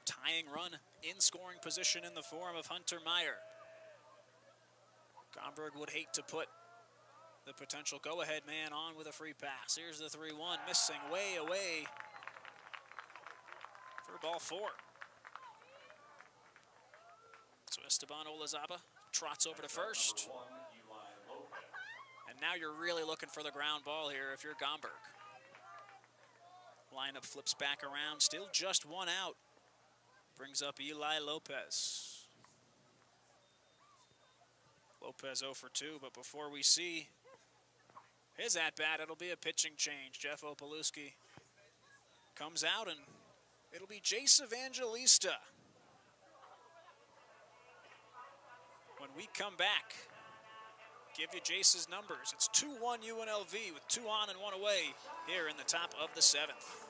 Tying run in scoring position in the form of Hunter Meyer. Gomberg would hate to put the potential go-ahead man on with a free pass. Here's the 3-1, missing way away for ball 4. So Esteban Olazaba trots over to first. And now you're really looking for the ground ball here if you're Gomberg. Lineup flips back around, still just one out. Brings up Eli Lopez. Lopez 0 for 2, but before we see his at-bat, it'll be a pitching change. Jeff Opalewski comes out, and it'll be Jace Evangelista. When we come back, give you Jace's numbers. It's 2-1 UNLV with 2 on and 1 away here in the top of the 7th.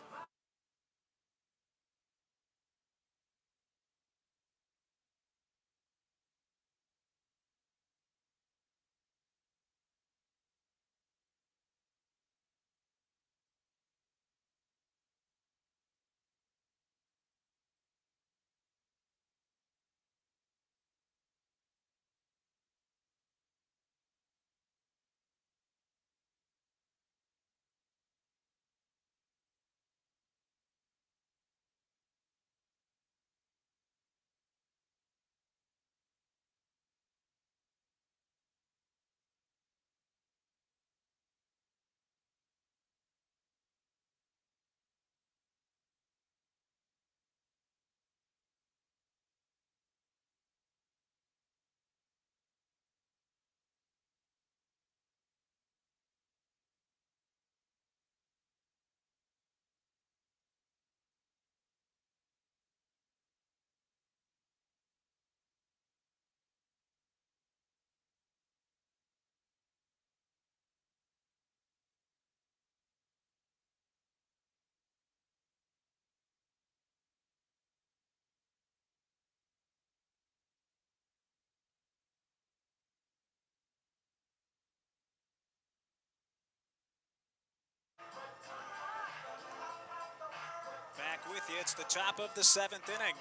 Back with you, it's the top of the 7th inning.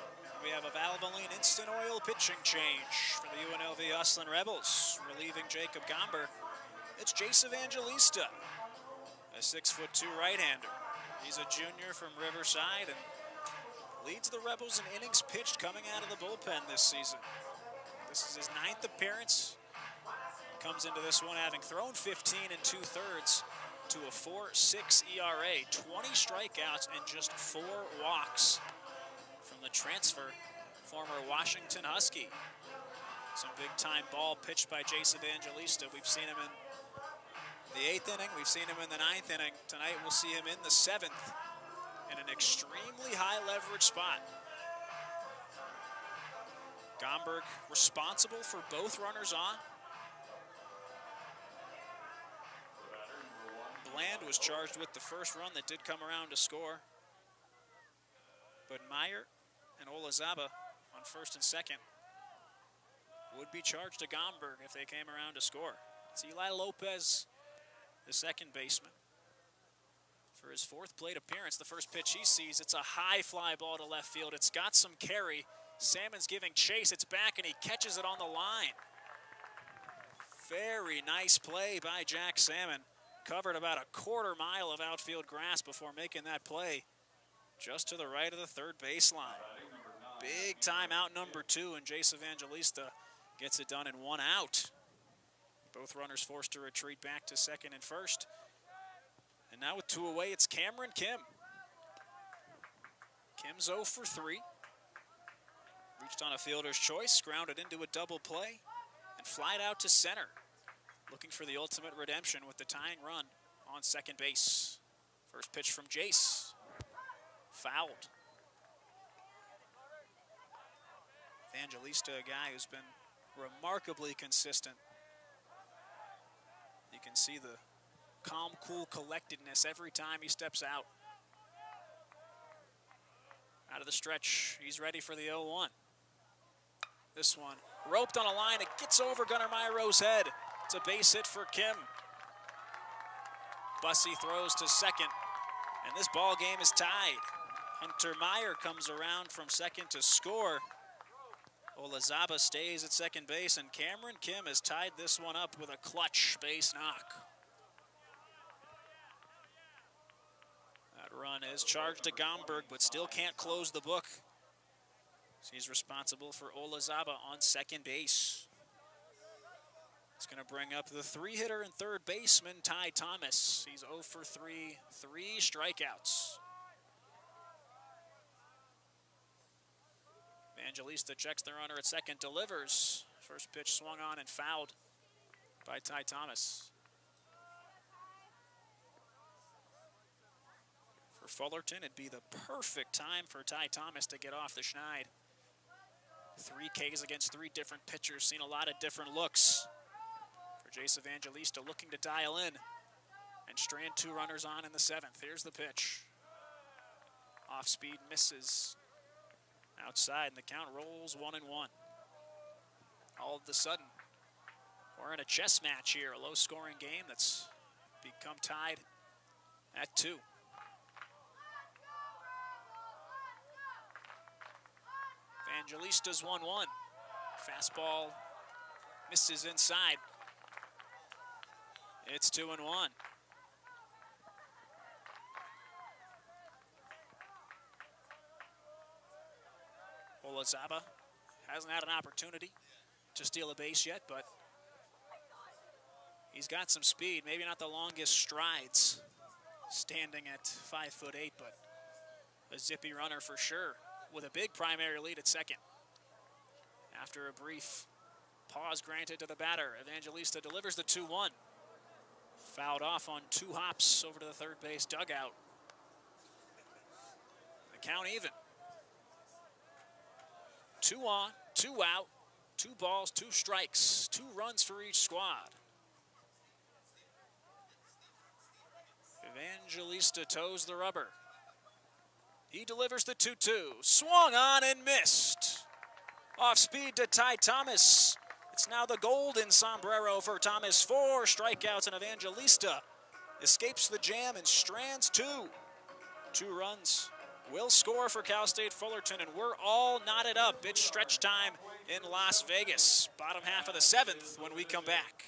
We have a Valvoline Instant Oil pitching change for the UNLV Usselin Rebels. Relieving Jacob Gomber, it's Jace Evangelista, a 6'2" right-hander. He's a junior from Riverside and leads the Rebels in innings pitched coming out of the bullpen this season. This is his 9th appearance. Comes into this one having thrown 15 2/3 to a 4.6 ERA, 20 strikeouts and just 4 walks from the transfer, former Washington Husky. Some big-time ball pitched by Jace Evangelista. We've seen him in the 8th inning. We've seen him in the 9th inning. Tonight we'll see him in the 7th in an extremely high-leverage spot. Gomberg responsible for both runners on. Bland was charged with the first run that did come around to score. But Meyer and Olazaba on first and second would be charged to Gomberg if they came around to score. It's Eli Lopez, the second baseman. For his 4th plate appearance, the first pitch he sees, it's a high fly ball to left field. It's got some carry. Salmon's giving chase. It's back, and he catches it on the line. Very nice play by Jack Salmon. Covered about a quarter mile of outfield grass before making that play just to the right of the 3rd baseline. Big time out number 2, and Jace Evangelista gets it done in 1 out. Both runners forced to retreat back to 2nd and 1st. And now with 2 away, it's Cameron Kim. Kim's 0 for 3. Reached on a fielder's choice, grounded into a double play, and flied out to center. Looking for the ultimate redemption with the tying run on second base. First pitch from Jace. Fouled. Evangelista, a guy who's been remarkably consistent. You can see the calm, cool collectedness every time he steps out. Out of the stretch, he's ready for the 0-1. This one roped on a line, it gets over Gunnar Myro's head. It's a base hit for Kim. Bussey throws to second, and this ball game is tied. Hunter Meyer comes around from second to score. Olazaba stays at second base, and Cameron Kim has tied this one up with a clutch base knock. That run is charged to Gomberg, but still can't close the book. He's responsible for Olazaba on second base. It's going to bring up the 3-hitter and 3rd baseman, Ty Thomas. He's 0 for 3, 3 strikeouts. Evangelista checks the runner at second, delivers. First pitch swung on and fouled by Ty Thomas. For Fullerton, it'd be the perfect time for Ty Thomas to get off the schneid. 3 Ks against 3 different pitchers, seen a lot of different looks. For Jace Evangelista looking to dial in and strand 2 runners on in the 7th. Here's the pitch. Off speed, misses. Outside, and the count rolls 1-1. All of a sudden, we're in a chess match here, a low-scoring game that's become tied at 2. Evangelista's 1-1. Fastball misses inside. It's 2-1. Olazaba hasn't had an opportunity to steal a base yet, but he's got some speed. Maybe not the longest strides, standing at 5'8", but a zippy runner for sure, with a big primary lead at second. After a brief pause granted to the batter, Evangelista delivers the 2-1. Fouled off on 2 hops over to the third base dugout. The count even. 2 on, 2 out, 2 balls, 2 strikes, 2 runs for each squad. Evangelista toes the rubber. He delivers the 2-2, swung on and missed. Off speed to Ty Thomas. It's now the golden sombrero for Thomas. 4 strikeouts, and Evangelista escapes the jam and strands 2. 2 runs will score for Cal State Fullerton, and we're all knotted up. It's stretch time in Las Vegas. Bottom half of the 7th when we come back.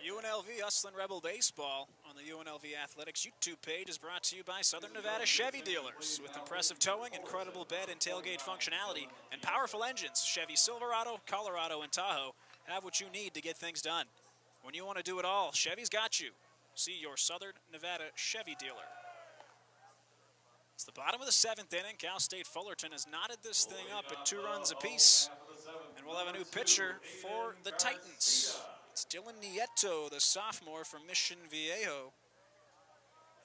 UNLV Hustlin' Rebel Baseball on the UNLV Athletics YouTube page is brought to you by Southern Nevada Chevy Dealers. With impressive towing, incredible bed and tailgate functionality, and powerful engines, Chevy Silverado, Colorado, and Tahoe have what you need to get things done. When you want to do it all, Chevy's got you. See your Southern Nevada Chevy dealer. It's the bottom of the 7th inning. Cal State Fullerton has knotted this thing up at 2 runs apiece. And we'll have a new pitcher for the Titans. It's Dylan Nieto, the sophomore from Mission Viejo.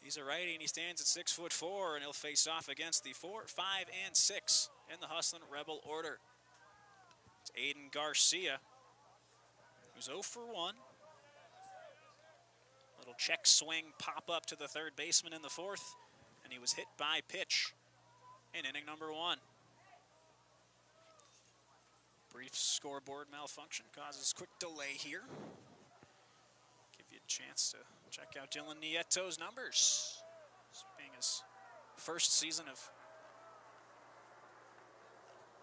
He's a righty and he stands at 6'4", and he'll face off against the 4, 5, and 6 in the Hustlin' Rebel order. It's Aiden Garcia, who's 0 for 1. Little check swing pop up to the third baseman in the 4th, and he was hit by pitch in inning number 1. Brief scoreboard malfunction causes quick delay here. Give you a chance to check out Dylan Nieto's numbers. This being his first season of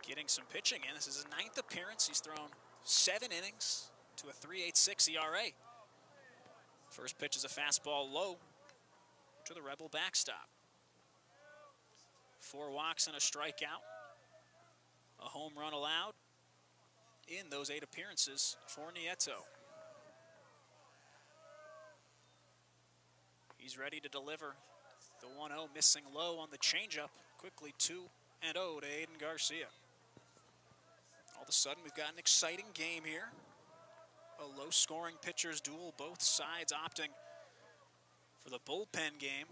getting some pitching in. This is his 9th appearance. He's thrown 7 innings to a 3.86 ERA. First pitch is a fastball low to the Rebel backstop. 4 walks and a strikeout. A home run allowed. in those 8 appearances for Nieto. He's ready to deliver. The 1-0 missing low on the changeup. Quickly 2-0 to Aiden Garcia. All of a sudden, we've got an exciting game here. A low-scoring pitcher's duel, both sides opting for the bullpen game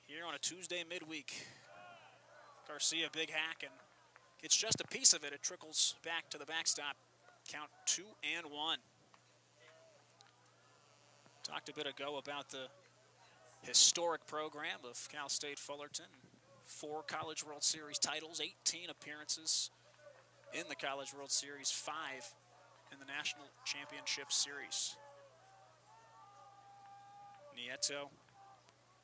here on a Tuesday midweek. Garcia, big hack, and gets just a piece of it. It trickles back to the backstop. Count 2-1. Talked a bit ago about the historic program of Cal State Fullerton. 4 College World Series titles, 18 appearances in the College World Series, 5 in the National Championship Series. Nieto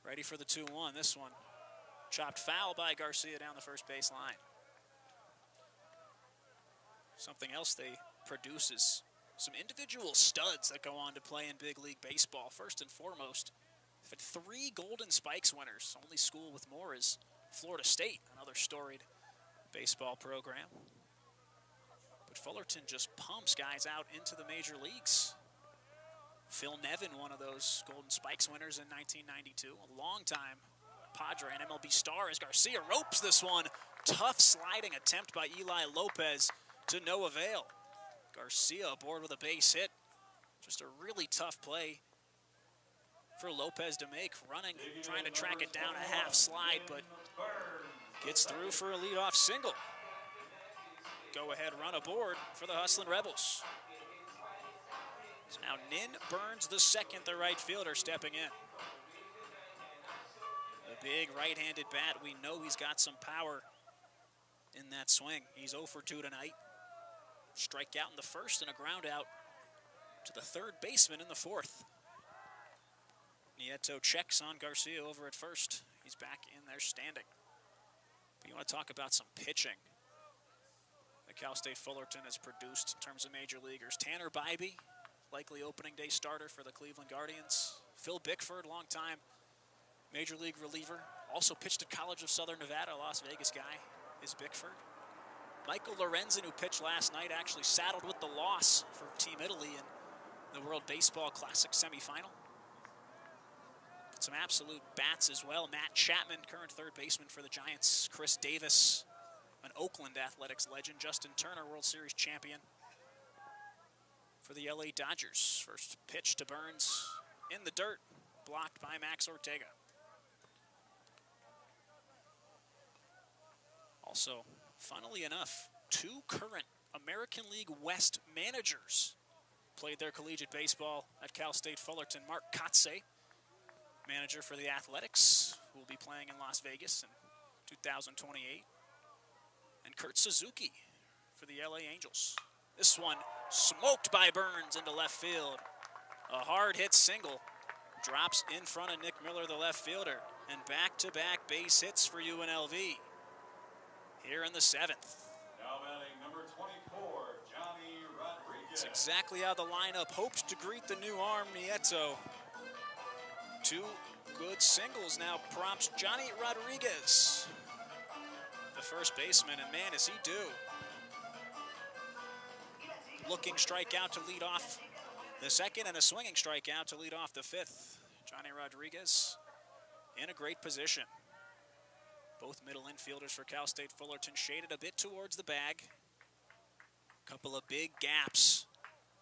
ready for the 2-1. This one chopped foul by Garcia down the first base line. Something else they produce is some individual studs that go on to play in big league baseball. First and foremost, they've had 3 Golden Spikes winners. Only school with more is Florida State, another storied baseball program. But Fullerton just pumps guys out into the major leagues. Phil Nevin, one of those Golden Spikes winners in 1992, a long-time Padre and MLB star, as Garcia ropes this one. Tough sliding attempt by Eli Lopez to no avail. Garcia aboard with a base hit. Just a really tough play for Lopez to make, running, trying to track it down a half slide, but gets through for a leadoff single. Go-ahead run aboard for the Hustlin' Rebels. So now Nin Burns the second, the right fielder, stepping in. The big right-handed bat, we know he's got some power in that swing. He's 0 for 2 tonight. Strikeout in the first and a ground out to the third baseman in the fourth. Nieto checks on Garcia over at first. He's back in there standing. But you want to talk about some pitching that Cal State Fullerton has produced in terms of major leaguers. Tanner Bybee, likely opening day starter for the Cleveland Guardians. Phil Bickford, longtime major league reliever. Also pitched at College of Southern Nevada, a Las Vegas guy, is Bickford. Michael Lorenzen, who pitched last night, actually saddled with the loss for Team Italy in the World Baseball Classic semifinal. Some absolute bats as well. Matt Chapman, current third baseman for the Giants. Chris Davis, an Oakland Athletics legend. Justin Turner, World Series champion for the LA Dodgers. First pitch to Burns in the dirt, blocked by Max Ortega. Also, funnily enough, 2 current American League West managers played their collegiate baseball at Cal State Fullerton. Mark Kotze, manager for the Athletics, who will be playing in Las Vegas in 2028. And Kurt Suzuki for the LA Angels. This one smoked by Burns into left field. A hard hit single drops in front of Nick Miller, the left fielder. And back-to-back base hits for UNLV here in the 7th. Now batting number 24, Johnny Rodriguez. It's exactly how the lineup hoped to greet the new arm, Nieto. 2 good singles now prompts Johnny Rodriguez, the first baseman, and man, is he due. Looking strikeout to lead off the second and a swinging strikeout to lead off the 5th. Johnny Rodriguez in a great position. Both middle infielders for Cal State Fullerton shaded a bit towards the bag. Couple of big gaps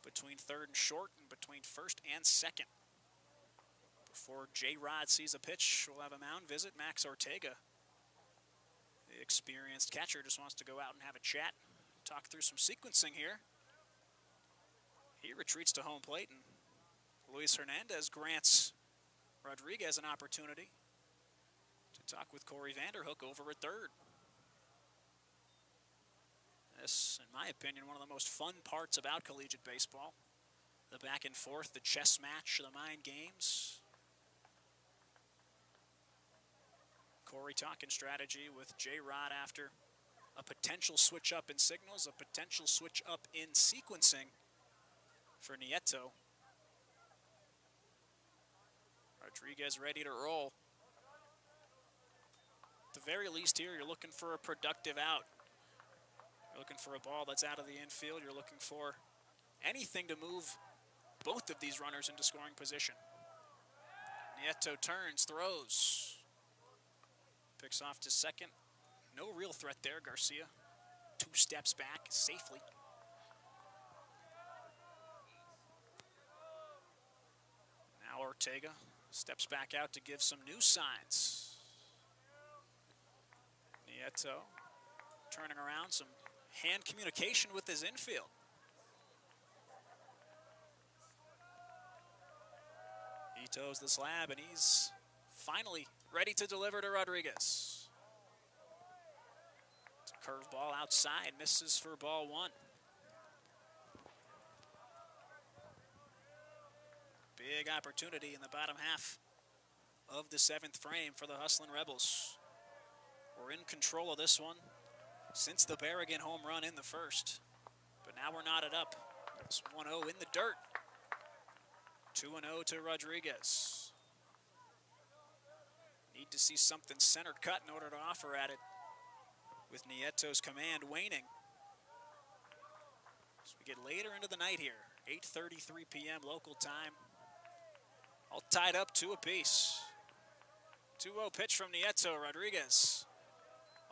between third and short and between first and second. Before J-Rod sees a pitch, we'll have a mound visit. Max Ortega, the experienced catcher, just wants to go out and have a chat, talk through some sequencing here. He retreats to home plate, and Luis Hernandez grants Rodriguez an opportunity to talk with Corey Vanderhook over at third. This, in my opinion, one of the most fun parts about collegiate baseball. The back and forth, the chess match, the mind games. Corey talking strategy with J-Rod after a potential switch up in signals, a potential switch up in sequencing for Nieto. Rodriguez ready to roll. At the very least here, you're looking for a productive out You're looking for a ball that's out of the infield. You're looking for anything to move both of these runners into scoring position. Nieto turns, throws. Picks off to second. No real threat there, Garcia. 2 steps back safely. Now Ortega steps back out to give some new signs. Nieto turning around, some hand communication with his infield. He toes the slab, and he's finally ready to deliver to Rodriguez. It's a curveball outside, misses for ball 1. Big opportunity in the bottom half of the 7th frame for the Hustlin' Rebels. We're in control of this one since the Berrigan home run in the first. But now we're knotted up. It's 1-0 in the dirt. 2-0 to Rodriguez. Need to see something center cut in order to offer at it, with Nieto's command waning. As we get later into the night here, 8:33 p.m. local time. All tied up 2 apiece. 2-0 pitch from Nieto. Rodriguez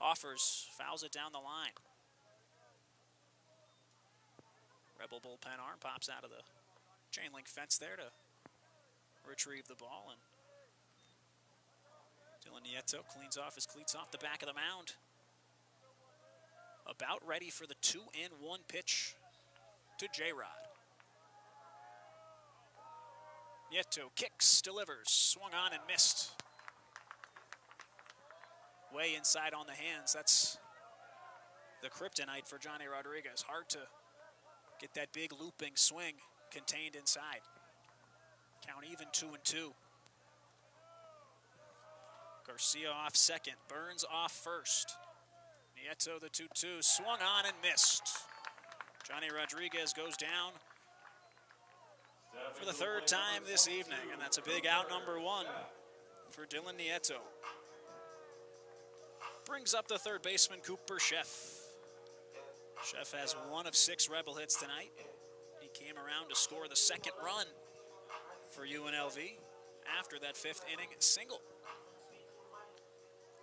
offers, fouls it down the line. Rebel bullpen arm pops out of the chain link fence there to retrieve the ball, and Dylan Nieto cleans off his cleats off the back of the mound. About ready for the 2-1 pitch to J-Rod. Nieto kicks, delivers, swung on and missed. Way inside on the hands. That's the kryptonite for Johnny Rodriguez. Hard to get that big looping swing contained inside. Count even 2-2. Garcia off second, Burns off first. Nieto the 2-2, swung on and missed. Johnny Rodriguez goes down for the 3rd time this evening, and that's a big out, number 1 for Dylan Nieto. Brings up the third baseman, Cooper Sheff. Sheff has 1 of 6 Rebel hits tonight. He came around to score the 2nd run for UNLV after that 5th inning single.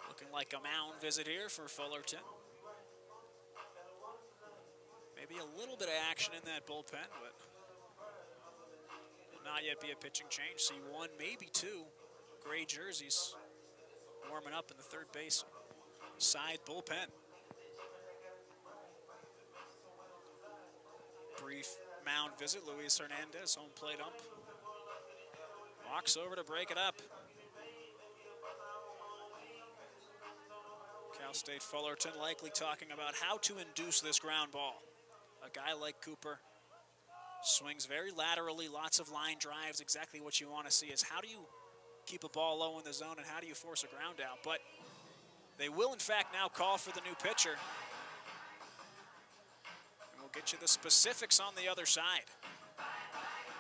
Looking like a mound visit here for Fullerton. Maybe a little bit of action in that bullpen, but will not yet be a pitching change. See 1, maybe 2 gray jerseys warming up in the third base side bullpen. Brief mound visit. Luis Hernandez, home plate ump, walks over to break it up. Cal State Fullerton likely talking about how to induce this ground ball. A guy like Cooper swings very laterally, lots of line drives. Exactly what you want to see is how do you keep a ball low in the zone and how do you force a ground out? But they will, in fact, now call for the new pitcher. And we'll get you the specifics on the other side.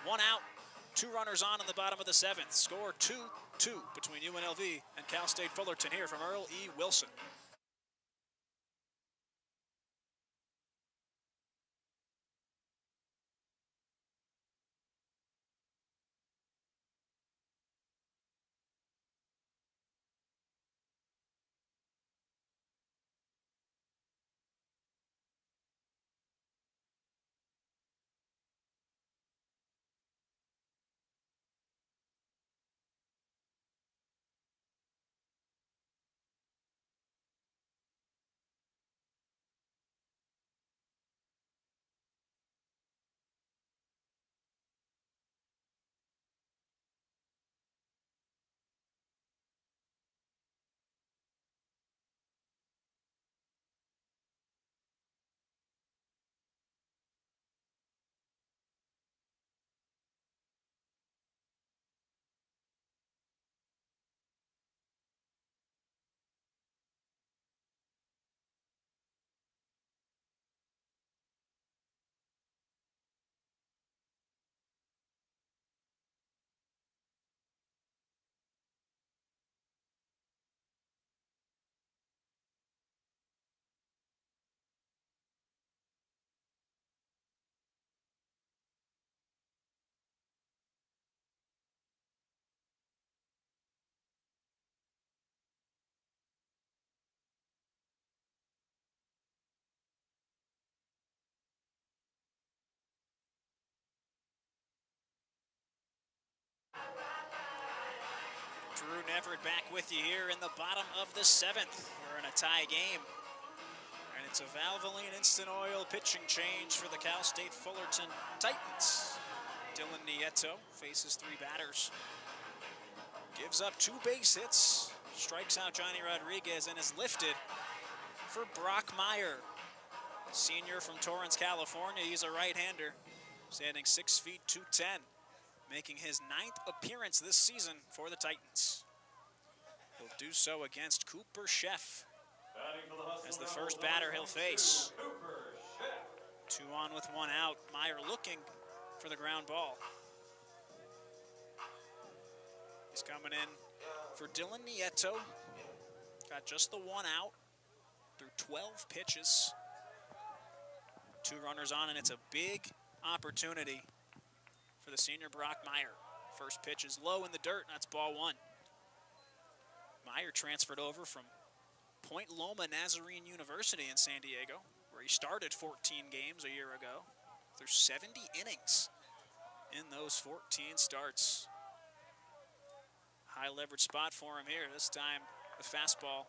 1 out, 2 runners on in the bottom of the 7th. Score 2-2 between UNLV and Cal State Fullerton here from Earl E. Wilson. Drew Neverett back with you here in the bottom of the 7th. We're in a tie game. And it's a Valvoline Instant Oil pitching change for the Cal State Fullerton Titans. Dylan Nieto faces 3 batters. Gives up 2 base hits. Strikes out Johnny Rodriguez and is lifted for Brock Meyer. Senior from Torrance, California. He's a right-hander, standing 6 feet 2'10", making his 9th appearance this season for the Titans. He'll do so against Cooper Sheff as the first batter he'll face. 2 on with 1 out. Meyer looking for the ground ball. He's coming in for Dylan Nieto. Got just the 1 out through 12 pitches. 2 runners on, and it's a big opportunity for the senior Brock Meyer. First pitch is low in the dirt, and that's ball 1. Meyer transferred over from Point Loma Nazarene University in San Diego, where he started 14 games a year ago, through 70 innings in those 14 starts. High leverage spot for him here. This time the fastball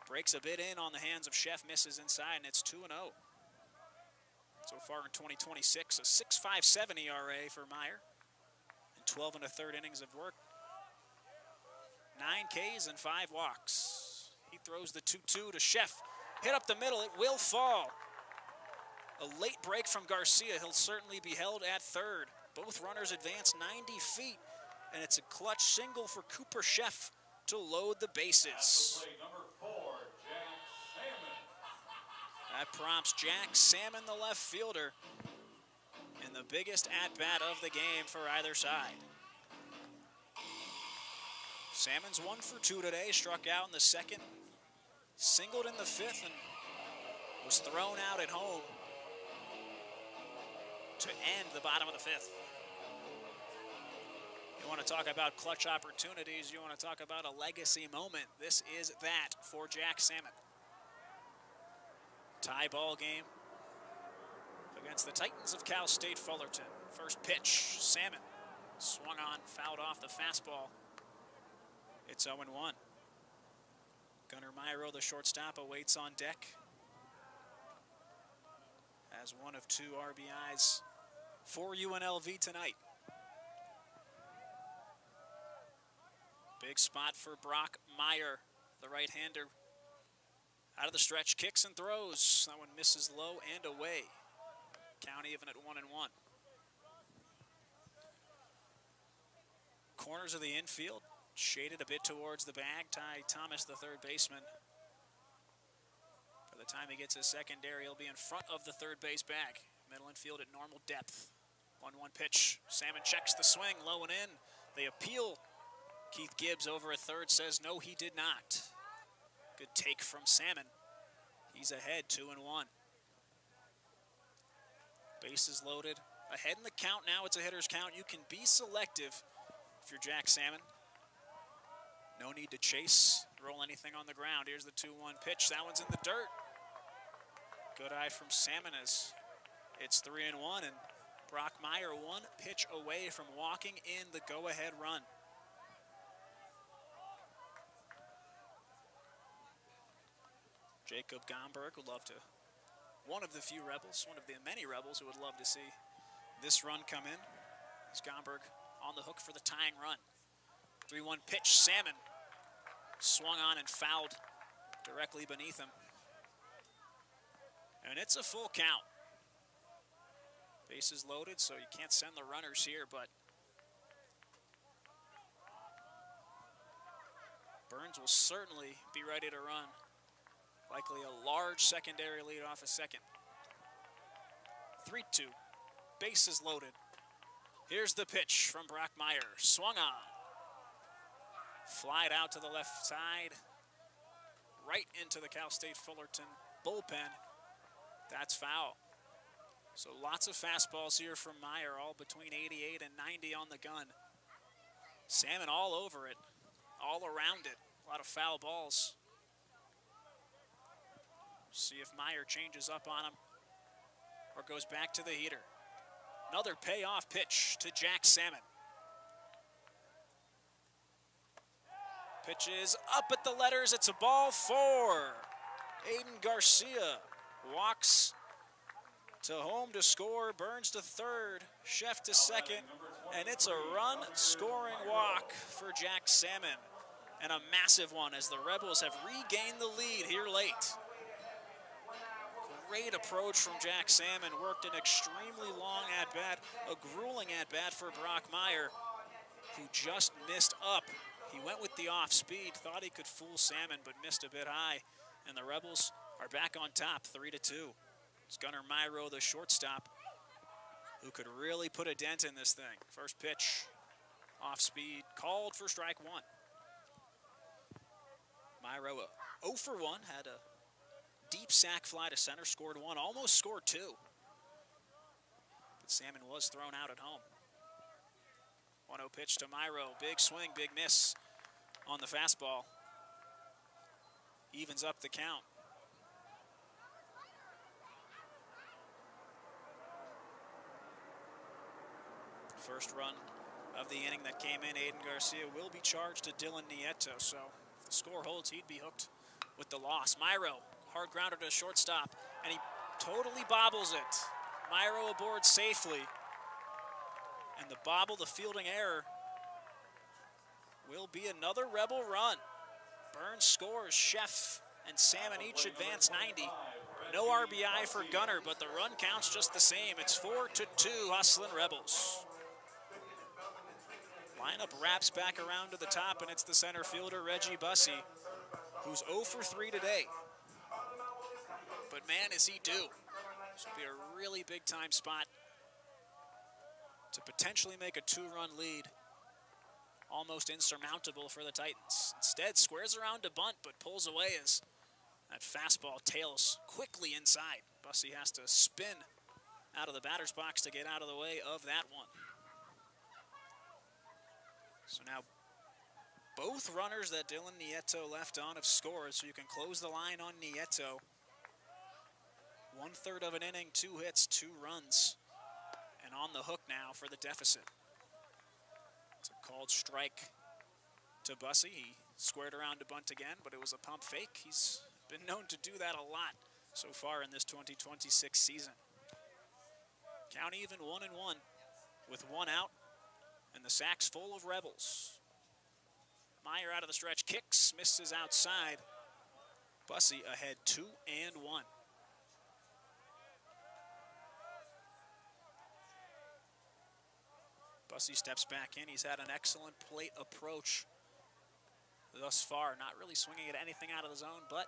breaks a bit in on the hands of Sheff, misses inside, and it's 2-0. So far in 2026, a 6.57 ERA for Meyer in 12 1/3 innings of work. 9 Ks and 5 walks. He throws the 2-2 to Sheff. Hit up the middle, it will fall. A late break from Garcia. He'll certainly be held at third. Both runners advance 90 feet, and it's a clutch single for Cooper Sheff to load the bases. That prompts Jack Salmon, the left fielder, in the biggest at-bat of the game for either side. Salmon's 1 for 2 today, struck out in the 2nd, singled in the 5th, and was thrown out at home to end the bottom of the 5th. You want to talk about clutch opportunities, you want to talk about a legacy moment. This is that for Jack Salmon. Tie ball game against the Titans of Cal State Fullerton. First pitch, Salmon swung on, fouled off the fastball. It's 0-1. Gunnar Myro, the shortstop, awaits on deck as one of 2 RBIs for UNLV tonight. Big spot for Brock Meyer, the right-hander. Out of the stretch, kicks and throws. That one misses low and away. Count even at 1-1. Corners of the infield, shaded a bit towards the bag. Ty Thomas, the third baseman. By the time he gets his secondary, he'll be in front of the third base bag. Middle infield at normal depth. 1-1 pitch. Salmon checks the swing, low and in. They appeal. Keith Gibbs over at third says no, he did not. Good take from Salmon. He's ahead, 2-1. Bases loaded. Ahead in the count now, it's a hitter's count. You can be selective if you're Jack Salmon. No need to chase, roll anything on the ground. Here's the 2-1 pitch. That one's in the dirt. Good eye from Salmon as it's 3-1, and Brock Meyer 1 pitch away from walking in the go-ahead run. Jacob Gomberg would love to, one of the few Rebels, one of the many Rebels who would love to see this run come in. Is Gomberg on the hook for the tying run. 3-1 pitch, Salmon swung on and fouled directly beneath him. And it's a full count. Bases loaded, so you can't send the runners here, but Burns will certainly be ready to run. Likely a large secondary lead off a second. 3-2, bases loaded. Here's the pitch from Brock Meyer, swung on. Flied out to the left side, right into the Cal State Fullerton bullpen. That's foul. So lots of fastballs here from Meyer, all between 88 and 90 on the gun. Salmon all over it, all around it. A lot of foul balls. See if Meyer changes up on him or goes back to the heater. Another payoff pitch to Jack Salmon. Pitch is up at the letters. It's a ball 4. Aiden Garcia walks to home to score. Burns to third. Chef to second. And it's a run-scoring walk for Jack Salmon. And a massive one as the Rebels have regained the lead here late. Great approach from Jack Salmon. Worked an extremely long at-bat. A grueling at-bat for Brock Meyer, who just missed up. He went with the off speed, thought he could fool Salmon, but missed a bit high. And the Rebels are back on top, 3-2. It's Gunnar Myro, the shortstop, who could really put a dent in this thing. First pitch, off speed, called for strike 1. Myro 0 for 1, had a deep sac fly to center, scored 1, almost scored 2. But Salmon was thrown out at home. 1-0 pitch to Myro. Big swing, big miss on the fastball. Evens up the count. First run of the inning that came in, Aiden Garcia will be charged to Dylan Nieto. So if the score holds, he'd be hooked with the loss. Myro, hard grounder to shortstop, and he totally bobbles it. Myro aboard safely. And the bobble, the fielding error, will be another Rebel run. Burns scores, Chef and Salmon each advance 90. No RBI for Gunnar, but the run counts just the same. It's 4-2, hustling Rebels. Lineup wraps back around to the top, and it's the center fielder, Reggie Bussey, who's 0 for 3 today. But man, is he due. This will be a really big-time spot to potentially make a 2-run lead almost insurmountable for the Titans. Instead, squares around to bunt, but pulls away as that fastball tails quickly inside. Bussey has to spin out of the batter's box to get out of the way of that one. So now both runners that Dylan Nieto left on have scored, so you can close the line on Nieto. 1/3 of an inning, 2 hits, 2 runs. And on the hook now for the deficit. It's a called strike to Bussey. He squared around to bunt again, but it was a pump fake. He's been known to do that a lot so far in this 2026 season. Count even 1-1 with 1 out, and the sack's full of Rebels. Meyer out of the stretch, kicks, misses outside. Bussey ahead 2-1. Bussey steps back in. He's had an excellent plate approach thus far. Not really swinging at anything out of the zone, but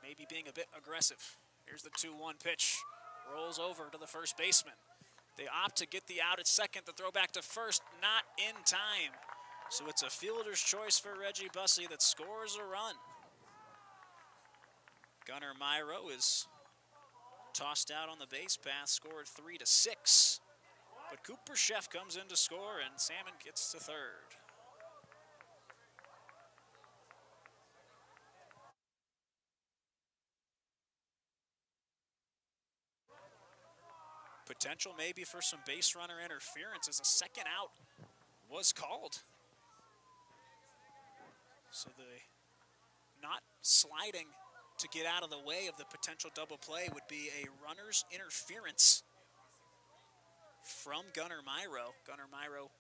maybe being a bit aggressive. Here's the 2-1 pitch. Rolls over to the first baseman. They opt to get the out at second. The throw back to first, not in time. So it's a fielder's choice for Reggie Bussey that scores a run. Gunnar Myro is tossed out on the base path, scored 3-6. But Cooper Chef comes in to score, and Salmon gets to third. Potential maybe for some base runner interference as a second out was called. So the not sliding to get out of the way of the potential double play would be a runner's interference from Gunnar Myro. Gunnar Myro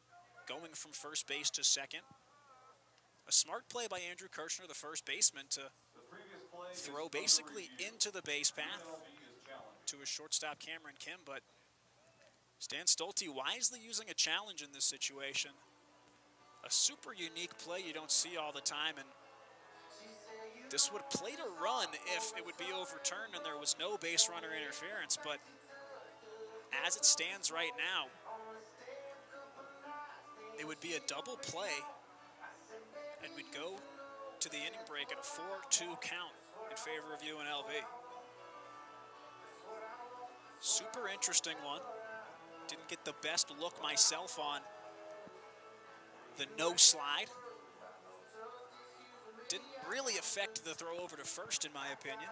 going from first base to second. A smart play by Andrew Kirshner, the first baseman, to throw basically into the base path to his shortstop Cameron Kim, but Stan Stolte wisely using a challenge in this situation. A super unique play you don't see all the time, and this would have played a run if it would be overturned and there was no base runner interference, but as it stands right now, it would be a double play, and we'd go to the inning break at a 4-2 count in favor of UNLV. Super interesting one. Didn't get the best look myself on the no slide. Didn't really affect the throw over to first, in my opinion,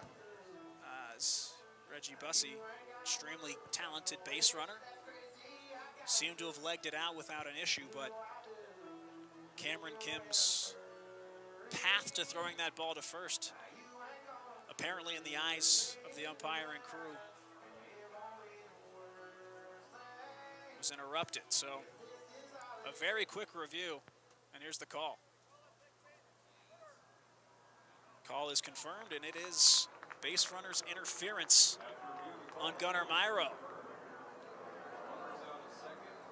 as Reggie Bussey, extremely talented base runner, seemed to have legged it out without an issue, but Cameron Kim's path to throwing that ball to first, apparently in the eyes of the umpire and crew, was interrupted. So a very quick review, and here's the call. Call is confirmed, and it is base runner's interference on Gunnar Myro.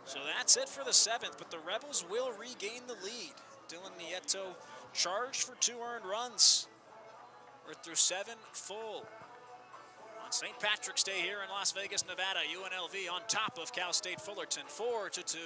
So that's it for the 7th, but the Rebels will regain the lead. Dylan Nieto charged for 2 earned runs. We're through 7 full. On St. Patrick's Day here in Las Vegas, Nevada, UNLV on top of Cal State Fullerton, 4-2.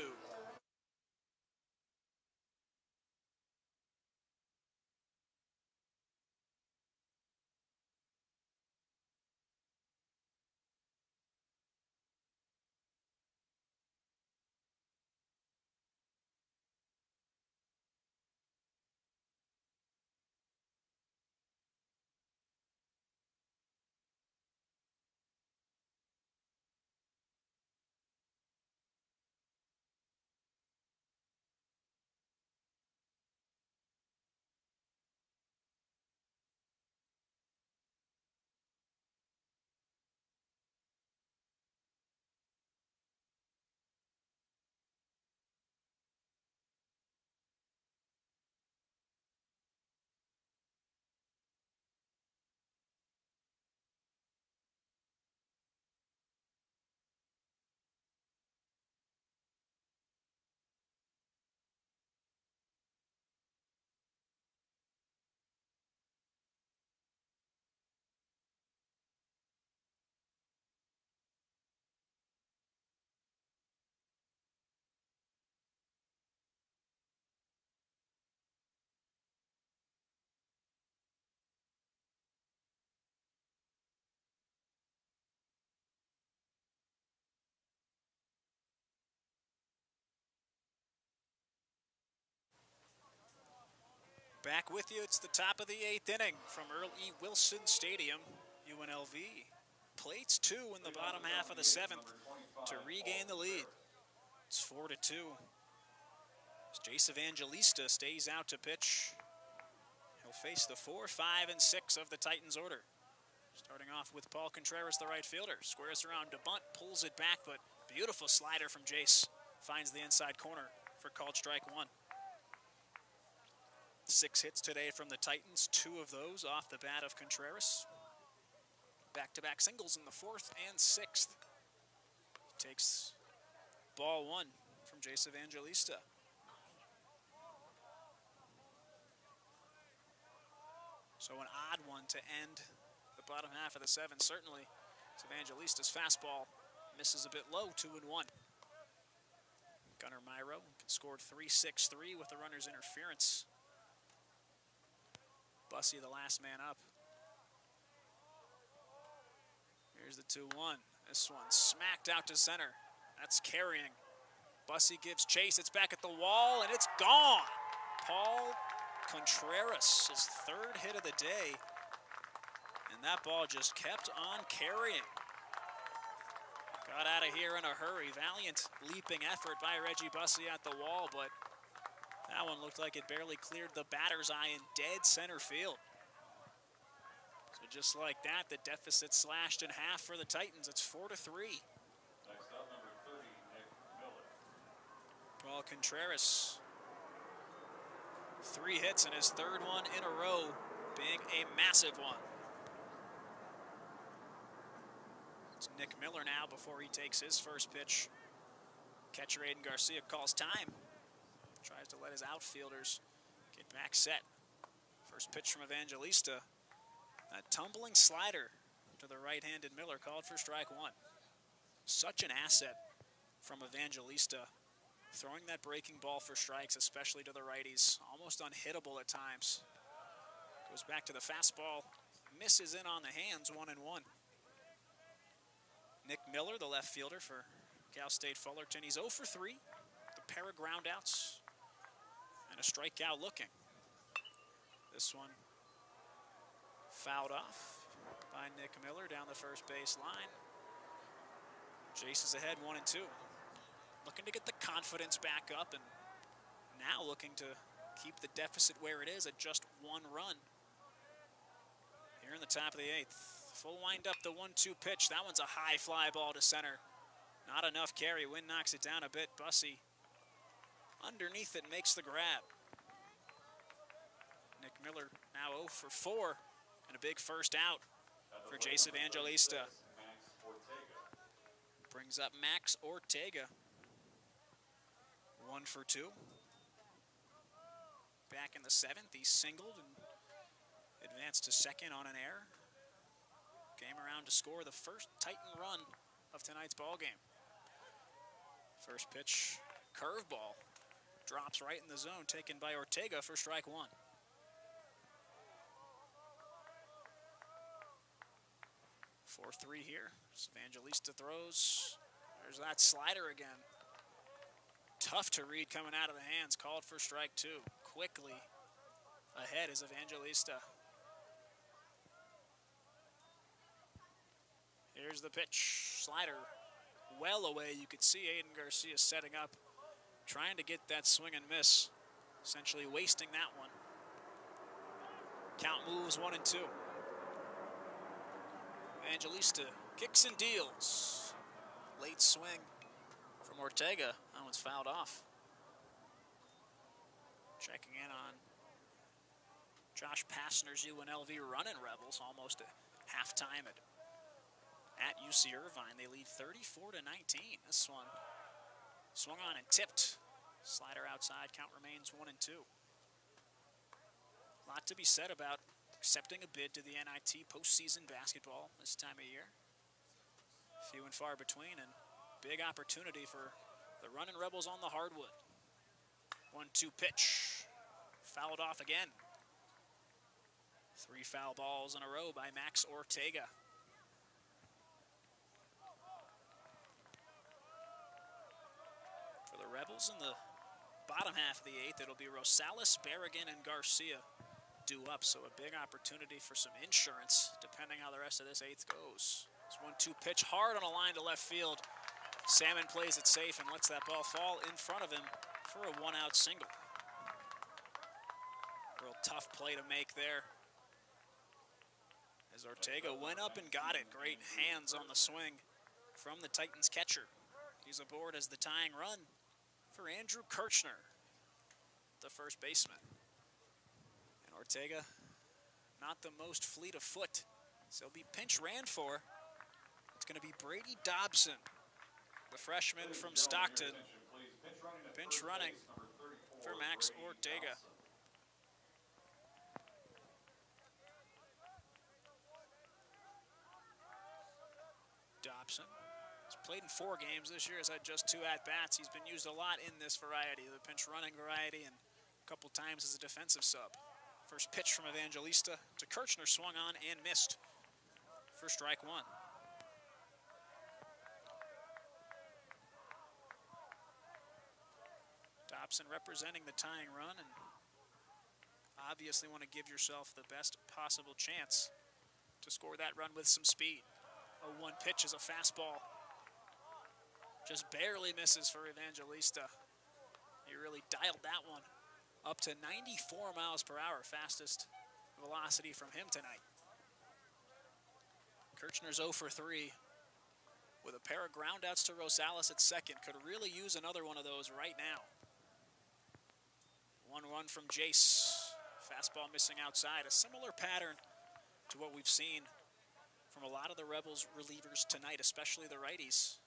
Back with you, it's the top of the 8th inning from Earl E. Wilson Stadium. UNLV plates 2 in the bottom half of the 7th to regain the lead. It's 4-2. Jace Evangelista stays out to pitch. He'll face the 4, 5, and 6 of the Titans order. Starting off with Paul Contreras, the right fielder. Squares around to bunt, pulls it back, but beautiful slider from Jace. Finds the inside corner for called strike 1. 6 hits today from the Titans, 2 of those off the bat of Contreras. Back-to-back singles in the 4th and 6th. He takes ball 1 from Jace Evangelista. So an odd one to end the bottom half of the 7th, certainly. As Evangelista's fastball misses a bit low, 2-1. Gunnar Myro scored 3-6-3 with the runner's interference. Bussey, the last man up. Here's the 2-1. This one smacked out to center. That's carrying. Bussey gives chase. It's back at the wall, and it's gone. Paul Contreras, his 3rd hit of the day. And that ball just kept on carrying. Got out of here in a hurry. Valiant leaping effort by Reggie Bussey at the wall, but that one looked like it barely cleared the batter's eye in dead center field. So just like that, the deficit slashed in half for the Titans. It's 4-3. Next up, number 30, Nick Miller. Paul Contreras, 3 hits in his 3rd one in a row, being a massive one. It's Nick Miller now before he takes his first pitch. Catcher Aiden Garcia calls time. Tries to let his outfielders get back set. First pitch from Evangelista. That tumbling slider to the right-handed Miller called for strike 1. Such an asset from Evangelista. Throwing that breaking ball for strikes, especially to the righties. Almost unhittable at times. Goes back to the fastball. Misses in on the hands, 1-1. Nick Miller, the left fielder for Cal State Fullerton. He's 0 for 3. The pair of groundouts and a strikeout looking. This one fouled off by Nick Miller down the first base line. Jace is ahead 1-2. Looking to get the confidence back up, and now looking to keep the deficit where it is at just 1 run. Here in the top of the 8th. Full wind up, the 1-2 pitch. That one's a high fly ball to center. Not enough carry. Wynn knocks it down a bit. Bussey underneath it makes the grab. Nick Miller now 0 for 4 and a big first out for Jace Evangelista. Brings up Max Ortega. 1 for 2. Back in the 7th, he singled and advanced to second on an error. Came around to score the first Titan run of tonight's ball game. First pitch, curveball, drops right in the zone, taken by Ortega for strike 1. 4-3 here. Evangelista throws. There's that slider again. Tough to read coming out of the hands. Called for strike 2. Quickly ahead is Evangelista. Here's the pitch. Slider well away. You could see Aiden Garcia setting up, trying to get that swing and miss. Essentially wasting that one. Count moves 1-2. Evangelista kicks and deals. Late swing from Ortega. That one's fouled off. Checking in on Josh Passner's UNLV running Rebels, almost at halftime at UC Irvine. They lead 34-19. This one swung on and tipped. Slider outside, count remains 1-2. A lot to be said about accepting a bid to the NIT postseason basketball this time of year. Few and far between, and big opportunity for the running Rebels on the hardwood. 1-2 pitch, fouled off again. 3 foul balls in a row by Max Ortega. For the Rebels in the bottom half of the 8th, it'll be Rosales, Berrigan, and Garcia due up, so a big opportunity for some insurance depending how the rest of this 8th goes. This 1-2 pitch hard on a line to left field. Salmon plays it safe and lets that ball fall in front of him for a 1-out single. Real tough play to make there, as Ortega went up and got it. Great hands on the swing from the Titans catcher. He's aboard as the tying run for Andrew Kirchner, the first baseman. And Ortega, not the most fleet of foot, so he'll be pinch ran for. It's going to be Brady Dobson, the freshman from Stockton, pinch running for Max Ortega. Dobson has played in 4 games this year, has had just 2 at-bats. He's been used a lot in this variety, the pinch running variety, and a couple times as a defensive sub. First pitch from Evangelista to Kirchner, swung on and missed for strike 1. Dobson representing the tying run, and obviously want to give yourself the best possible chance to score that run with some speed. A 1 pitch is a fastball. Just barely misses for Evangelista. He really dialed that one up to 94 miles per hour, fastest velocity from him tonight. Kirchner's 0 for 3 with a pair of groundouts to Rosales at second. Could really use another one of those right now. 1-1 from Jace. Fastball missing outside. A similar pattern to what we've seen from a lot of the Rebels relievers tonight, especially the righties.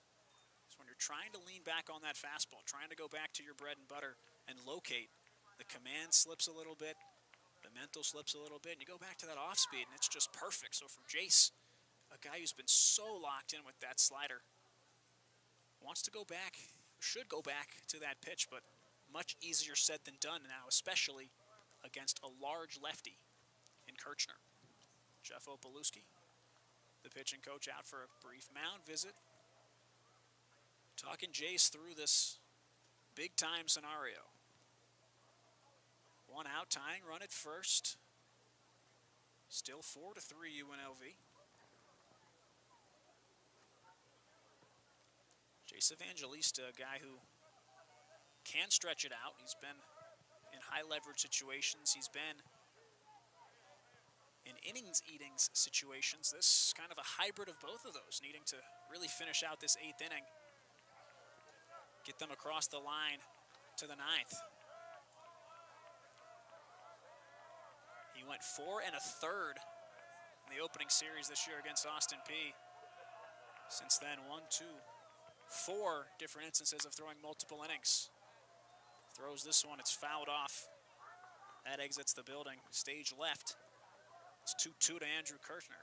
So when you're trying to lean back on that fastball, trying to go back to your bread and butter and locate, the command slips a little bit, the mental slips a little bit, and you go back to that off speed, and it's just perfect. So for Jace, a guy who's been so locked in with that slider, wants to go back, should go back to that pitch, but much easier said than done now, especially against a large lefty in Kirchner. Jeff Opalewski, the pitching coach, out for a brief mound visit, talking Jace through this big-time scenario. 1 out, tying run at first. Still 4-3 UNLV. Jace Evangelista, a guy who can stretch it out. He's been in high leverage situations. He's been in innings eatings situations. This kind of a hybrid of both of those, needing to really finish out this 8th inning, get them across the line to the 9th. He went 4 1/3 in the opening series this year against Austin Peay. Since then, 1, 2, 4 different instances of throwing multiple innings. Throws this one, it's fouled off. That exits the building, stage left. It's 2-2 to Andrew Kirchner.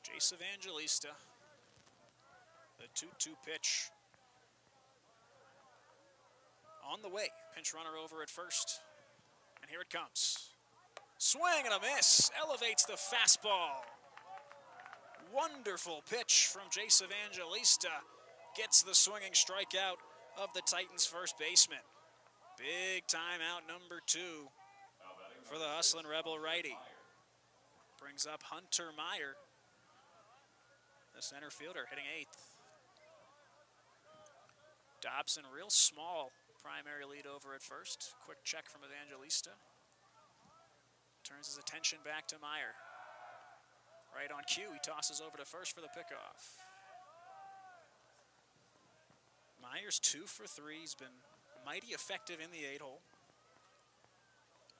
Jace Evangelista, the 2-2 pitch. On the way, pinch runner over at first. And here it comes. Swing and a miss, elevates the fastball. Wonderful pitch from Jace Evangelista. Gets the swinging strikeout of the Titans' first baseman. Big time out number 2 for the hustling Rebel righty. Brings up Hunter Meyer, the center fielder, hitting 8th. Dobson, real small primary lead over at first. Quick check from Evangelista. Turns his attention back to Meyer. Right on cue, he tosses over to first for the pickoff. Meyer's 2 for 3. He's been mighty effective in the 8-hole.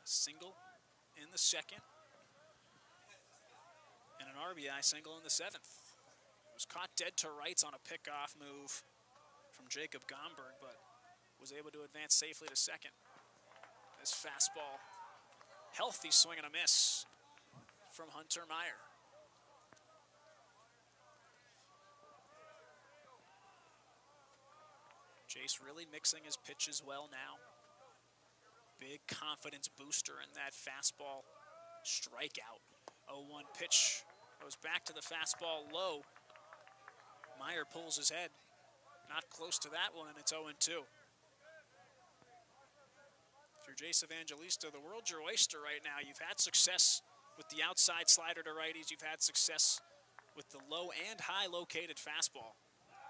A single in the 2nd. And an RBI single in the 7th. Was caught dead to rights on a pickoff move from Jacob Gomberg, but was able to advance safely to 2nd. This fastball, healthy swing and a miss from Hunter Meyer. Jace really mixing his pitches well now. Big confidence booster in that fastball strikeout. 0-1 pitch goes back to the fastball low. Meyer pulls his head. Not close to that one, and it's 0-2. If you're Jace Evangelista, the world's your oyster right now. You've had success with the outside slider to righties. You've had success with the low and high located fastball.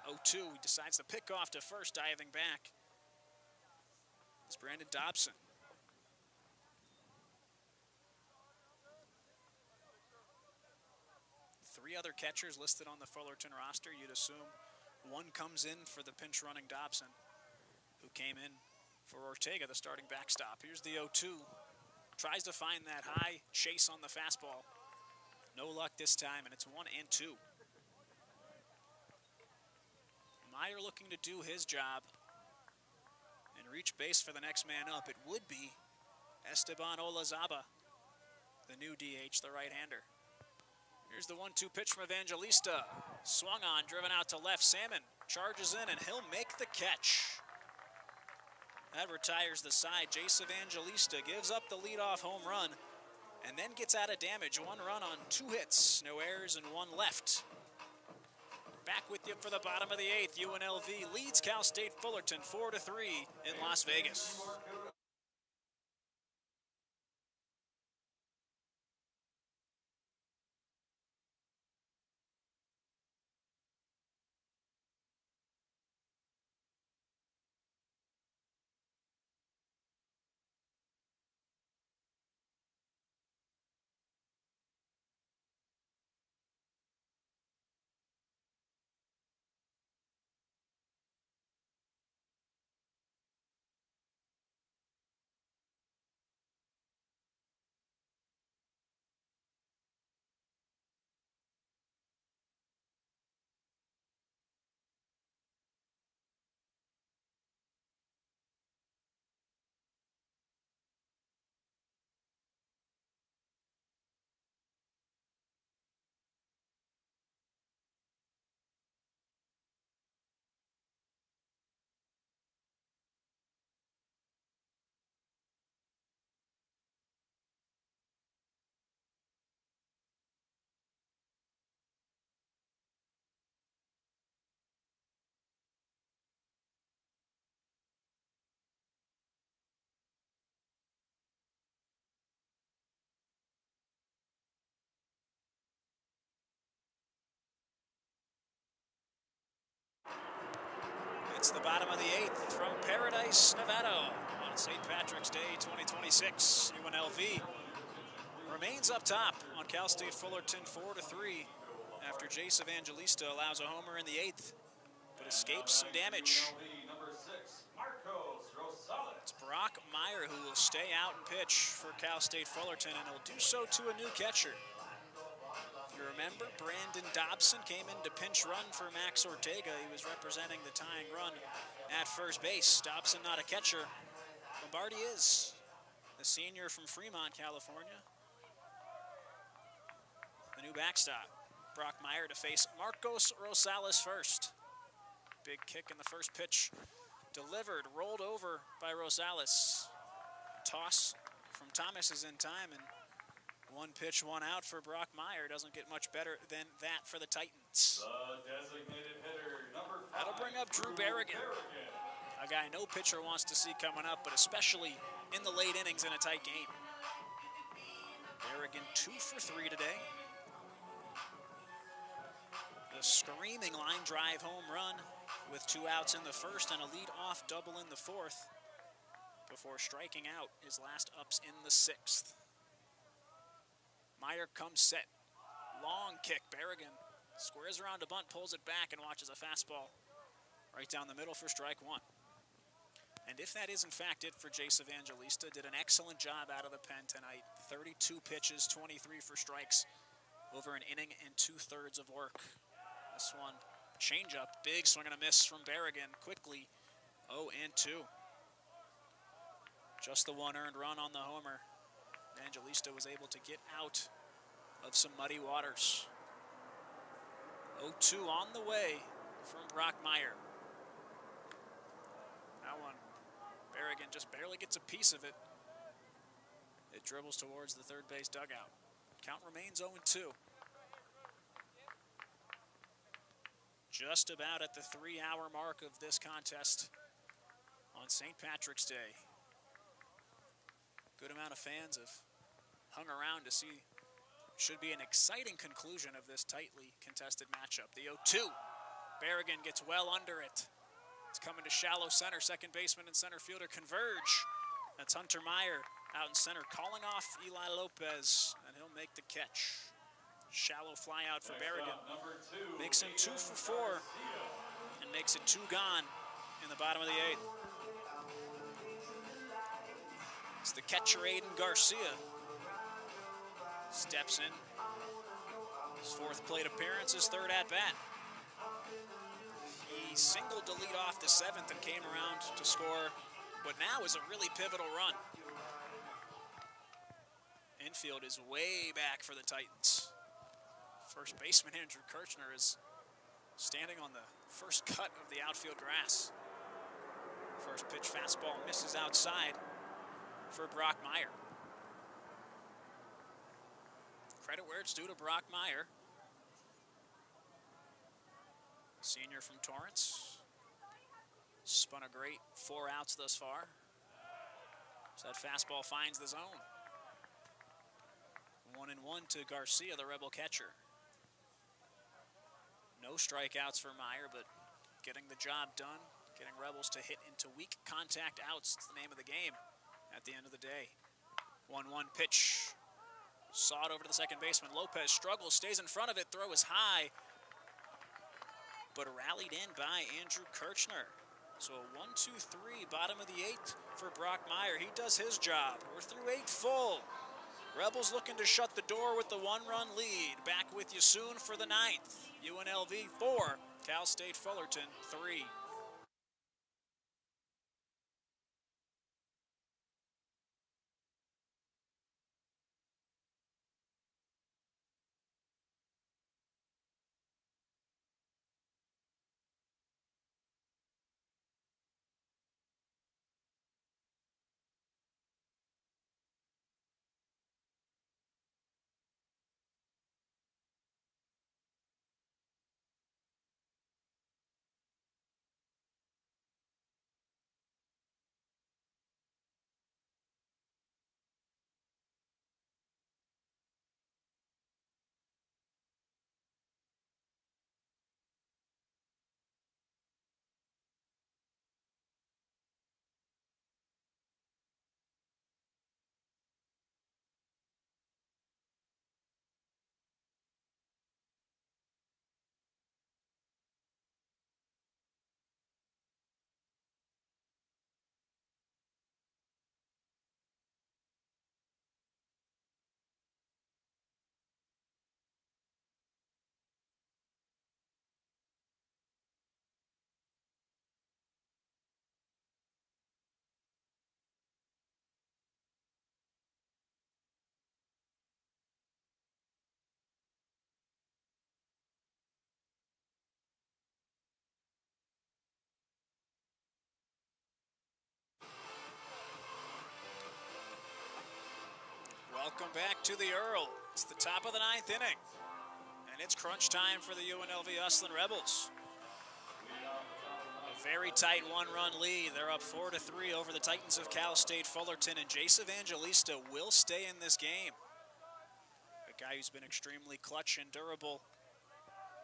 0-2, he decides to pick off to first, diving back. It's Brandon Dobson. Three other catchers listed on the Fullerton roster. You'd assume one comes in for the pinch running Dobson, who came in for Ortega, the starting backstop. Here's the 0-2. Tries to find that high chase on the fastball. No luck this time, and it's 1-2. Meyer looking to do his job and reach base for the next man up. It would be Esteban Olazaba, the new DH, the right-hander. Here's the 1-2 pitch from Evangelista. Swung on, driven out to left. Salmon charges in, and he'll make the catch. That retires the side. Jace Evangelista gives up the leadoff home run and then gets out of damage. 1 run on 2 hits, no errors and 1 left. Back with you for the bottom of the 8th. UNLV leads Cal State Fullerton 4-3 in Las Vegas. It's the bottom of the 8th from Paradise, Nevada on St. Patrick's Day 2026. UNLV remains up top on Cal State Fullerton 4-3 after Jace Evangelista allows a homer in the 8th, but escapes some damage. It's Brock Meyer who will stay out and pitch for Cal State Fullerton, and he'll do so to a new catcher. If you remember, Brandon Dobson came in to pinch run for Max Ortega. He was representing the tying run at first base. Dobson not a catcher. Lombardi is the senior from Fremont, California. The new backstop. Brock Meyer to face Marcos Rosales first. Big kick in the first pitch. Delivered, rolled over by Rosales. Toss from Thomas is in time, and one pitch, one out for Brock Meyer. Doesn't get much better than that for the Titans. The designated hitter, number 5. That'll bring up Drew Berrigan, a guy no pitcher wants to see coming up, but especially in the late innings in a tight game. Berrigan 2 for 3 today. The screaming line drive home run with 2 outs in the first and a lead-off double in the 4th before striking out his last ups in the 6th. Meyer comes set. Long kick. Berrigan squares around a bunt, pulls it back, and watches a fastball right down the middle for strike 1. And if that is in fact it for Jace Evangelista, did an excellent job out of the pen tonight. 32 pitches, 23 for strikes over an inning and 2/3 of work. This one, changeup, big swing and a miss from Berrigan. Quickly 0-2. Just the 1 earned run on the homer. Evangelista was able to get out of some muddy waters. 0-2 on the way from Brock Meyer. That one, Berrigan just barely gets a piece of it. It dribbles towards the third base dugout. Count remains 0-2. Just about at the 3-hour mark of this contest on St. Patrick's Day. Good amount of fans have hung around to see. Should be an exciting conclusion of this tightly contested matchup. The 0-2. Berrigan gets well under it. It's coming to shallow center. Second baseman and center fielder converge. That's Hunter Meyer out in center, calling off Eli Lopez, and he'll make the catch. Shallow fly out for Berrigan. Makes him 2 for 4 and makes it 2 gone in the bottom of the 8th. It's the catcher, Aiden Garcia. Steps in. His 4th plate appearance, his 3rd at-bat. He singled to lead off the 7th and came around to score what now is a really pivotal run. Infield is way back for the Titans. First baseman Andrew Kirchner is standing on the first cut of the outfield grass. First pitch fastball misses outside for Brock Meyer. Credit where it's due to Brock Meyer. Senior from Torrance. Spun a great 4 outs thus far. So that fastball finds the zone. 1-1 to Garcia, the Rebel catcher. No strikeouts for Meyer, but getting the job done, getting Rebels to hit into weak contact outs. It's the name of the game at the end of the day. 1-1 pitch. Sawed over to the second baseman. Lopez struggles, stays in front of it, throw is high, but rallied in by Andrew Kirchner. So a 1-2-3, bottom of the 8th for Brock Meyer. He does his job. We're through 8 full. Rebels looking to shut the door with the 1-run lead. Back with you soon for the 9th. UNLV 4, Cal State Fullerton 3. Welcome back to the Earl. It's the top of the 9th inning, and it's crunch time for the UNLV Usselin Rebels. A very tight one-run lead. They're up 4-3 over the Titans of Cal State Fullerton, and Jace Evangelista will stay in this game. A guy who's been extremely clutch and durable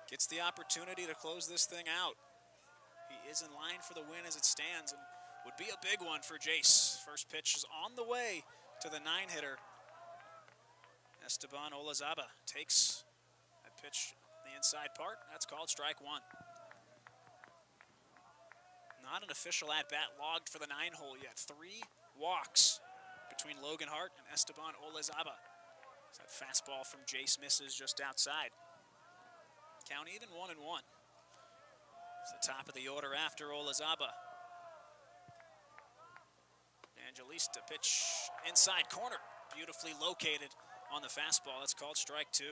gets the opportunity to close this thing out. He is in line for the win as it stands, and would be a big one for Jace. First pitch is on the way to the 9-hitter. Esteban Olazaba takes that pitch the inside part. That's called strike one. Not an official at-bat logged for the 9-hole yet. 3 walks between Logan Hart and Esteban Olazaba. That fastball from Jace misses just outside. Count even 1-1. It's the top of the order after Olazaba. Evangelista pitch inside corner. Beautifully located on the fastball. That's called strike 2.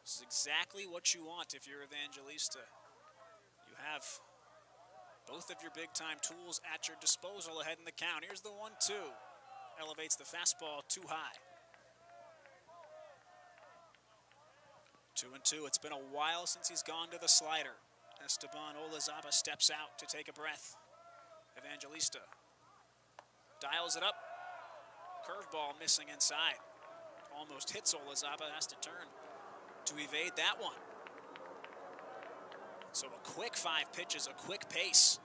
This is exactly what you want if you're Evangelista. You have both of your big-time tools at your disposal ahead in the count. Here's the 1-2. Elevates the fastball too high. 2-2. It's been a while since he's gone to the slider. Esteban Olazaba steps out to take a breath. Evangelista dials it up. Curveball missing inside. Almost hits Olazaba, has to turn to evade that one. So a quick 5 pitches, a quick pace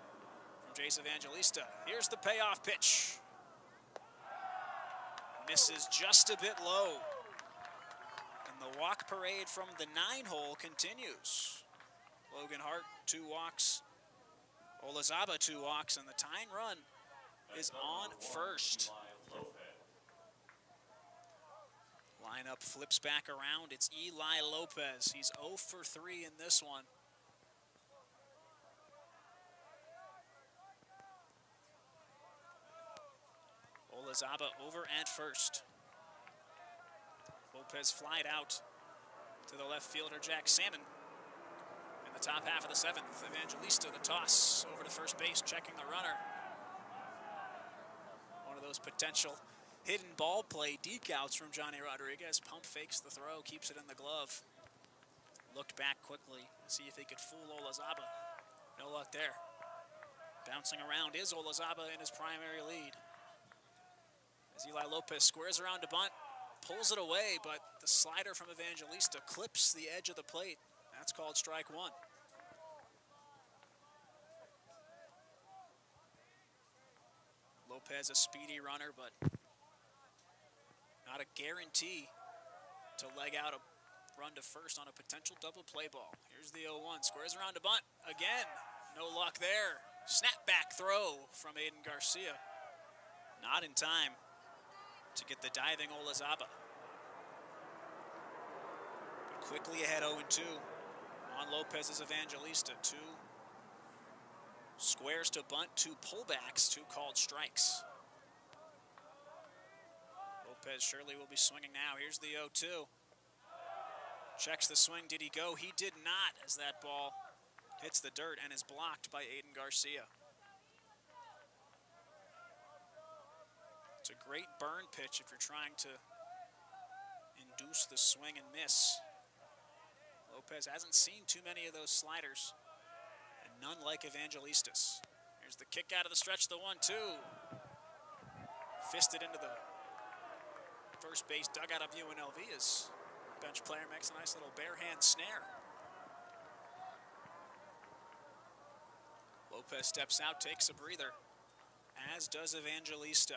from Jace Evangelista. Here's the payoff pitch. Misses just a bit low. And the walk parade from the 9-hole continues. Logan Hart, 2 walks. Olazaba, 2 walks, and the tying run is on first. Lineup flips back around. It's Eli Lopez. He's 0 for 3 in this one. Olazaba over at first. Lopez flied out to the left fielder, Jack Salmon. In the top half of the 7th, Evangelista, the toss over to first base, checking the runner. One of those potential hidden ball play deke outs from Johnny Rodriguez. Pump fakes the throw, keeps it in the glove. Looked back quickly to see if he could fool Olazaba. No luck there. Bouncing around is Olazaba in his primary lead. As Eli Lopez squares around to bunt, pulls it away, but the slider from Evangelista clips the edge of the plate. That's called strike 1. Lopez, a speedy runner, but not a guarantee to leg out a run to first on a potential double play ball. Here's the 0-1, squares around to bunt. Again, no luck there. Snapback throw from Aiden Garcia. Not in time to get the diving Olazaba. But quickly ahead 0-2 on Lopez's Evangelista. 2 squares to bunt, 2 pullbacks, 2 called strikes. Lopez surely will be swinging now. Here's the 0-2. Checks the swing. Did he go? He did not, as that ball hits the dirt and is blocked by Aiden Garcia. It's a great burn pitch if you're trying to induce the swing and miss. Lopez hasn't seen too many of those sliders, and none like Evangelistas. Here's the kick out of the stretch, the 1-2. Fisted into the first base dugout of UNLV as bench player makes a nice little bare hand snare. Lopez steps out, takes a breather, as does Evangelista.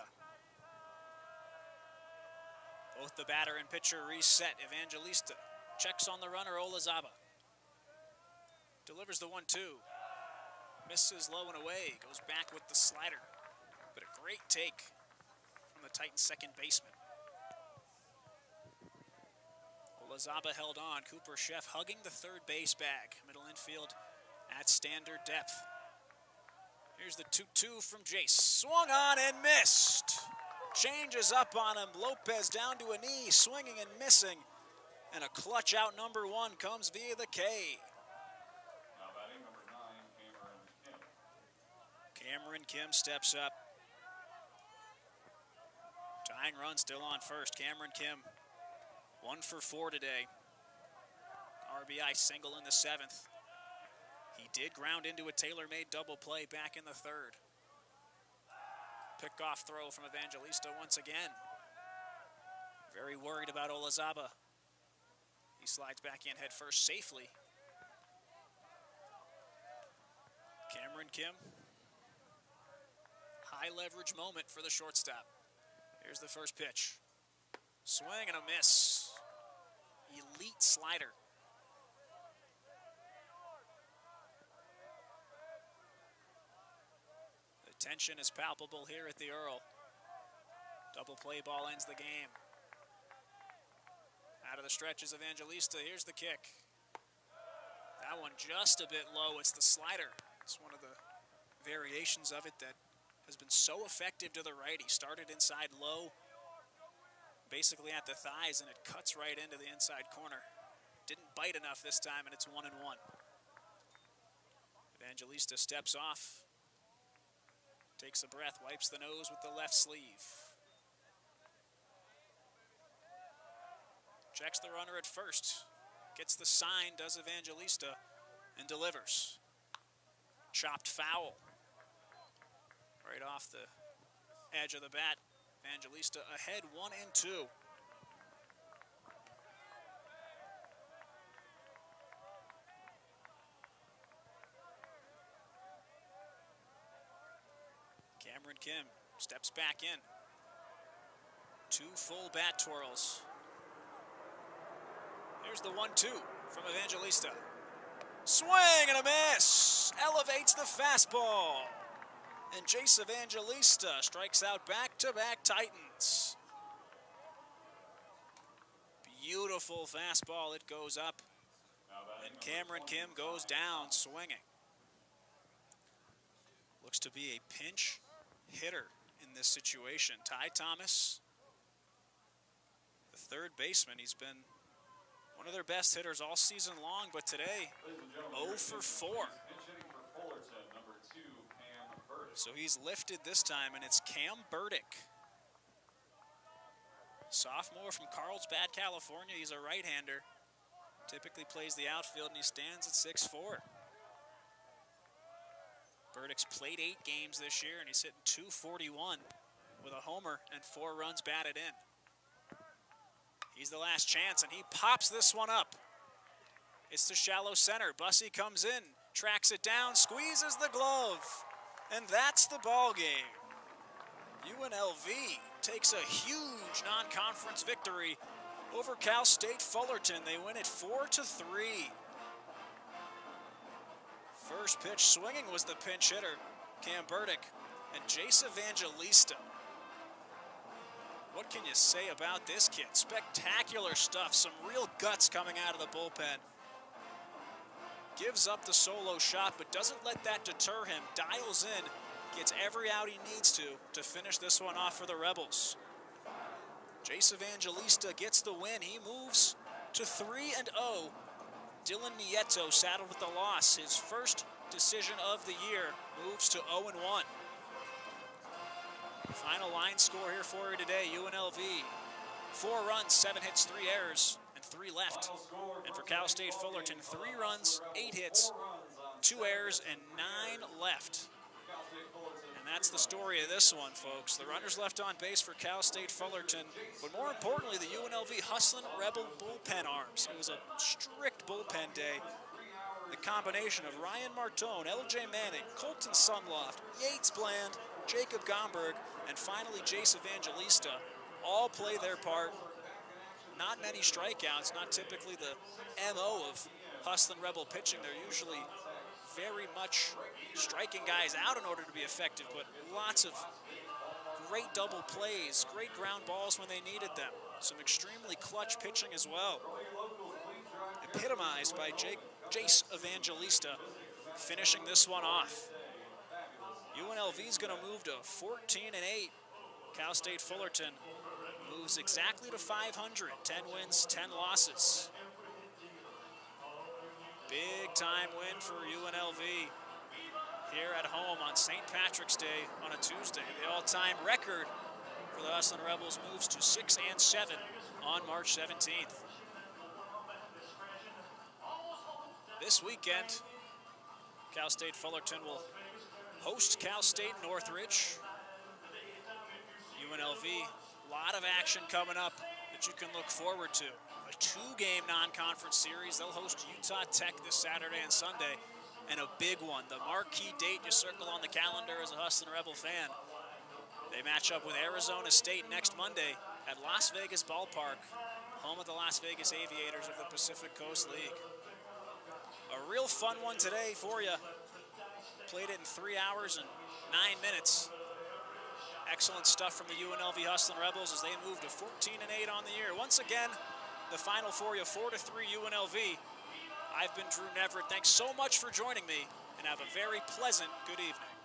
Both the batter and pitcher reset. Evangelista checks on the runner, Olazaba. Delivers the 1-2. Misses low and away. Goes back with the slider. But a great take from the Titans' second baseman. Olazaba held on. Cooper Sheff hugging the third base bag. Middle infield at standard depth. Here's the 2-2 from Jace. Swung on and missed. Changes up on him. Lopez down to a knee, swinging and missing. And a clutch out number 1 comes via the K. Now batting number 9, Cameron Kim. Cameron Kim steps up. Tying run still on first. Cameron Kim, 1 for 4 today. RBI single in the 7th. He did ground into a tailor-made double play back in the 3rd. Pick-off throw from Evangelista once again. Very worried about Olazaba. He slides back in head first safely. Cameron Kim. High leverage moment for the shortstop. Here's the first pitch. Swing and a miss. Elite slider. The tension is palpable here at the Earl. Double play ball ends the game. Out of the stretches, Evangelista. Here's the kick. That one just a bit low. It's the slider. It's one of the variations of it that has been so effective to the right. He started inside low, basically at the thighs, and it cuts right into the inside corner. Didn't bite enough this time, and it's 1-1. Evangelista steps off, takes a breath, wipes the nose with the left sleeve. Checks the runner at first, gets the sign, does Evangelista, and delivers. Chopped foul. Right off the edge of the bat. Evangelista ahead 1-2. Cameron Kim steps back in. 2 full bat twirls. Here's the 1-2 from Evangelista. Swing and a miss. Elevates the fastball. And Jace Evangelista strikes out back-to-back Titans. Beautiful fastball. It goes up. And Cameron Kim goes down swinging. Looks to be a pinch hitter in this situation. Ty Thomas, the third baseman. He's been one of their best hitters all season long, but today, 0 for 4. So he's lifted this time, and it's Cam Burdick. Sophomore from Carlsbad, California. He's a right-hander. Typically plays the outfield, and he stands at 6'4". Burdick's played 8 games this year, and he's hitting .241 with a homer and 4 runs batted in. He's the last chance, and he pops this one up. It's to shallow center. Bussey comes in, tracks it down, squeezes the glove, and that's the ball game. UNLV takes a huge non-conference victory over Cal State Fullerton. They win it 4-3. First pitch swinging was the pinch hitter, Cam Burdick, and Jace Evangelista. What can you say about this kid? Spectacular stuff, some real guts coming out of the bullpen. Gives up the solo shot, but doesn't let that deter him. Dials in, gets every out he needs to finish this one off for the Rebels. Jace Evangelista gets the win. He moves to 3-0. Dylan Nieto saddled with the loss. His first decision of the year moves to 0-1. Final line score here for you today. UNLV, 4 runs, 7 hits, 3 errors, and 3 left. And for Cal State Fullerton, 3 runs, 8 hits, 2 errors, and 9 left. And that's the story of this one, folks. The runners left on base for Cal State Fullerton, but more importantly, the UNLV hustling Rebel bullpen arms. It was a strict bullpen day. The combination of Ryan Martone, LJ Manning, Colton Sunloft, Yates Bland, Jacob Gomberg, and finally Jace Evangelista all play their part. Not many strikeouts, not typically the MO of hustling Rebel pitching. They're usually very much striking guys out in order to be effective, but lots of great double plays, great ground balls when they needed them. Some extremely clutch pitching as well. Epitomized by Jace Evangelista finishing this one off. UNLV is going to move to 14-8. Cal State Fullerton moves exactly to 500. 10 wins, 10 losses. Big time win for UNLV here at home on St. Patrick's Day on a Tuesday. The all-time record for the Hustlin' Rebels moves to 6-7 on March 17th. This weekend, Cal State Fullerton will host Cal State Northridge. UNLV, a lot of action coming up that you can look forward to. A 2-game non-conference series. They'll host Utah Tech this Saturday and Sunday. And a big one, the marquee date you circle on the calendar as a Hustlin' Rebel fan. They match up with Arizona State next Monday at Las Vegas Ballpark, home of the Las Vegas Aviators of the Pacific Coast League. A real fun one today for you. Played it in 3 hours and 9 minutes. Excellent stuff from the UNLV Hustlin' Rebels as they move to 14-8 on the year. Once again, the final for you, 4-3 UNLV. I've been Drew Neverett. Thanks so much for joining me, and have a very pleasant good evening.